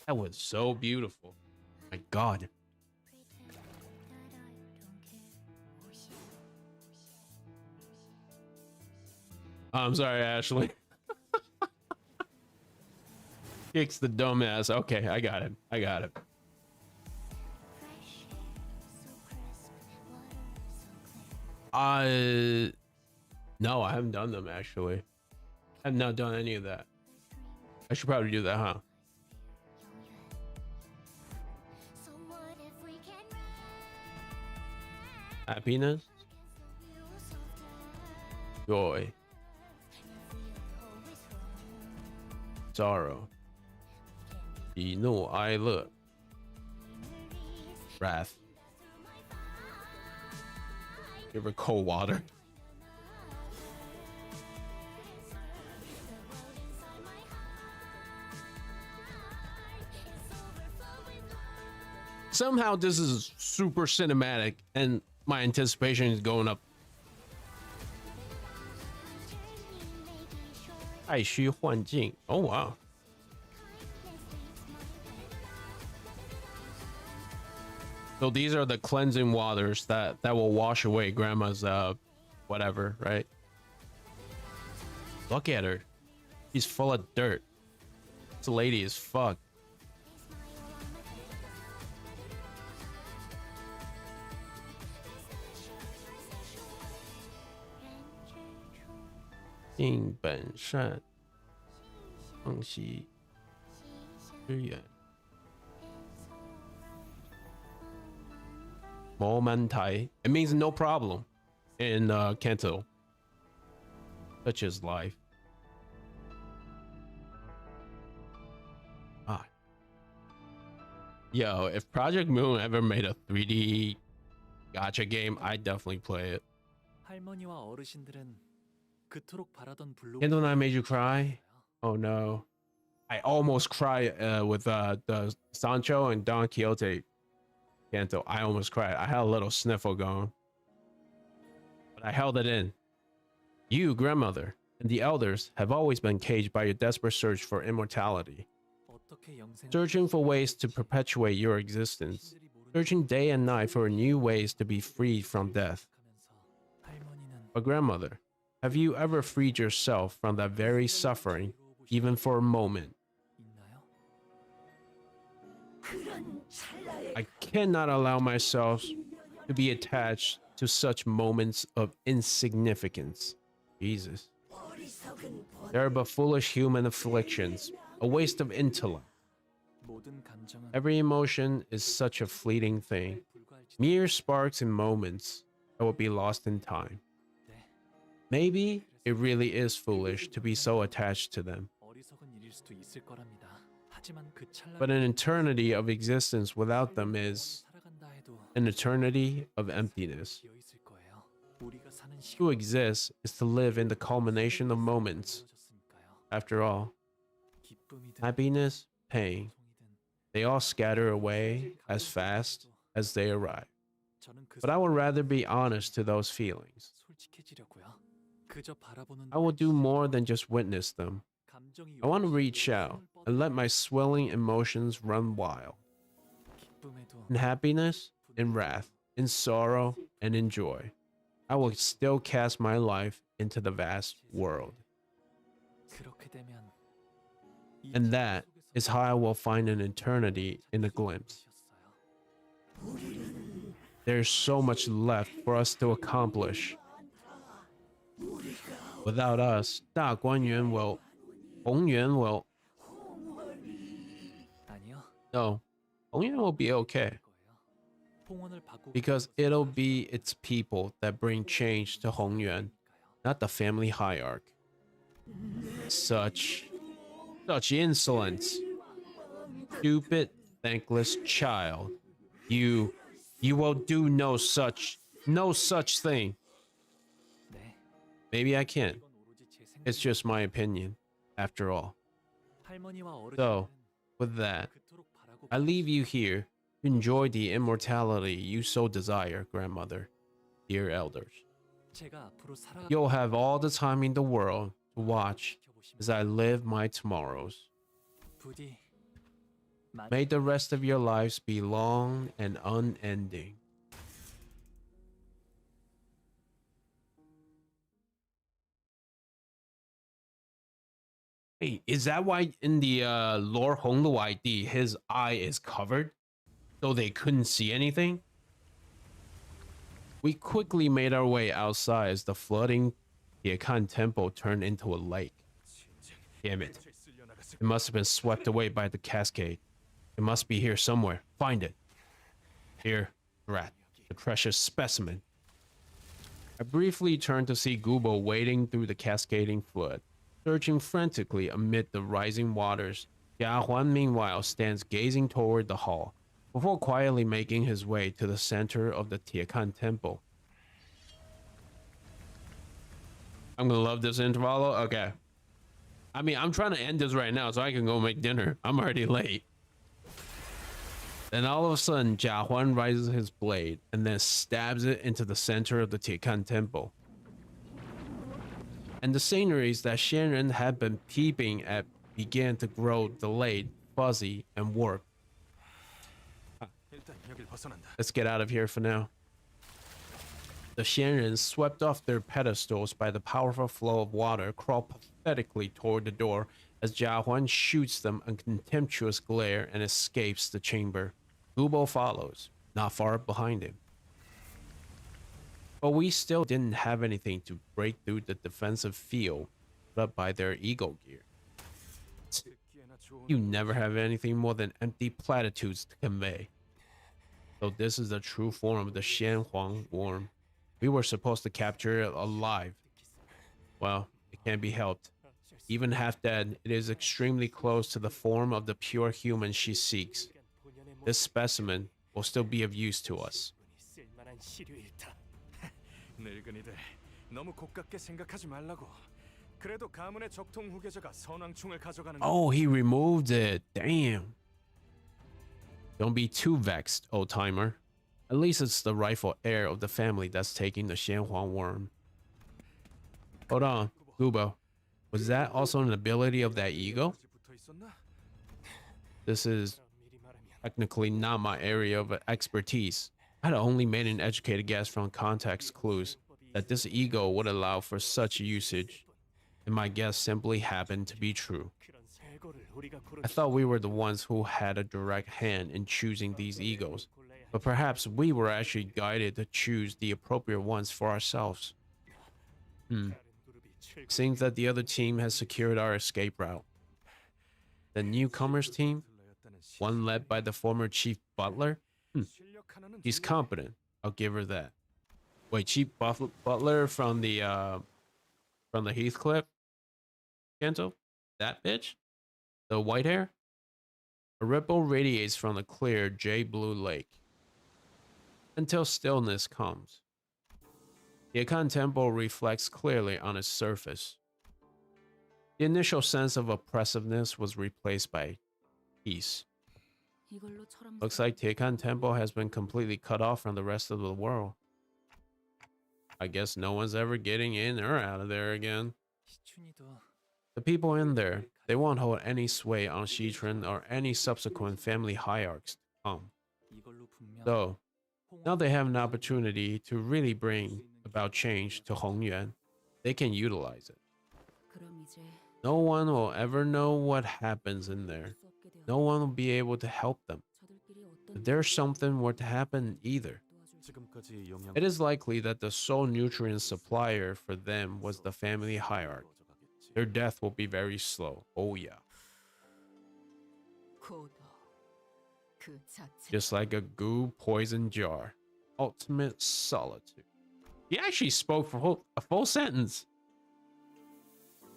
That was so beautiful. My God. I'm sorry, Ashley. Kicks the dumbass. Okay, I got it. I got it. No, I haven't done them actually. I've not done any of that. I should probably do that, huh? Happiness, joy, sorrow, 喜怒哀乐, wrath. Give her cold water. Somehow this is super cinematic and my anticipation is going up. 太虚幻境. Oh wow. So these are the cleansing waters that will wash away grandma's whatever, right? Look at her. She's full of dirt. This lady is fucked. It means no problem in Canto. Such is life. Yo, if Project Moon ever made a 3D gacha game, I'd definitely play it. Canto 9 made you cry? Oh no. I almost cried with the Sancho and Don Quixote Canto. I almost cried. I had a little sniffle going. But I held it in. You, grandmother, and the elders have always been caged by your desperate search for immortality. Searching for ways to perpetuate your existence. Searching day and night for new ways to be freed from death. But grandmother, have you ever freed yourself from that very suffering, even for a moment? I cannot allow myself to be attached to such moments of insignificance. Jesus. They are but foolish human afflictions, a waste of intellect. Every emotion is such a fleeting thing, mere sparks and moments that will be lost in time. Maybe it really is foolish to be so attached to them. 느낄 수도 있을 거랍니다. 하지만 그 찰나 But an eternity of existence without them is 살아간다 해도 an eternity of emptiness. 비어 있을 거예요. 우리가 사는 To 시간 exist is to live in the culmination of moments. After all, 기쁨이든 happiness, pain, 고통이든 they all scatter away as fast as they arrive. 저는 그 But I would rather be honest to those feelings. 솔직해지려고요. 그저 바라보는 I will do more than just witness them. 감정이 I want to reach out and let my swelling emotions run wild. 기쁨에도 In happiness, in wrath, in sorrow, and in joy. I will still cast my life into the vast world. 그렇게 되면 이 And that 속에서 is how I will find an eternity in a glimpse. There's so much left for us to accomplish. Without us, 大观园 will, 红园 will, 아니요. no, 红园 will be okay. 거예요. 봉헌을 받고 Because it'll be its people that bring change to Hongyuan, not the family hierarch. Such insolence. Stupid, thankless child. You will do no such thing. 네. Maybe I can't. 이건 오로지 제 It's just my opinion, after all. 할머니와 So, 어르신은 with that, 그토록 바라고 I leave you here to enjoy the immortality you so desire, grandmother, dear elders. 제가 앞으로 살아가 You'll have all the time in the world to watch as I live my tomorrows. 부디 많이 May the rest of your lives be long and unending. Hey, is that why in the lore Hong Lu ID his eye is covered? So they couldn't see anything? We quickly made our way outside as the flooding Yekan temple turned into a lake. Damn it. It must have been swept away by the cascade. It must be here somewhere. Find it. Here, rat, the precious specimen. I briefly turned to see Gubo wading through the cascading flood, searching frantically amid the rising waters. Jia Huan meanwhile stands gazing toward the hall, before quietly making his way to the center of the Tiekan temple. I'm gonna love this intervalo. Okay. I mean, I'm trying to end this right now so I can go make dinner. I'm already late. Then all of a sudden, Jia Huan raises his blade and then stabs it into the center of the Tiekan temple. And the sceneries that Shenren had been peeping at began to grow delayed, fuzzy, and warped. Let's get out of here for now. The Shenren, swept off their pedestals by the powerful flow of water, crawl pathetically toward the door as Jia Huan shoots them a contemptuous glare and escapes the chamber. Gubo follows, not far behind him. But we still didn't have anything to break through the defensive field put up by their eagle gear. You never have anything more than empty platitudes to convey. So this is the true form of the Xianhuang worm. We were supposed to capture it alive. Well, it can't be helped. Even half dead, it is extremely close to the form of the pure human she seeks. This specimen will still be of use to us. 늙은이들 너무 고깝게 생각하지 말라고. 그래도 가문의 적통 후계자가 선왕충을 가져가는. Oh, he removed it. Damn. Don't be too vexed, old timer. At least it's the rightful heir of the family that's taking the Xianhuang worm. Hold on, Gubo. Was that also an ability of that ego? This is technically not my area of expertise. I had only made an educated guess from context clues that this ego would allow for such usage, and my guess simply happened to be true. I thought we were the ones who had a direct hand in choosing these egos, but perhaps we were actually guided to choose the appropriate ones for ourselves. Seems that the other team has secured our escape route. The newcomers team, one led by the former Chief Butler, he's competent. I'll give her that. Wait, Chief Butler from the Heathcliff? Canto? That bitch? The white hair? A ripple radiates from the clear jade blue lake until stillness comes. The Akan temple reflects clearly on its surface. The initial sense of oppressiveness was replaced by peace. Looks like Tekan Temple has been completely cut off from the rest of the world. I guess no one's ever getting in or out of there again. The people in there, they won't hold any sway on Shitren or any subsequent family hierarchs to come. So, now they have an opportunity to really bring about change to Hongyuan. They can utilize it. No one will ever know what happens in there. No one will be able to help them. If there's something were to happen either, it is likely that the sole nutrient supplier for them was the family hierarchy. Their death will be very slow. Oh yeah. Just like a goo poison jar. Ultimate solitude. He actually spoke for a full sentence.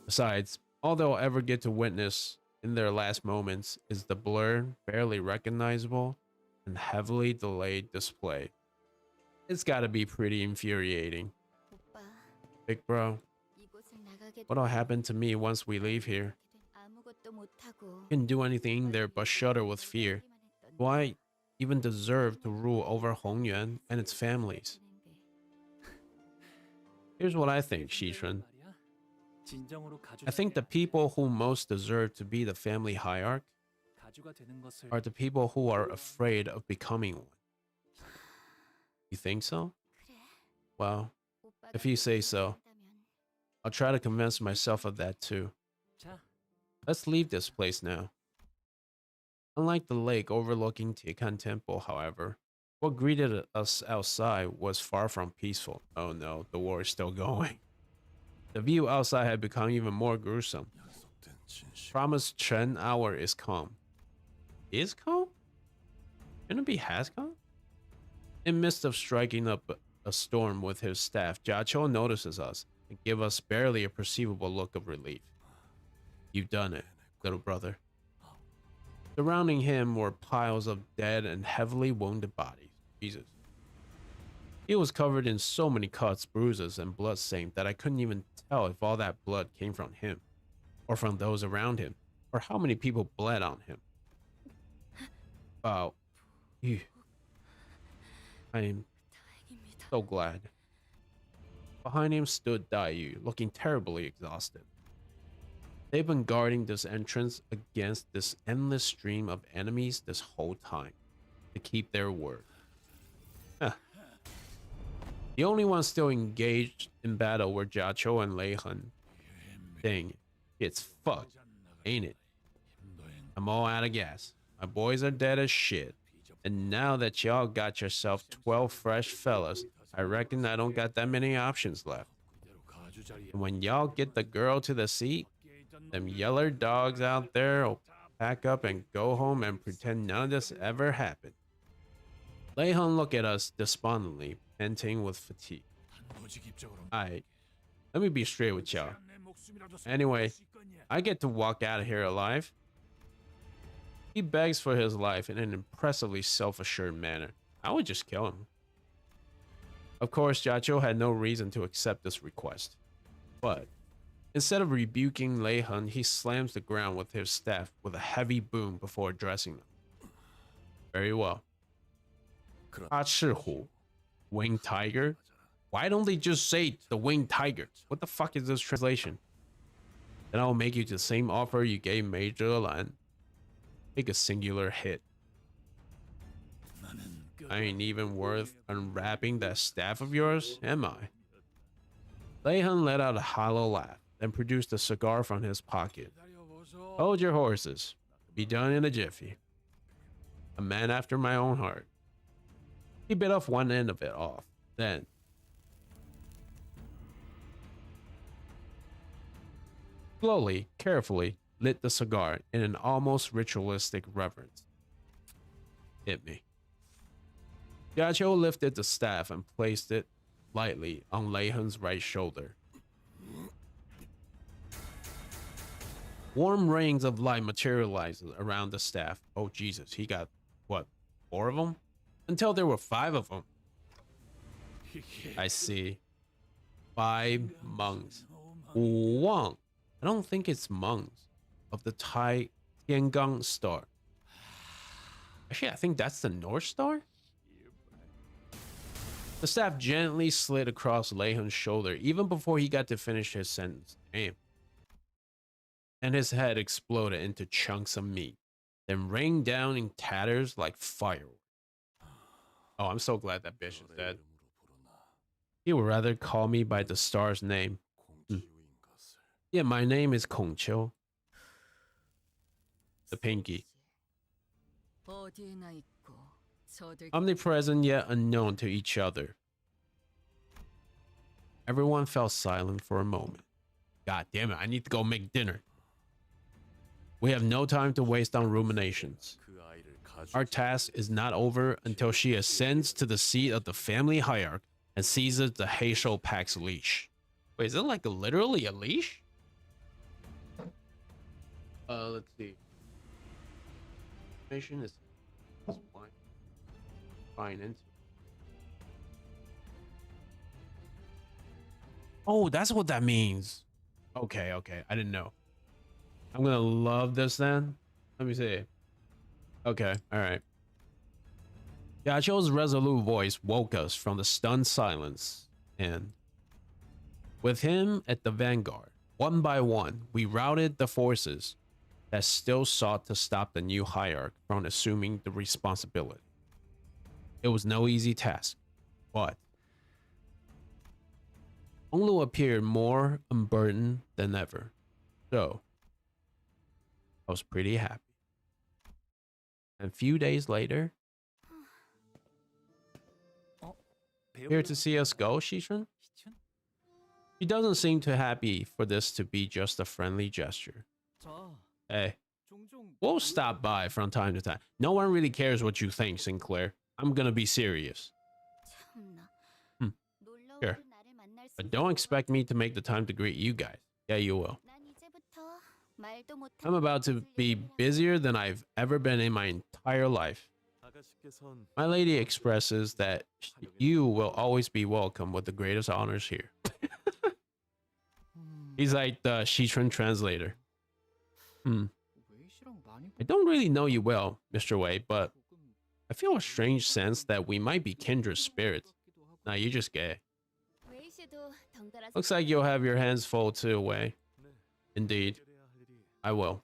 Besides, all they'll ever get to witness in their last moments is the blurred, barely recognizable, and heavily delayed display. It's gotta be pretty infuriating. Big bro, what'll happen to me once we leave here? Can't do anything there but shudder with fear. Do I even deserve to rule over Hongyuan and its families? Here's what I think, Shitren. I think the people who most deserve to be the family hierarch are the people who are afraid of becoming one. You think so? Well, if you say so, I'll try to convince myself of that too. Let's leave this place now. Unlike the lake overlooking Tekan Temple, however, what greeted us outside was far from peaceful. Oh no, the war is still going. The view outside had become even more gruesome. Promised Chen hour is come. Is come? Shouldn't it be has come? In midst of striking up a storm with his staff, Jiachou notices us and gives us barely a perceivable look of relief. You've done it, little brother. Surrounding him were piles of dead and heavily wounded bodies. Jesus. He was covered in so many cuts, bruises, and bloodstains that I couldn't even tell if all that blood came from him, or from those around him, or how many people bled on him. Wow. I am so glad. Behind him stood Daiyu, looking terribly exhausted. They've been guarding this entrance against this endless stream of enemies this whole time, to keep their word. Huh. The only ones still engaged in battle were Jiachou and Lei Hen. Dang, it's fucked, ain't it? I'm all out of gas. My boys are dead as shit. And now that y'all got yourself 12 fresh fellas, I reckon I don't got that many options left. And when y'all get the girl to the seat, them yeller dogs out there will pack up and go home and pretend none of this ever happened. Lei Hen looked at us despondently, panting with fatigue. Alright, let me be straight with y'all. Anyway, I get to walk out of here alive. He begs for his life in an impressively self-assured manner. I would just kill him. Of course, Jiachou had no reason to accept this request. But instead of rebuking Lei Hen, he slams the ground with his staff with a heavy boom before addressing them. Very well. Hu, winged tiger? Why don't they just say the winged tiger? What the fuck is this translation? Then I'll make you the same offer you gave Major Lan. Take a singular hit. I ain't even worth unwrapping that staff of yours, am I? Lei Hen let out a hollow laugh, then produced a cigar from his pocket. Hold your horses. Be done in a jiffy. A man after my own heart. He bit off one end of it off, then slowly, carefully, lit the cigar in an almost ritualistic reverence. Hit me. Jiachou lifted the staff and placed it lightly on Lei Hen's right shoulder. Warm rings of light materialized around the staff. Oh, Jesus. He got, what, 4 of them? Until there were 5 of them. I see. 5 monks. Wang. I don't think it's monks of the Tai Tiangang star. Actually, I think that's the North Star? The staff gently slid across Lei Hun's shoulder even before he got to finish his sentence. Damn. And his head exploded into chunks of meat, then rained down in tatters like fireworks. Oh, I'm so glad that bitch is dead. He would rather call me by the star's name. Yeah, my name is Kong Chiu. The pinky. 어디에나 있고 저들 Omnipresent yet unknown to each other. Everyone fell silent for a moment. God damn it, I need to go make dinner. We have no time to waste on ruminations. Our task is not over until she ascends to the seat of the family hierarch and seizes the Heishou Pack's leash. Wait, is it like literally a leash? Let's see. Information is fine into. Oh, that's what that means. Okay, okay. I didn't know. I'm gonna love this then. Let me see. Okay, alright. Yacho's resolute voice woke us from the stunned silence, and with him at the vanguard, one by one, we routed the forces that still sought to stop the new hierarch from assuming the responsibility. It was no easy task, but Onglu appeared more unburdened than ever, so I was pretty happy. And a few days later, here to see us go, Shishun? She doesn't seem too happy for this to be just a friendly gesture. Hey, we'll stop by from time to time. No one really cares what you think, Sinclair. I'm gonna be serious. Sure. But don't expect me to make the time to greet you guys. Yeah, you will. I'm about to be busier than I've ever been in my entire life. My lady expresses that you will always be welcome with the greatest honors here. He's like the Shichun translator. I don't really know you well, Mr. Wei, but I feel a strange sense that we might be kindred spirits. Nah, you're just gay. Looks like you'll have your hands full too, Wei. Indeed, I will.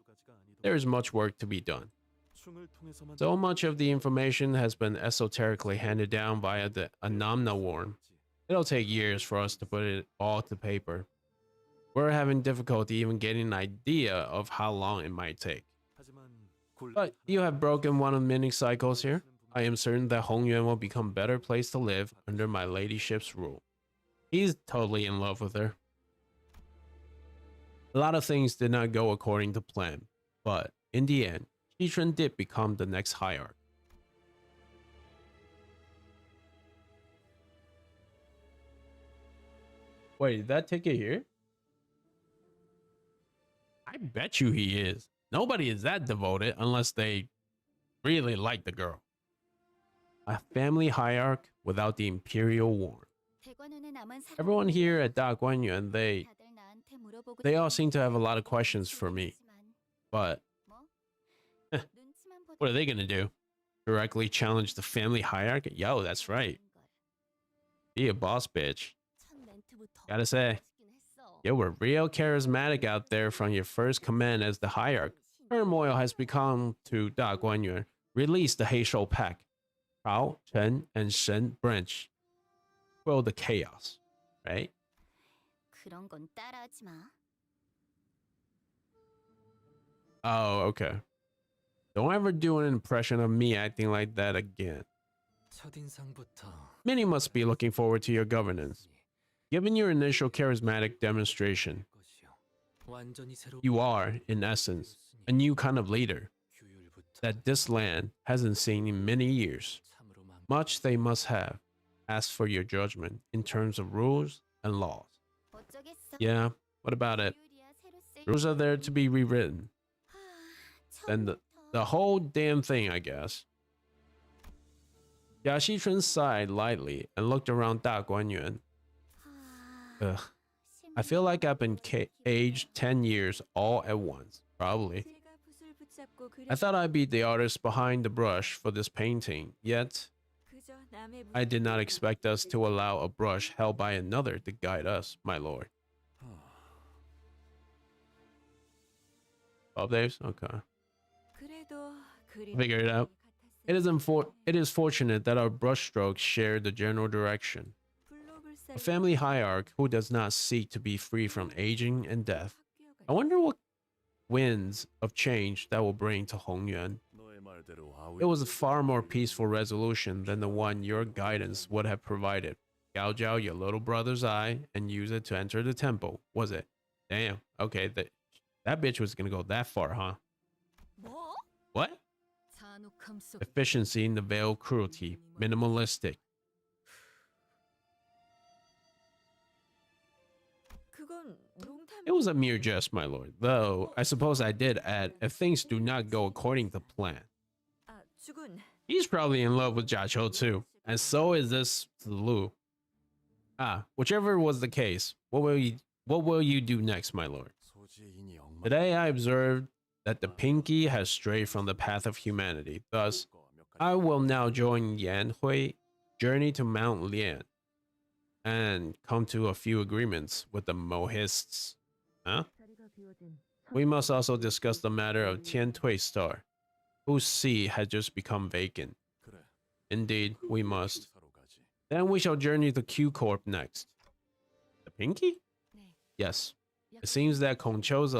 There is much work to be done. So much of the information has been esoterically handed down via the Anamna worm. It'll take years for us to put it all to paper. We're having difficulty even getting an idea of how long it might take. But you have broken one of many cycles here. I am certain that Hongyuan will become a better place to live under my ladyship's rule. He's totally in love with her. A lot of things did not go according to plan, but in the end, Shichun did become the next hierarch. Wait, did that take it here? I bet you he is. Nobody is that devoted unless they really like the girl. A family hierarch without the imperial warrant. Everyone here at Da Guanyuan, they all seem to have a lot of questions for me. But what are they gonna do? Directly challenge the family hierarch? Yo, that's right. Be a boss bitch. Gotta say, you were real charismatic out there from your first command as the hierarch. Turmoil has become to Da Guanyuan. Release the Heishou Pack. Hao, Chen, and Shen branch. Quell the chaos, right? Oh, okay. Don't ever do an impression of me acting like that again. Many must be looking forward to your governance. Given your initial charismatic demonstration, you are, in essence, a new kind of leader that this land hasn't seen in many years. Much they must have asked for your judgment in terms of rules and laws. Yeah, what about it? Rules are there to be rewritten. Then the whole damn thing, I guess. Jia Xichun sighed lightly and looked around Da Guanyuan. Ugh. I feel like I've been aged 10 years all at once. Probably. I thought I'd be the artist behind the brush for this painting, yet I did not expect us to allow a brush held by another to guide us, my lord. 12 days? Okay. Figure it out. It is fortunate that our brushstrokes share the general direction. A family hierarch who does not seek to be free from aging and death. I wonder what winds of change that will bring to Hongyuan. It was a far more peaceful resolution than the one your guidance would have provided. Gouge out your little brother's eye and use it to enter the temple, was it? Damn. Okay, that bitch was gonna go that far, huh? What? Efficiency in the veiled cruelty. Minimalistic. It was a mere jest, my lord. Though, I suppose I did add, if things do not go according to plan. He's probably in love with Jiachou too. And so is this Lu. Whichever was the case, what will you do next, my lord? Today I observed that the Pinky has strayed from the path of humanity. Thus, I will now join Yan Hui, journey to Mount Lian, and come to a few agreements with the Mohists. Huh? We must also discuss the matter of Tian Tui Star, whose seat had just become vacant. Indeed, we must. Then we shall journey to Q Corp next. The Pinky? Yes. It seems that Kongqiu's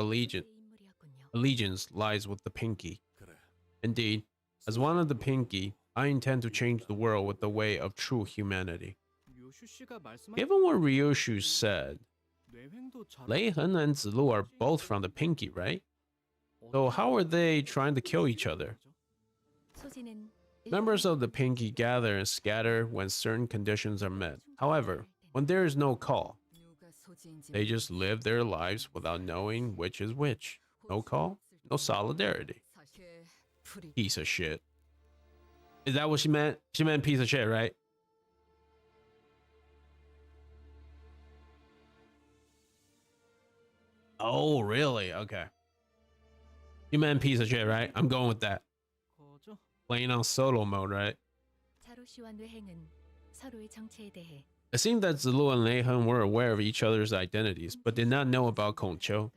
allegiance lies with the Pinky. Indeed, as one of the Pinky, I intend to change the world with the way of true humanity. Given what Ryoshu said, Lei Hen and Zilu are both from the Pinky, right? So how are they trying to kill each other? Members of the Pinky gather and scatter when certain conditions are met. However, when there is no call, they just live their lives without knowing which is which. No call, no solidarity. Piece of shit. Is that what she meant? She meant piece of shit, right? Oh, really? Okay. You meant piece of shit, right? I'm going with that. Playing on solo mode, right? It seemed that Zilu and Leihen were aware of each other's identities, but did not know about Kongqiu.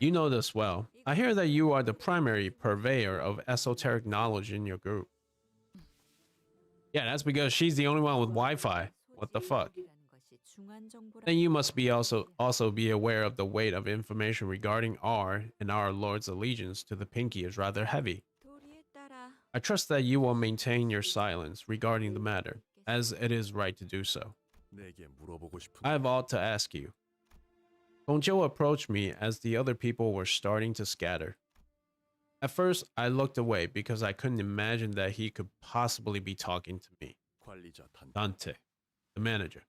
You know this well. I hear that you are the primary purveyor of esoteric knowledge in your group. Yeah, that's because she's the only one with Wi-Fi. What the fuck? Then you must be also be aware of the weight of information regarding our Lord's allegiance to the Pinky is rather heavy. I trust that you will maintain your silence regarding the matter, as it is right to do so. I have ought to ask you. Kongqiu approached me as the other people were starting to scatter. At first, I looked away because I couldn't imagine that he could possibly be talking to me. Dante, the manager.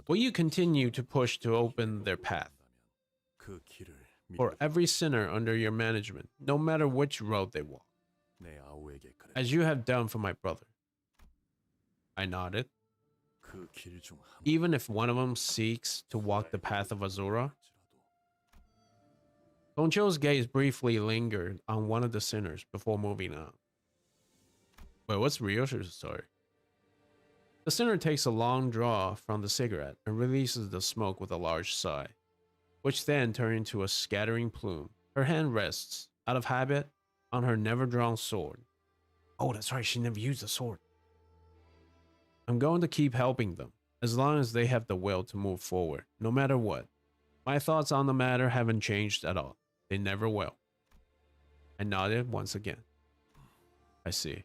Will you continue to push to open their path? For every sinner under your management, no matter which road they walk, as you have done for my brother. I nodded. Even if one of them seeks to walk the path of Azura? Kongqiu's gaze briefly lingered on one of the sinners before moving on. Wait, what's Ryoshi's story? The sinner takes a long draw from the cigarette and releases the smoke with a large sigh, which then turns into a scattering plume. Her hand rests, out of habit, on her never-drawn sword. Oh, that's right, she never used a sword. I'm going to keep helping them, as long as they have the will to move forward, no matter what. My thoughts on the matter haven't changed at all. They never will. I nodded once again. I see.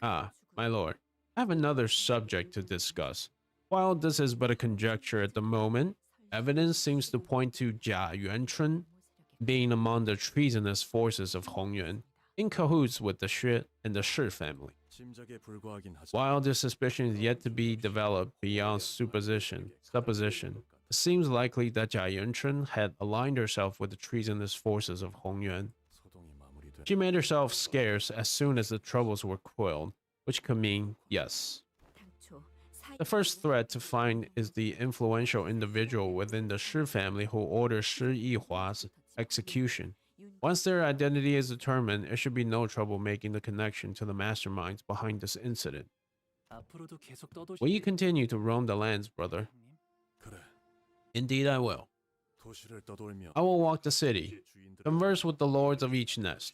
My lord. I have another subject to discuss. While this is but a conjecture at the moment, evidence seems to point to Jia Yuanchun being among the treasonous forces of Hongyuan, in cahoots with the Xue and the Shi family. While this suspicion is yet to be developed beyond supposition, it seems likely that Jia Yunchun had aligned herself with the treasonous forces of Hong Yuan. She made herself scarce as soon as the troubles were quelled, which could mean yes. The first threat to find is the influential individual within the Shi family who ordered Shi Yihua's execution. Once their identity is determined, it should be no trouble making the connection to the masterminds behind this incident. 앞으로도 계속 떠도시. Will you continue to roam the lands, brother? 그래. Indeed, I will. 도시를 떠돌며 I will walk the city, converse with the lords of each nest.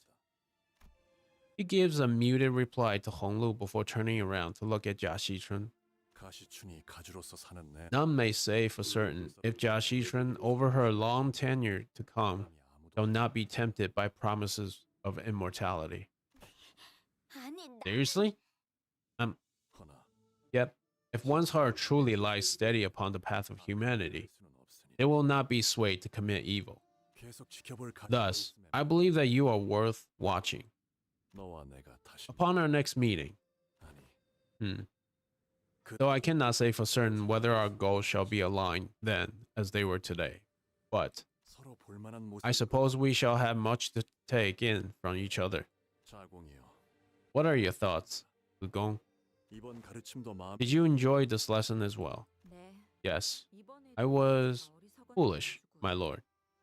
He gives a muted reply to Honglu before turning around to look at Jia Xichun. 가시춘이 가주로서 사는 내 None may say for certain if Jia Xichun, over her long tenure to come, shall not be tempted by promises of immortality. 아니, 나 Seriously? 허나 Yep. If one's heart truly lies steady upon the path of humanity, 수는 없으니 it will not be swayed to commit evil. 계속 지켜볼 가치가 Thus, 있음에 I believe that you are worth watching. 너와 내가 다시 Upon our next meeting, 아니 though I cannot say for certain whether our goals shall be aligned then as they were today, but 서로 볼만한 모습 I suppose we shall have much to take in from each other. 자공이여 What are your thoughts, Lugong? 이번 가르침도 마음 Did you enjoy this lesson as well? 네. Yes, 이번에도 I was 어리석은 foolish, 주고요. my lord.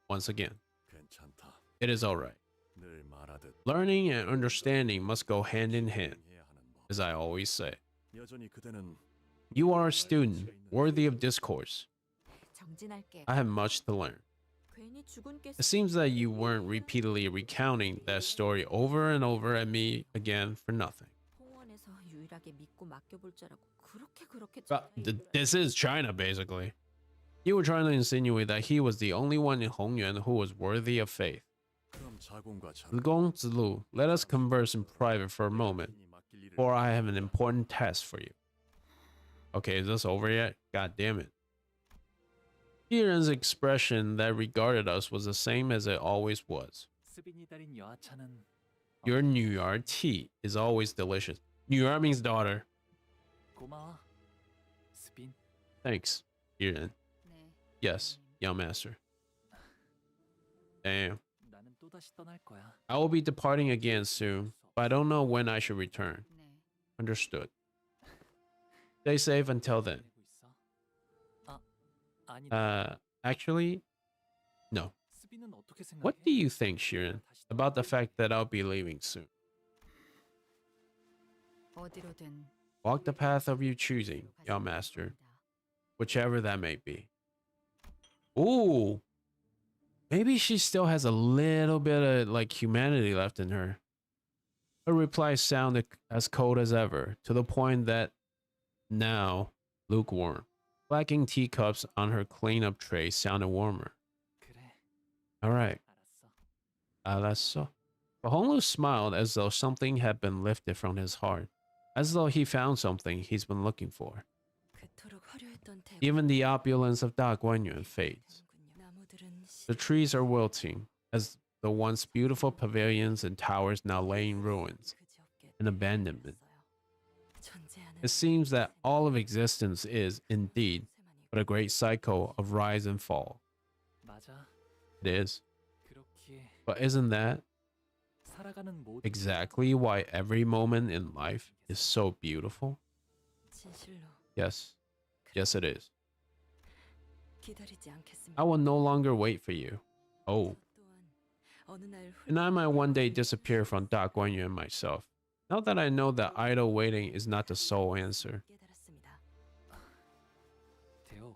Once again, 괜찮다. it is all right. 늘 말하듯 Learning and understanding must go hand in hand, 해야 하는 법. as I always say. 여전히 그대는 You are a student worthy of discourse. 정진할게. I have much to learn. 괜히 주군께서 It seems that you weren't repeatedly recounting that story over and over at me again for nothing. 홍원에서 유일하게 믿고 맡겨볼 자라고 그렇게 This is China, basically. You were trying to insinuate that he was the only one in Hongyuan who was worthy of faith. 그럼 자공과 자 Gong Zilu, let us converse in private for a moment, 맡길 일을 for I have an important task for you. Okay, is this over yet? God damn it. Kieran's expression that regarded us was the same as it always was. 스빈이 달인 여하차는 Your New Year tea is always delicious. New Year means daughter. 고마워. 스빈. Thanks, Kieran. 네. Yes, young master. Damn. 나는 또다시 떠날 거야. I will be departing again soon, but I don't know when I should return. 네. Understood. Stay safe until then. 보내고 있어. 아, 아니다. Actually, no. 스빈은 어떻게 생각해? What do you think, Shirin, about the fact that I'll be leaving soon? 어디로든 Walk the path of your choosing, young master, whichever that may be. Ooh, maybe she still has a little bit of like humanity left in her. Her reply sounded as cold as ever, to the point that now lukewarm. Blacking teacups on her clean-up tray sounded warmer. 그래. All right, 알았어. Alasso. But Honglu smiled as though something had been lifted from his heart, as though he found something he's been looking for. 그토록 화려했던 대화. Even the opulence of Da Guanyuan fades. 나무들은 The trees are wilting, as the once beautiful pavilions and towers now lay in ruins and abandonment. It seems that all of existence is, indeed, but a great cycle of rise and fall. 맞아. It is. 그렇기에 But isn't that 살아가는 모든 exactly why every moment in life is so beautiful? 진실로 Yes. Yes, it is. 기다리지 않겠습니다. I will no longer wait for you. Oh, 또한 어느 날 and I might one day disappear from Da Guanyuan myself. Now that I know that idle waiting is not the sole answer. 깨달았습니다. 대호.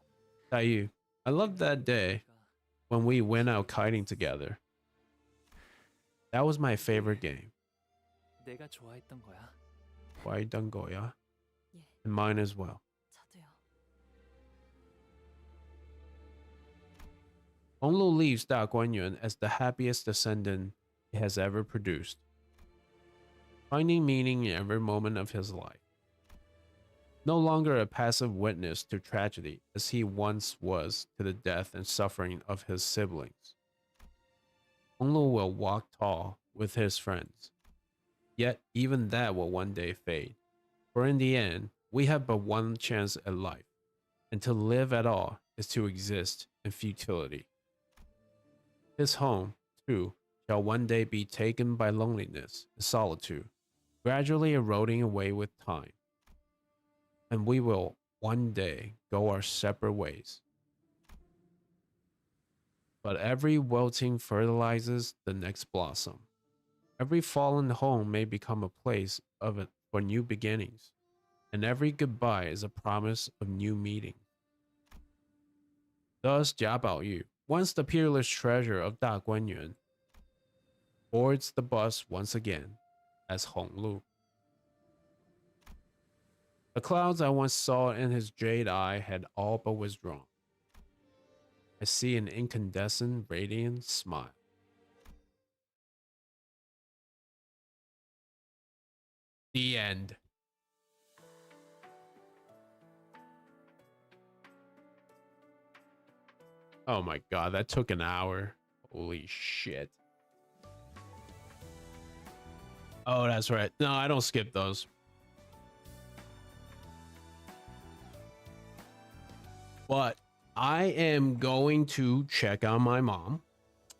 Tayu, I love that day when we went out kiting together. That was my favorite game. 내가 좋아했던 거야. Why Dangoya? 예, And mine as well. 저도요. Honglu leaves Da Guanyuan as the happiest descendant it has ever produced, finding meaning in every moment of his life. No longer a passive witness to tragedy as he once was to the death and suffering of his siblings. Honglu will walk tall with his friends. Yet even that will one day fade. For in the end, we have but one chance at life, and to live at all is to exist in futility. His home, too, shall one day be taken by loneliness and solitude, gradually eroding away with time. And we will one day go our separate ways. But every wilting fertilizes the next blossom. Every fallen home may become a place of it for new beginnings, and every goodbye is a promise of new meeting. Thus, Jia Baoyu, once the peerless treasure of Da Guanyuan, boards the bus once again as Hong Lu. The clouds I once saw in his jade eye had all but withdrawn. I see an incandescent, radiant smile. The end. Oh my god, that took an hour. Holy shit. Oh, that's right. No, I don't skip those. But I am going to check on my mom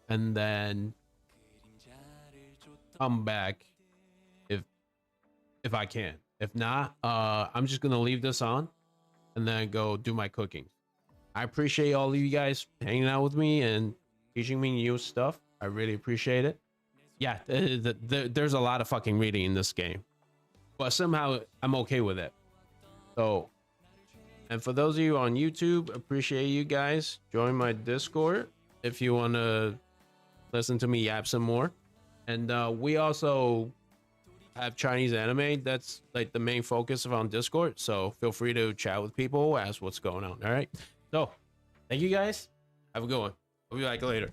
and then come back if I can. If not, I'm just gonna leave this on and then go do my cooking. I appreciate all of you guys hanging out with me and teaching me new stuff. I really appreciate it. Yeah, there's a lot of fucking reading in this game, but somehow I'm okay with it. So, and for those of you on YouTube, appreciate you guys. Join my Discord if you want to listen to me yap some more. And we also have Chinese anime. That's like the main focus of on Discord. So feel free to chat with people, ask what's going on. All right. So thank you guys. Have a good one. I'll be back later.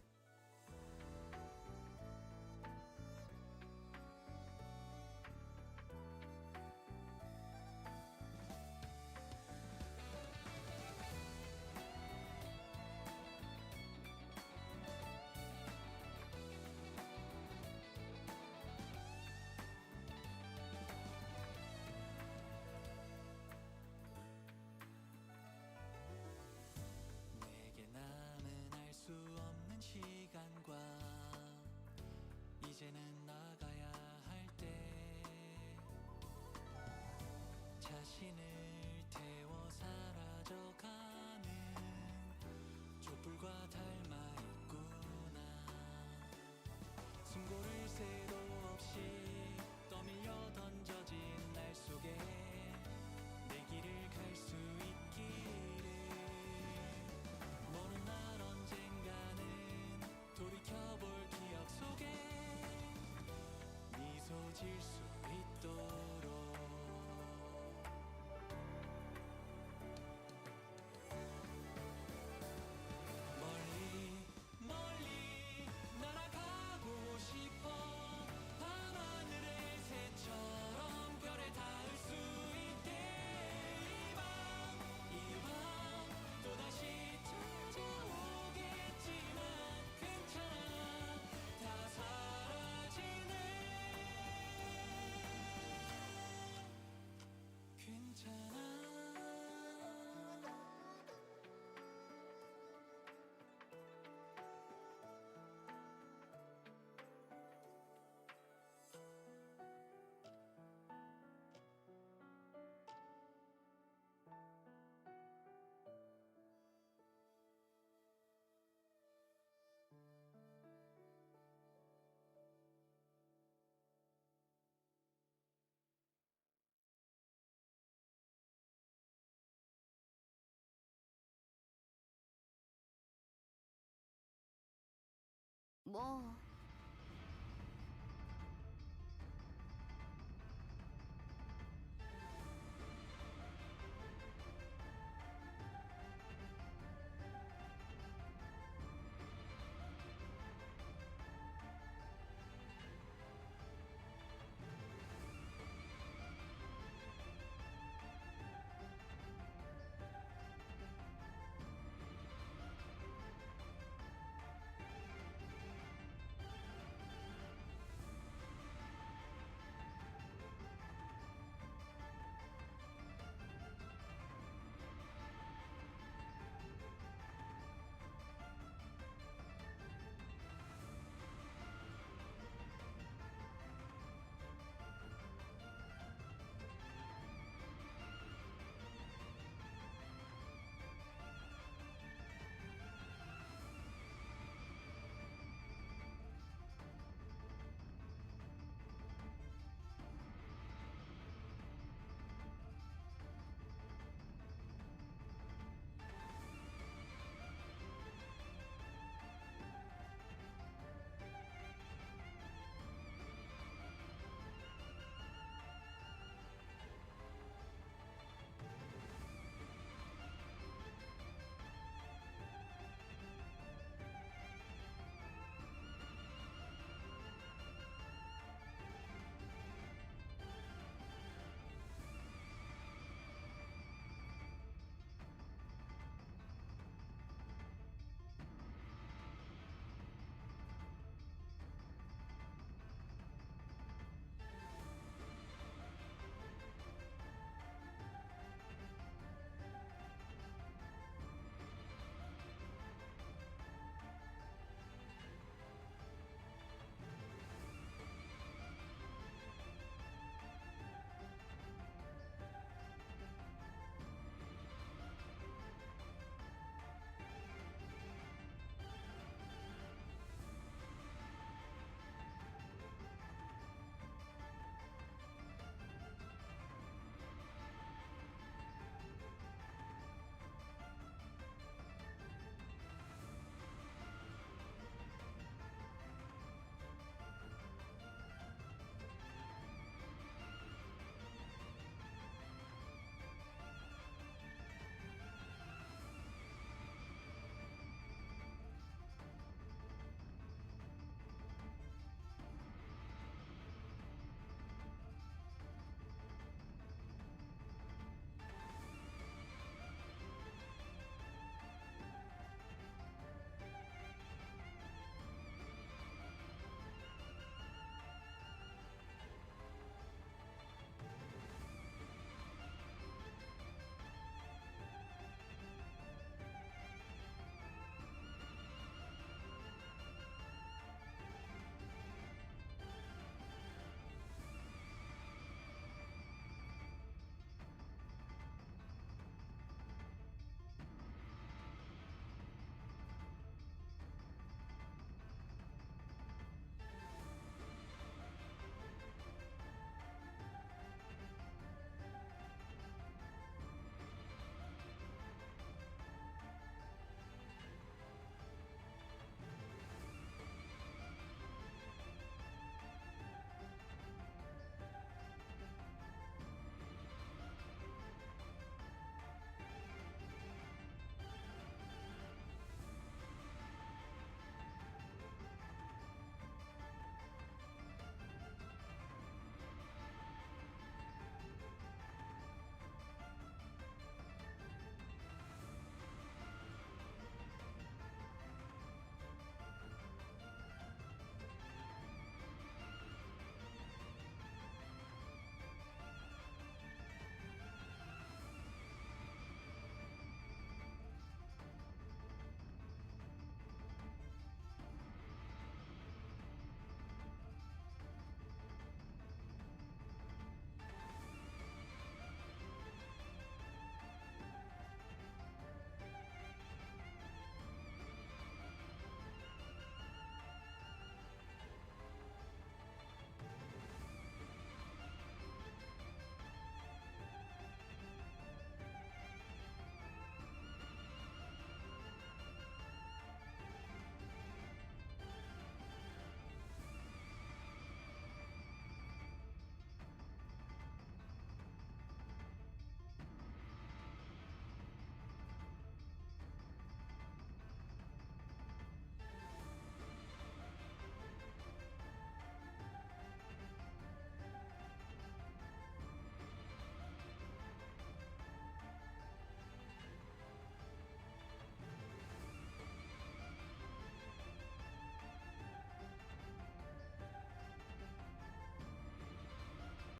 뭐